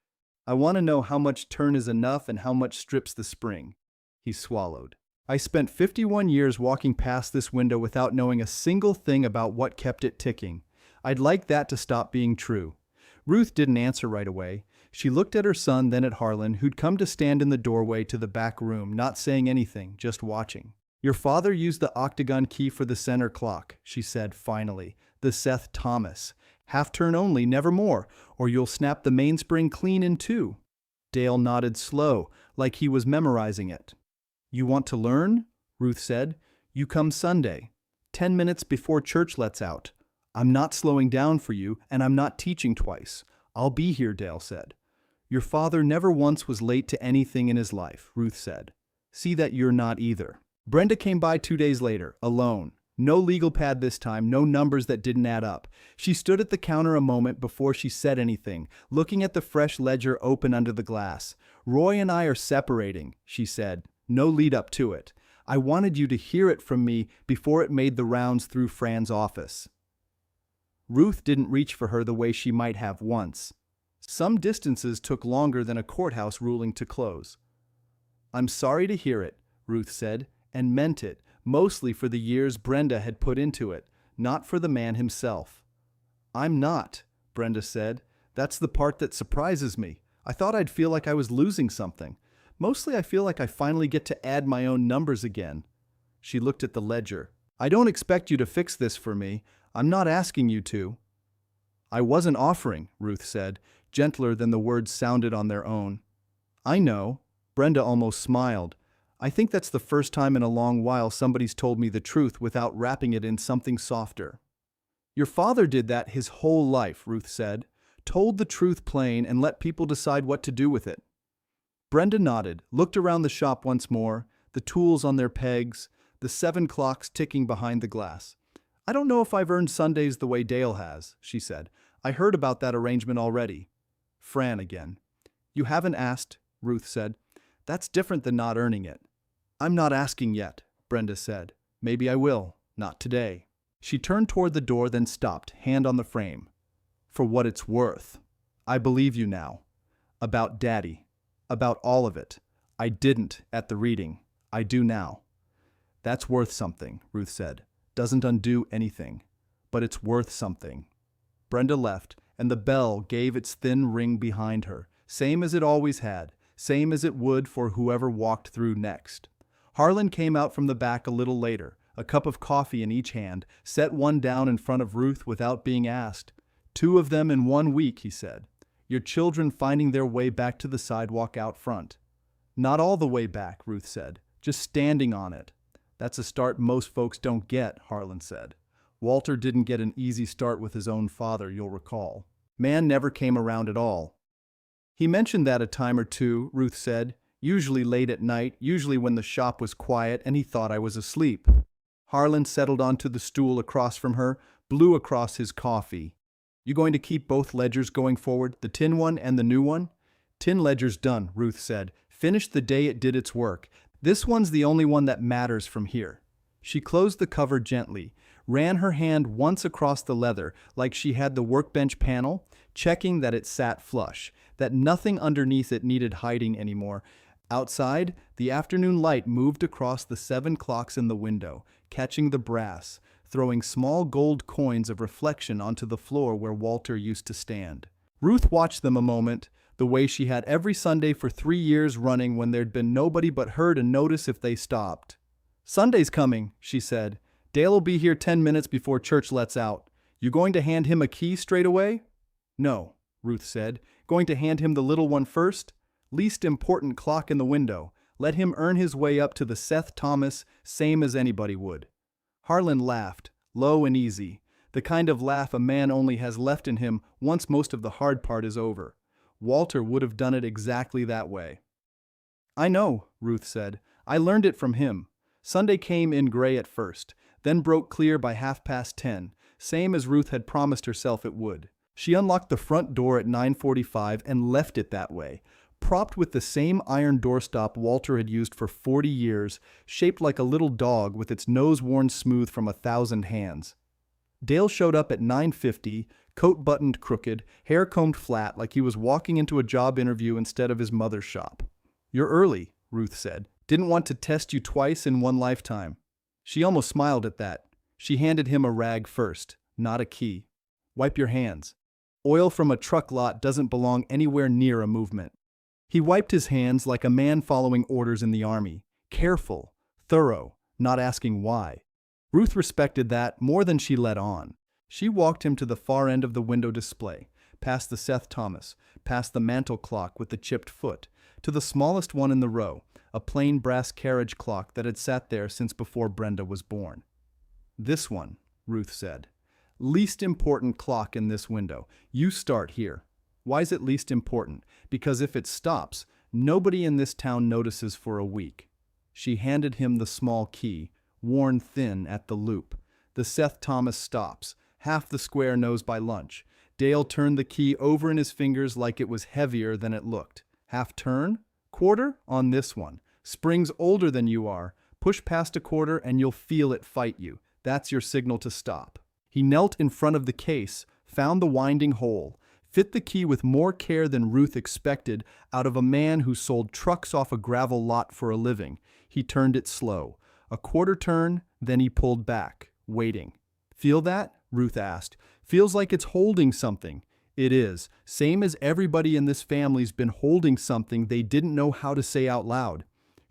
I want to know how much turn is enough and how much strips the spring." He swallowed. "I spent 51 years walking past this window without knowing a single thing about what kept it ticking. I'd like that to stop being true." Ruth didn't answer right away. She looked at her son, then at Harlan, who'd come to stand in the doorway to the back room, not saying anything, just watching. "Your father used the octagon key for the center clock," she said finally. "The Seth Thomas. Half turn only, never more, or you'll snap the mainspring clean in two." Dale nodded slow, like he was memorizing it. "You want to learn?" Ruth said. "You come Sunday, 10 minutes before church lets out. I'm not slowing down for you, and I'm not teaching twice. I'll be here," Dale said. "Your father never once was late to anything in his life," Ruth said. "See that you're not either." Brenda came by 2 days later, alone. No legal pad this time, no numbers that didn't add up. She stood at the counter a moment before she said anything, looking at the fresh ledger open under the glass. "Roy and I are separating," she said. "No lead up to it. I wanted you to hear it from me before it made the rounds through Fran's office." Ruth didn't reach for her the way she might have once. Some distances took longer than a courthouse ruling to close. "I'm sorry to hear it," Ruth said, and meant it, mostly for the years Brenda had put into it, not for the man himself. "I'm not," Brenda said. "That's the part that surprises me. I thought I'd feel like I was losing something. Mostly I feel like I finally get to add my own numbers again." She looked at the ledger. "I don't expect you to fix this for me. I'm not asking you to." "I wasn't offering," Ruth said, gentler than the words sounded on their own. "I know." Brenda almost smiled. "I think that's the first time in a long while somebody's told me the truth without wrapping it in something softer." "Your father did that his whole life," Ruth said. "Told the truth plain and let people decide what to do with it." Brenda nodded, looked around the shop once more, the tools on their pegs, the 7 clocks ticking behind the glass. "I don't know if I've earned Sundays the way Dale has," she said. "I heard about that arrangement already." Fran again. "You haven't asked," Ruth said. "That's different than not earning it." "I'm not asking yet," Brenda said. "Maybe I will. Not today." She turned toward the door, then stopped, hand on the frame. "For what it's worth. I believe you now. About Daddy. About all of it. I didn't at the reading. I do now." "That's worth something," Ruth said. "Doesn't undo anything. But it's worth something." Brenda left, and the bell gave its thin ring behind her, same as it always had, same as it would for whoever walked through next. Harlan came out from the back a little later, a cup of coffee in each hand, set one down in front of Ruth without being asked. "2 of them in 1 week," he said. "Your children finding their way back to the sidewalk out front." "Not all the way back," Ruth said. "Just standing on it." "That's a start most folks don't get," Harlan said. "Walter didn't get an easy start with his own father, you'll recall. Man never came around at all." He mentioned that a time or two, Ruth said, usually late at night, usually when the shop was quiet and he thought I was asleep. Harlan settled onto the stool across from her, blew across his coffee. You going to keep both ledgers going forward, the tin one and the new one? Tin ledger's done, Ruth said. Finished the day it did its work. This one's the only one that matters from here. She closed the cover gently, ran her hand once across the leather like she had the workbench panel, checking that it sat flush, that nothing underneath it needed hiding anymore. Outside, the afternoon light moved across the 7 clocks in the window, catching the brass, throwing small gold coins of reflection onto the floor where Walter used to stand. Ruth watched them a moment, the way she had every Sunday for 3 years running when there'd been nobody but her to notice if they stopped. Sunday's coming, she said. Dale'll be here 10 minutes before church lets out. You going to hand him a key straight away? No, Ruth said. Going to hand him the little one first? Least important clock in the window. Let him earn his way up to the Seth Thomas, same as anybody would. Harlan laughed, low and easy, the kind of laugh a man only has left in him once most of the hard part is over. Walter would have done it exactly that way. I know, Ruth said. I learned it from him. Sunday came in gray at first, then broke clear by 10:30, same as Ruth had promised herself it would. She unlocked the front door at 9:45 and left it that way, propped with the same iron doorstop Walter had used for 40 years, shaped like a little dog with its nose worn smooth from 1,000 hands. Dale showed up at 9:50, coat buttoned crooked, hair combed flat like he was walking into a job interview instead of his mother's shop. You're early, Ruth said. Didn't want to test you twice in one lifetime. She almost smiled at that. She handed him a rag first, not a key. Wipe your hands. Oil from a truck lot doesn't belong anywhere near a movement. He wiped his hands like a man following orders in the army. Careful, thorough, not asking why. Ruth respected that more than she let on. She walked him to the far end of the window display, past the Seth Thomas, past the mantel clock with the chipped foot, to the smallest one in the row, a plain brass carriage clock that had sat there since before Brenda was born. This one, Ruth said. Least important clock in this window. You start here. Why's it least important? Because if it stops, nobody in this town notices for a week. She handed him the small key, worn thin at the loop. The Seth Thomas stops, half the square knows by lunch. Dale turned the key over in his fingers like it was heavier than it looked. Half turn? Quarter? On this one. Spring's older than you are. Push past a quarter and you'll feel it fight you. That's your signal to stop. He knelt in front of the case, found the winding hole, fit the key with more care than Ruth expected out of a man who sold trucks off a gravel lot for a living. He turned it slow. A quarter turn, then he pulled back, waiting. Feel that? Ruth asked. Feels like it's holding something. It is. Same as everybody in this family's been holding something they didn't know how to say out loud.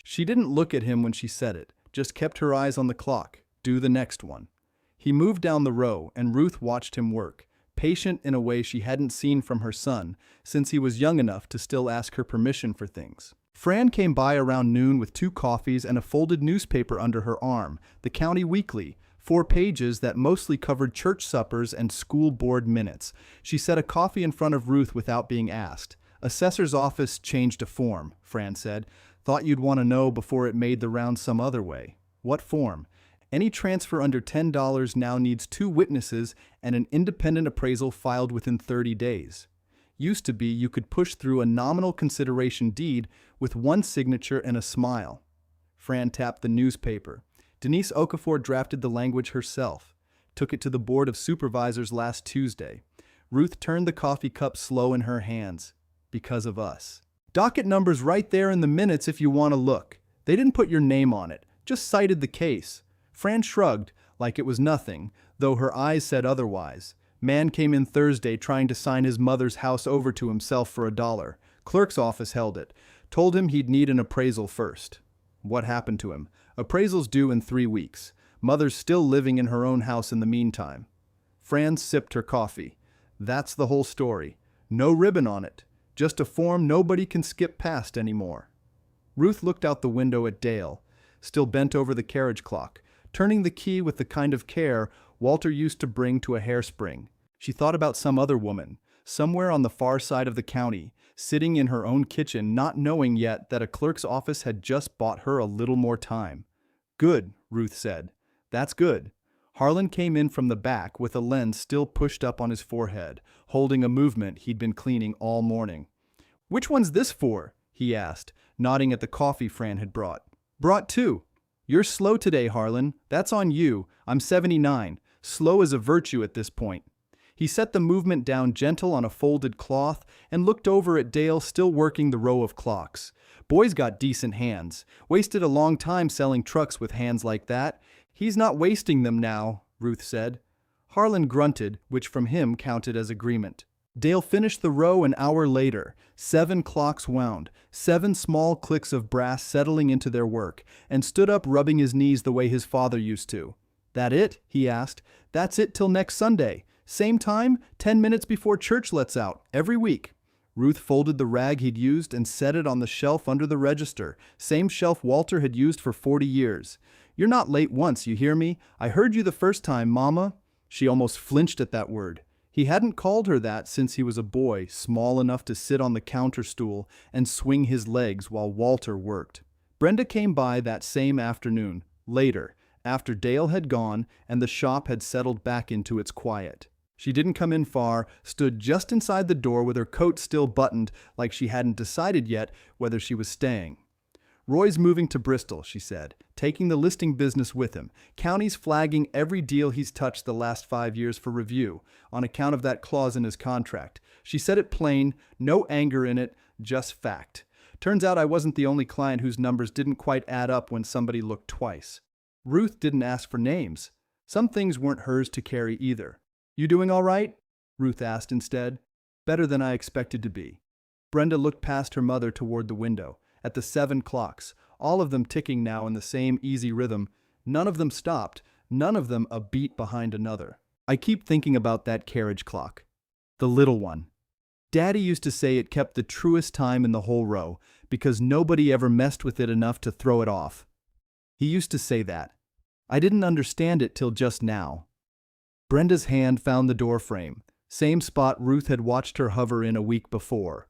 She didn't look at him when she said it, just kept her eyes on the clock. Do the next one. He moved down the row, and Ruth watched him work, patient in a way she hadn't seen from her son since he was young enough to still ask her permission for things. Fran came by around noon with 2 coffees and a folded newspaper under her arm, the County Weekly, 4 pages that mostly covered church suppers and school board minutes. She set a coffee in front of Ruth without being asked. Assessor's office changed a form, Fran said. Thought you'd want to know before it made the rounds some other way. What form? Any transfer under $10 now needs 2 witnesses and an independent appraisal filed within 30 days. Used to be you could push through a nominal consideration deed with 1 signature and a smile. Fran tapped the newspaper. Denise Okafor drafted the language herself. Took it to the Board of Supervisors last Tuesday. Ruth turned the coffee cup slow in her hands. Because of us. Docket number's right there in the minutes if you want to look. They didn't put your name on it, just cited the case. Fran shrugged, like it was nothing, though her eyes said otherwise. Man came in Thursday trying to sign his mother's house over to himself for $1. Clerk's office held it. Told him he'd need an appraisal first. What happened to him? Appraisal's due in 3 weeks. Mother's still living in her own house in the meantime. Fran sipped her coffee. That's the whole story. No ribbon on it. Just a form nobody can skip past anymore. Ruth looked out the window at Dale, still bent over the carriage clock, turning the key with the kind of care Walter used to bring to a hairspring. She thought about some other woman, somewhere on the far side of the county, sitting in her own kitchen, not knowing yet that a clerk's office had just bought her a little more time. "Good," Ruth said. "That's good." Harlan came in from the back with a lens still pushed up on his forehead, holding a movement he'd been cleaning all morning. "Which one's this for?" he asked, nodding at the coffee Fran had brought. "Brought two." "You're slow today, Harlan. That's on you. I'm 79. Slow is a virtue at this point." He set the movement down gentle on a folded cloth and looked over at Dale still working the row of clocks. "Boy's got decent hands. Wasted a long time selling trucks with hands like that. He's not wasting them now," Ruth said. Harlan grunted, which from him counted as agreement. Dale finished the row an hour later. 7 clocks wound, 7 small clicks of brass settling into their work, and stood up rubbing his knees the way his father used to. "That it?" he asked. "That's it till next Sunday. Same time, 10 minutes before church lets out, every week." Ruth folded the rag he'd used and set it on the shelf under the register, same shelf Walter had used for 40 years. "You're not late once, you hear me? I heard you the first time, Mama." She almost flinched at that word. He hadn't called her that since he was a boy, small enough to sit on the counter stool and swing his legs while Walter worked. Brenda came by that same afternoon, later, after Dale had gone and the shop had settled back into its quiet. She didn't come in far, stood just inside the door with her coat still buttoned like she hadn't decided yet whether she was staying. "Roy's moving to Bristol," she said, "taking the listing business with him. County's flagging every deal he's touched the last 5 years for review, on account of that clause in his contract." She said it plain, no anger in it, just fact. Turns out I wasn't the only client whose numbers didn't quite add up when somebody looked twice. Ruth didn't ask for names. Some things weren't hers to carry either. "You doing all right?" Ruth asked instead. "Better than I expected to be." Brenda looked past her mother toward the window, at the 7 clocks, all of them ticking now in the same easy rhythm. None of them stopped, none of them a beat behind another. "I keep thinking about that carriage clock. The little one. Daddy used to say it kept the truest time in the whole row, because nobody ever messed with it enough to throw it off. He used to say that. I didn't understand it till just now." Brenda's hand found the doorframe, same spot Ruth had watched her hover in a week before.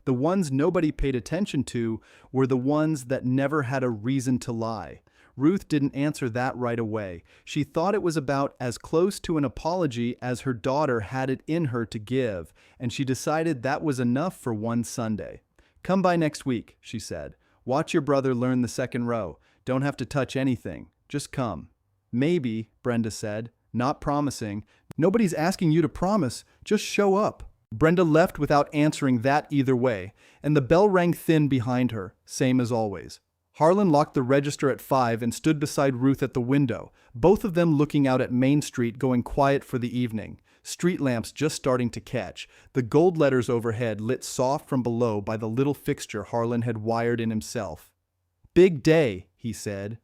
The ones nobody paid attention to were the ones that never had a reason to lie. Ruth didn't answer that right away. She thought it was about as close to an apology as her daughter had it in her to give, and she decided that was enough for one Sunday. "Come by next week," she said. "Watch your brother learn the second row. Don't have to touch anything. Just come." "Maybe," Brenda said. "Not promising." "Nobody's asking you to promise. Just show up." Brenda left without answering that either way, and the bell rang thin behind her, same as always. Harlan locked the register at 5 and stood beside Ruth at the window, both of them looking out at Main Street going quiet for the evening. Street lamps just starting to catch, the gold letters overhead lit soft from below by the little fixture Harlan had wired in himself. "Big day," he said.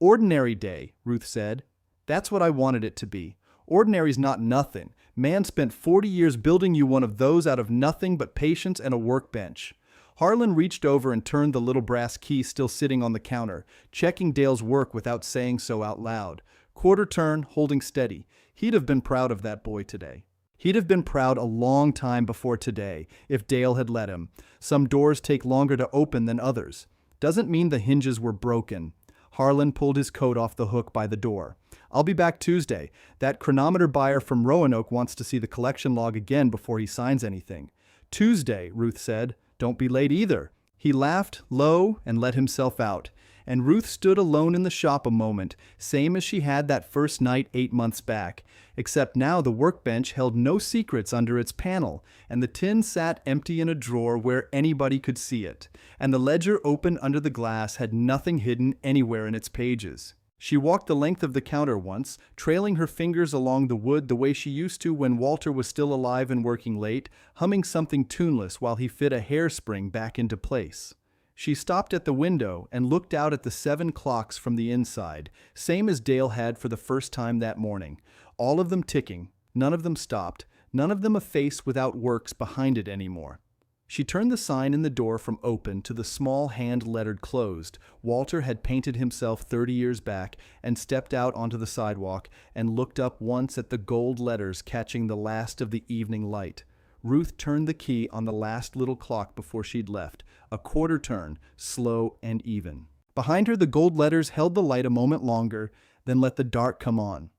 "Ordinary day," Ruth said. "That's what I wanted it to be. Ordinary's not nothing. Man spent 40 years building you one of those out of nothing but patience and a workbench." Harlan reached over and turned the little brass key still sitting on the counter, checking Dale's work without saying so out loud. Quarter turn, holding steady. He'd have been proud of that boy today. He'd have been proud a long time before today, if Dale had let him. Some doors take longer to open than others. Doesn't mean the hinges were broken. Harlan pulled his coat off the hook by the door. "I'll be back Tuesday. That chronometer buyer from Roanoke wants to see the collection log again before he signs anything." "Tuesday," Ruth said. "Don't be late either." He laughed low and let himself out, and Ruth stood alone in the shop a moment, same as she had that first night 8 months back, except now the workbench held no secrets under its panel, and the tin sat empty in a drawer where anybody could see it, and the ledger open under the glass had nothing hidden anywhere in its pages. She walked the length of the counter once, trailing her fingers along the wood the way she used to when Walter was still alive and working late, humming something tuneless while he fit a hairspring back into place. She stopped at the window and looked out at the 7 clocks from the inside, same as Dale had for the first time that morning. All of them ticking, none of them stopped, none of them a face without works behind it anymore. She turned the sign in the door from open to the small hand-lettered closed. Walter had painted himself 30 years back and stepped out onto the sidewalk and looked up once at the gold letters catching the last of the evening light. Ruth turned the key on the last little clock before she'd left, a quarter turn, slow and even. Behind her, the gold letters held the light a moment longer, then let the dark come on.